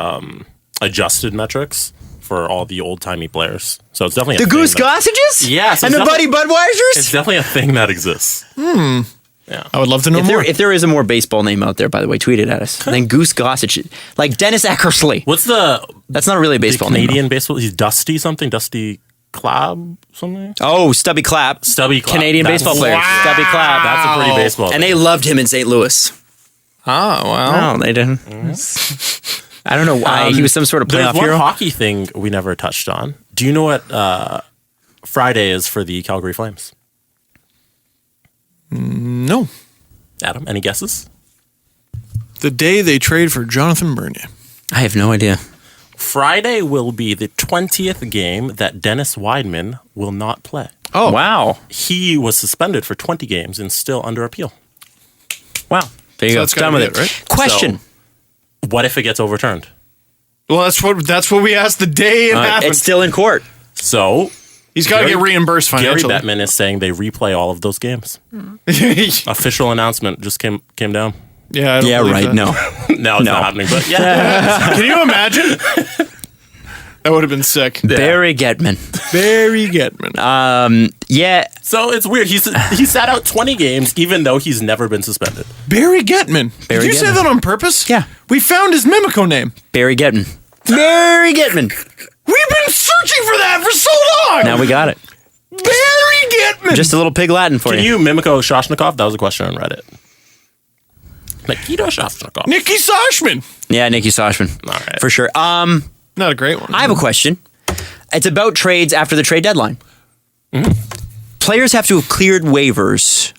adjusted metrics for all the old-timey players. So it's definitely the Goose Gossages? Yeah. So and the Buddy Budweisers? It's definitely a thing that exists. Yeah. I would love to know more. If there is a more baseball name out there, by the way, tweet it at us. Then Goose Gossage. Like Dennis Eckersley. That's not really a baseball name. Canadian baseball? He's Dusty something? Dusty Clapp something? Oh, Stubby Clapp. Canadian baseball player. Wow. Stubby Clapp. That's a pretty baseball And they loved him in St. Louis. Oh, well. No, they didn't. I don't know why. He was some sort of playoff There's one hero. hockey thing we never touched on. Do you know what Friday is for the Calgary Flames? No. Adam, any guesses? The day they trade for Jonathan Bernier. I have no idea. Friday will be the 20th game that Dennis Weidman will not play. Oh, wow. He was suspended for 20 games and still under appeal. Wow. There you go. That's Done with it. right? Question. So, what if it gets overturned? Well, that's what we asked the day it happened. It's still in court. So he's got to get reimbursed financially. Gary Bettman is saying they replay all of those games. Official announcement just came down. Yeah, I don't believe that. No. No, it's not happening, but yeah. Can you imagine? That would have been sick. Barry Getman. Yeah. So it's weird. He sat out 20 games even though he's never been suspended. Barry Getman. Did you say that on purpose? Yeah. We found his Mimico name. Barry Getman. Barry Getman. We've been searching for that for so long. Now we got it. Barry Getman. Just a little pig Latin for Can you. you Mimico Soshnikov? That was a question on Reddit. Nikita Soshnikov. Nicky Soshman. Yeah, Nicky Soshman. All right. For sure. Not a great one. I have a question. It's about trades after the trade deadline. Players have to have cleared waivers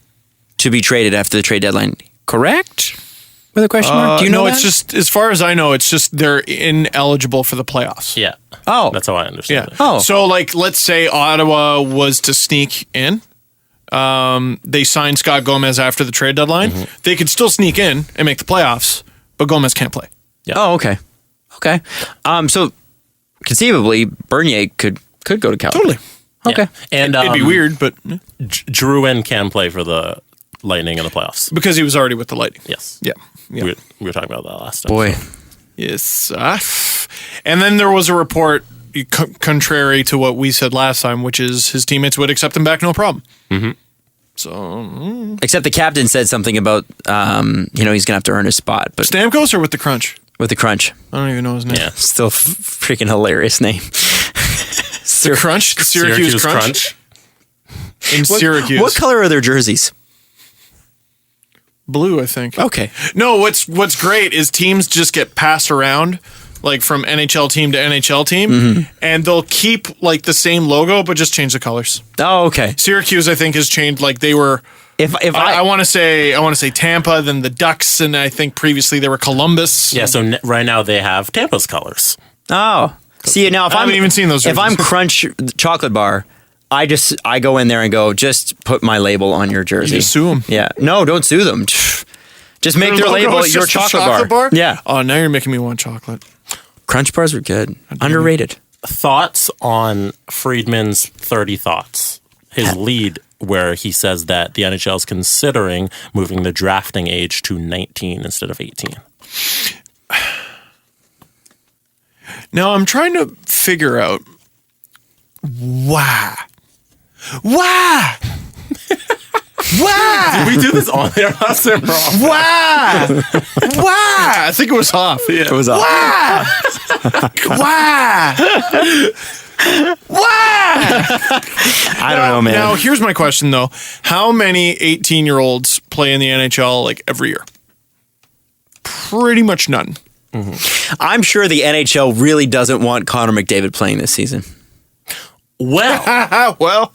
to be traded after the trade deadline, correct? With a question mark? Do you know No, that? it's just, as far as I know, it's just they're ineligible for the playoffs. Yeah. Oh. That's how I understand it. Oh. So, like, let's say Ottawa was to sneak in. They signed Scott Gomez after the trade deadline. They could still sneak in and make the playoffs, but Gomez can't play. Yeah. Oh, okay. Okay. So conceivably, Bernier could go to Calgary. Totally. Okay. Yeah. And It'd be weird, but Drouin can play for the Lightning in the playoffs. because he was already with the Lightning. Yes. Yeah. We were talking about that last time. Boy. Yes. And then there was a report contrary to what we said last time, which is his teammates would accept him back, no problem. So, Except the captain said something about, he's going to have to earn his spot. But Stamkos or with the Crunch? with the Crunch. I don't even know his name. Yeah. Still freaking hilarious name. The Crunch? The Syracuse Crunch? In Syracuse. What color are their jerseys? Blue, I think. Okay. No, what's great is teams just get passed around, like from NHL team to NHL team, and they'll keep like the same logo, but just change the colors. Oh, okay. Syracuse, I think, has changed. Like they were. If I want to say Tampa, then the Ducks, and I think previously they were Columbus. Yeah, so right now they have Tampa's colors. Oh. See, now if I haven't even seen those If jerseys. I'm Crunch chocolate bar, I go in there and go, just put my label on your jersey. You just sue them. Yeah. No, don't sue them. Just make their label is your just a chocolate bar. Yeah. Oh, now you're making me want chocolate. Crunch bars were good. Underrated. Thoughts on Friedman's 30 thoughts? His lead, where he says that the NHL is considering moving the drafting age to 19 instead of 18. Now I'm trying to figure out why. Why? Did we do this on there last time? Why? Why? I think it was off. Yeah. It was off. Why? Why? Why? I don't know, man. Now, here's my question, though. How many 18-year-olds play in the NHL like every year? Pretty much none. Mm-hmm. I'm sure the NHL really doesn't want Connor McDavid playing this season. Well, well,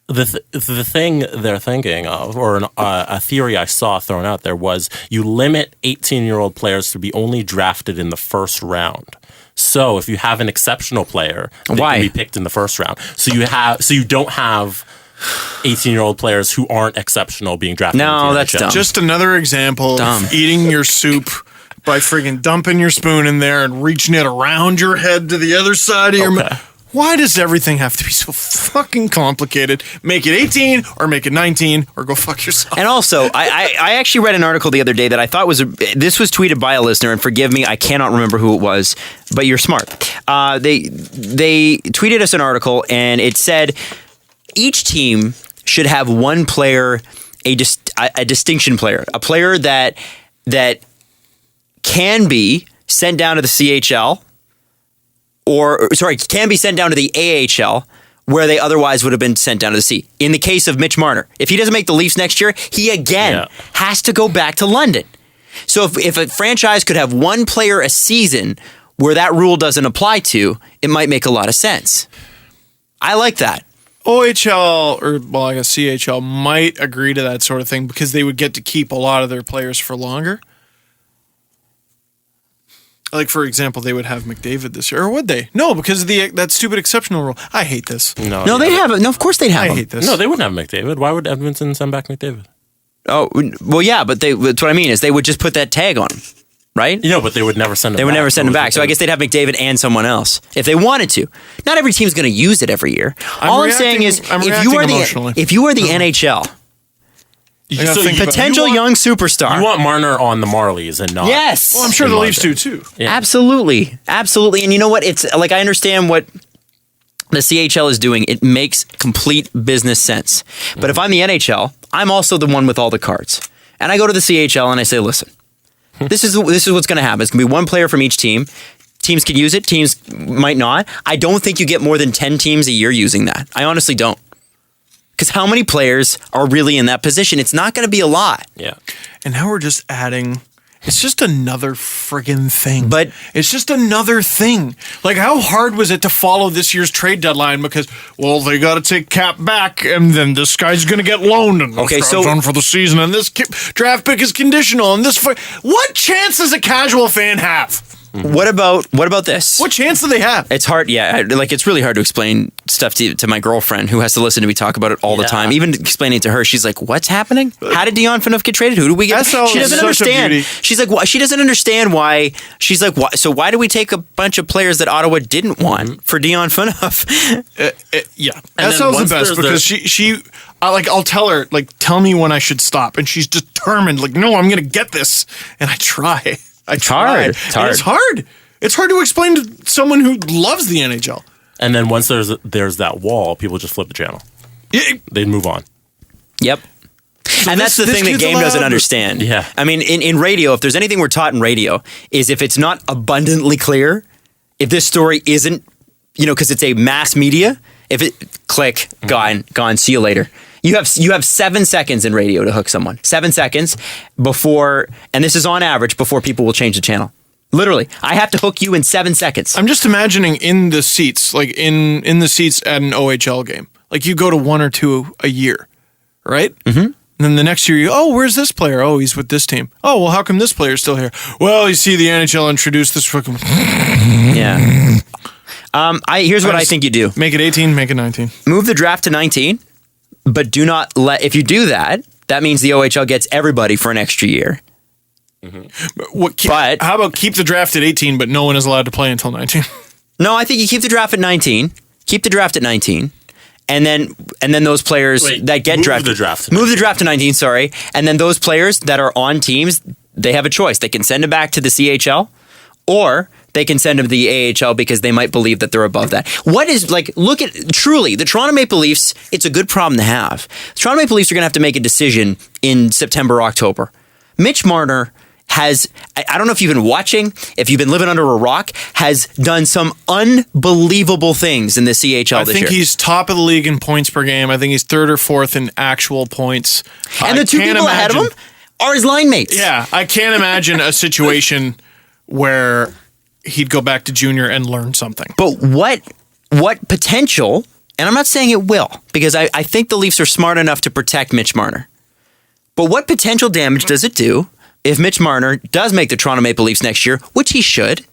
the thing they're thinking of, or a theory I saw thrown out there, was you limit 18-year-old players to be only drafted in the first round. So if you have an exceptional player, they can be picked in the first round. So you don't have 18-year-old players who aren't exceptional being drafted. No, that's dumb. Just another example of eating your soup by friggin' dumping your spoon in there and reaching it around your head to the other side of your mouth. Why does everything have to be so fucking complicated? Make it 18 or make it 19 or go fuck yourself. And also, I actually read an article the other day that I thought this was tweeted by a listener, and forgive me, I cannot remember who it was, but you're smart. They tweeted us an article, and it said each team should have one player, a distinction player, a player that can be sent down to the CHL, can be sent down to the AHL, where they otherwise would have been sent down to the C. In the case of Mitch Marner, if he doesn't make the Leafs next year, he again has to go back to London. So if a franchise could have one player a season where that rule doesn't apply to, it might make a lot of sense. I like that. OHL, I guess CHL, might agree to that sort of thing because they would get to keep a lot of their players for longer. Like, for example, they would have McDavid this year. Or would they? No, because of that stupid exceptional rule. I hate this. No, they'd have it. No, of course they'd have I him. hate this. No, they wouldn't have McDavid. Why would Edmonton send back McDavid? Oh, well, yeah, but that's what I mean is they would just put that tag on him, right? But they would never send him back. They would never send him back. So I guess they'd have McDavid and someone else if they wanted to. Not every team's going to use it every year. All I'm saying is if you are the NHL, potential young superstar. You want Marner on the Marlies and not. Yes. Well, I'm sure the Leafs do too. Yeah. Absolutely. Absolutely. And you know what? It's like I understand what the CHL is doing. It makes complete business sense. But if I'm the NHL, I'm also the one with all the cards. And I go to the CHL and I say, listen, this is what's going to happen. It's going to be one player from each team. Teams can use it. Teams might not. I don't think you get more than 10 teams a year using that. I honestly don't. Because how many players are really in that position? It's not going to be a lot. Yeah. And now we're just adding. It's just another friggin' thing. But it's just another thing. Like, how hard was it to follow this year's trade deadline? Because, well, they got to take Cap back, and then this guy's going to get loaned, and this guy's on for the season, and this draft pick is conditional, and this. What chance does a casual fan have? Mm-hmm. What about this? What chance do they have? It's hard, yeah. Like, it's really hard to explain stuff to my girlfriend who has to listen to me talk about it all the time. Even explaining it to her, she's like, "What's happening? How did Dion Phaneuf get traded? Who do we get?" She doesn't understand. She's like, she doesn't understand why. She's like, so why do we take a bunch of players that Ottawa didn't want for Dion Phaneuf? Yeah, SL's the best because she I'll tell her, like, tell me when I should stop, and she's determined. Like, no, I'm gonna get this, and I try. It's hard. It's hard. It's hard to explain to someone who loves the NHL. And then once there's that wall, people just flip the channel. They'd move on. Yep. So and that's the thing that game doesn't understand. Yeah. I mean, in radio, if there's anything we're taught in radio, is if it's not abundantly clear, if this story isn't, because it's a mass media, if it click, gone, see you later. You have 7 seconds in radio to hook someone. 7 seconds before, and this is on average, before people will change the channel. Literally, I have to hook you in 7 seconds. I'm just imagining in the seats, like in the seats at an OHL game. Like, you go to 1 or 2 a year, right? Mm-hmm. And then the next year, where's this player? Oh, he's with this team. Oh, well, how come this player's still here? Well, you see, the NHL introduced this fucking... Yeah. Here's what I think you do. Make it 18, make it 19. Move the draft to 19, but do not if you do that, that means the OHL gets everybody for an extra year. But how about keep the draft at 18, but no one is allowed to play until 19? No, I think you keep the draft at 19. Keep the draft at 19. And then those players that get drafted. Move the draft to 19, sorry. And then those players that are on teams, they have a choice. They can send them back to the CHL, or they can send them to the AHL because they might believe that they're above that. Look at, truly, the Toronto Maple Leafs, it's a good problem to have. The Toronto Maple Leafs are going to have to make a decision in September, October. Mitch Marner has, I don't know if you've been watching, if you've been living under a rock, has done some unbelievable things in the CHL this year. I think he's top of the league in points per game. I think he's third or fourth in actual points. And the two people ahead of him are his line mates. Yeah, I can't imagine a situation where he'd go back to junior and learn something. But what potential, and I'm not saying it will, because I think the Leafs are smart enough to protect Mitch Marner. But what potential damage does it do if Mitch Marner does make the Toronto Maple Leafs next year, which he should,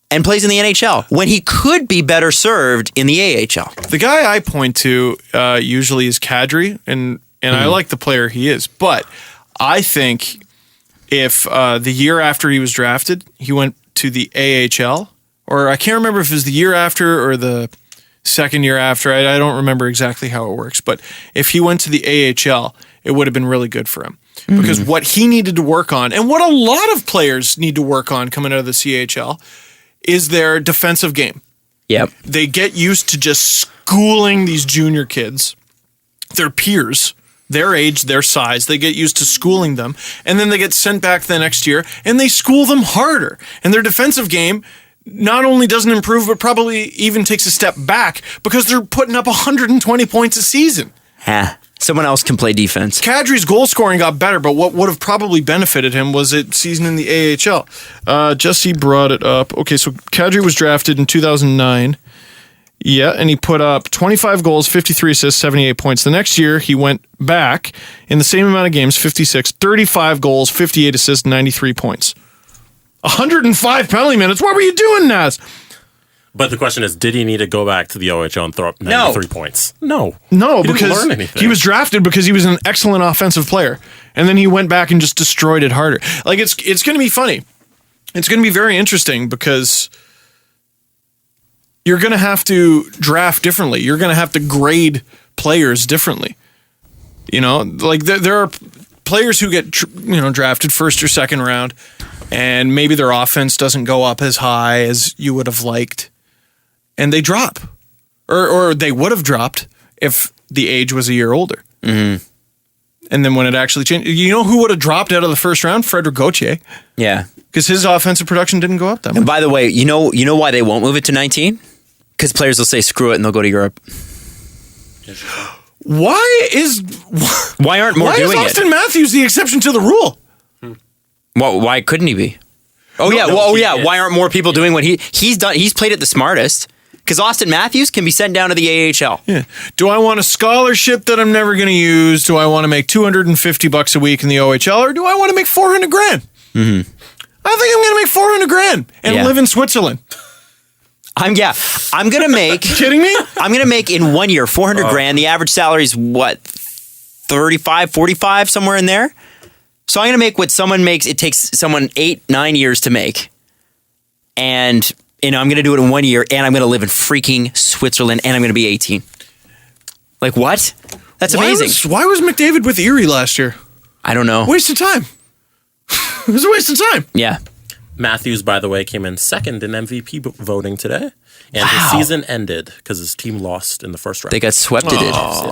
and plays in the NHL, when he could be better served in the AHL? The guy I point to usually is Kadri, and I like the player he is. But I think if the year after he was drafted, he went to the AHL, or I can't remember if it was the year after or the second year after. I don't remember exactly how it works. But if he went to the AHL, it would have been really good for him. Because what he needed to work on, and what a lot of players need to work on coming out of the CHL, is their defensive game. Yep. They get used to just schooling these junior kids, their peers, their age, their size. They get used to schooling them, and then they get sent back the next year, and they school them harder. And their defensive game not only doesn't improve, but probably even takes a step back because they're putting up 120 points a season. Someone else can play defense. Kadri's goal scoring got better, but what would have probably benefited him was a season in the AHL. Jesse brought it up. Okay, so Kadri was drafted in 2009. Yeah, and he put up 25 goals, 53 assists, 78 points. The next year, he went back in the same amount of games, 56, 35 goals, 58 assists, 93 points. 105 penalty minutes. What were you doing, Naz? But the question is, did he need to go back to the OHL and throw up 93 points? No. No, he because didn't learn anything. He was drafted because he was an excellent offensive player. And then he went back and just destroyed it harder. Like, it's going to be funny. It's going to be very interesting because you're going to have to draft differently. You're going to have to grade players differently. You know, like there are players who get drafted first or second round, and maybe their offense doesn't go up as high as you would have liked, and they drop, or they would have dropped if the age was a year older. Mm-hmm. And then when it actually changed, you know who would have dropped out of the first round? Frederic Gauthier. Yeah, because his offensive production didn't go up that much. And by the way, you know why they won't move it to 19? Because players will say screw it and they'll go to Europe. Why aren't more doing it? Why is Austin Matthews the exception to the rule? Well, why couldn't he be? Why aren't more people doing what he's done? He's played it the smartest. Because Austin Matthews can be sent down to the AHL. Yeah. Do I want a scholarship that I'm never going to use? Do I want to make $250 a week in the OHL, or do I want to make $400,000? Mm-hmm. I think I'm going to make $400,000 and live in Switzerland. I'm going to make. Kidding me? I'm going to make in 1 year $400,000. The average salary is what, 35, 45, somewhere in there. So I'm going to make what someone makes. It takes someone 8-9 years to make, and I'm going to do it in 1 year, and I'm going to live in freaking Switzerland, and I'm going to be 18. Like, what? That's amazing. Why was McDavid with Erie last year? I don't know. Waste of time. It was a waste of time. Yeah. Matthews, by the way, came in second in MVP voting today, and his season ended because his team lost in the first round. They got swept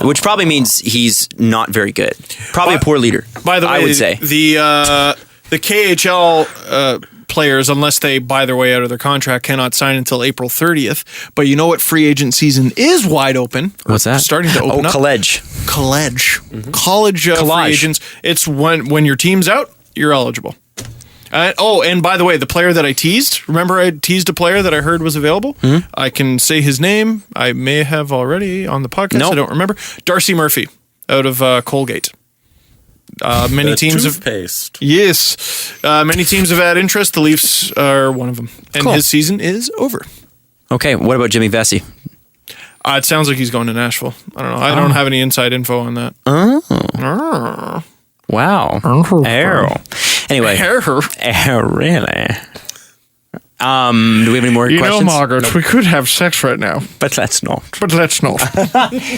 which probably means he's not very good. Probably a poor leader. By the way, I would say the KHL players, unless they buy their way out of their contract, cannot sign until April 30th. But you know what free agent season is wide open? What's that? Starting to open up. College. Mm-hmm. College free agents. It's when your team's out, you're eligible. And by the way, the player that I teased, remember I teased a player that I heard was available? Mm-hmm. I can say his name. I may have already on the podcast. Nope. I don't remember. Darcy Murphy out of Colgate. Many teams toothpaste. Yes. Many teams have had interest. The Leafs are one of them. And his season is over. Okay, what about Jimmy Vesey? It sounds like he's going to Nashville. I don't know. I don't have any inside info on that. Oh. Wow. Arrow. Anyway. Really? Do we have any more questions? Margaret, we could have sex right now. But let's not.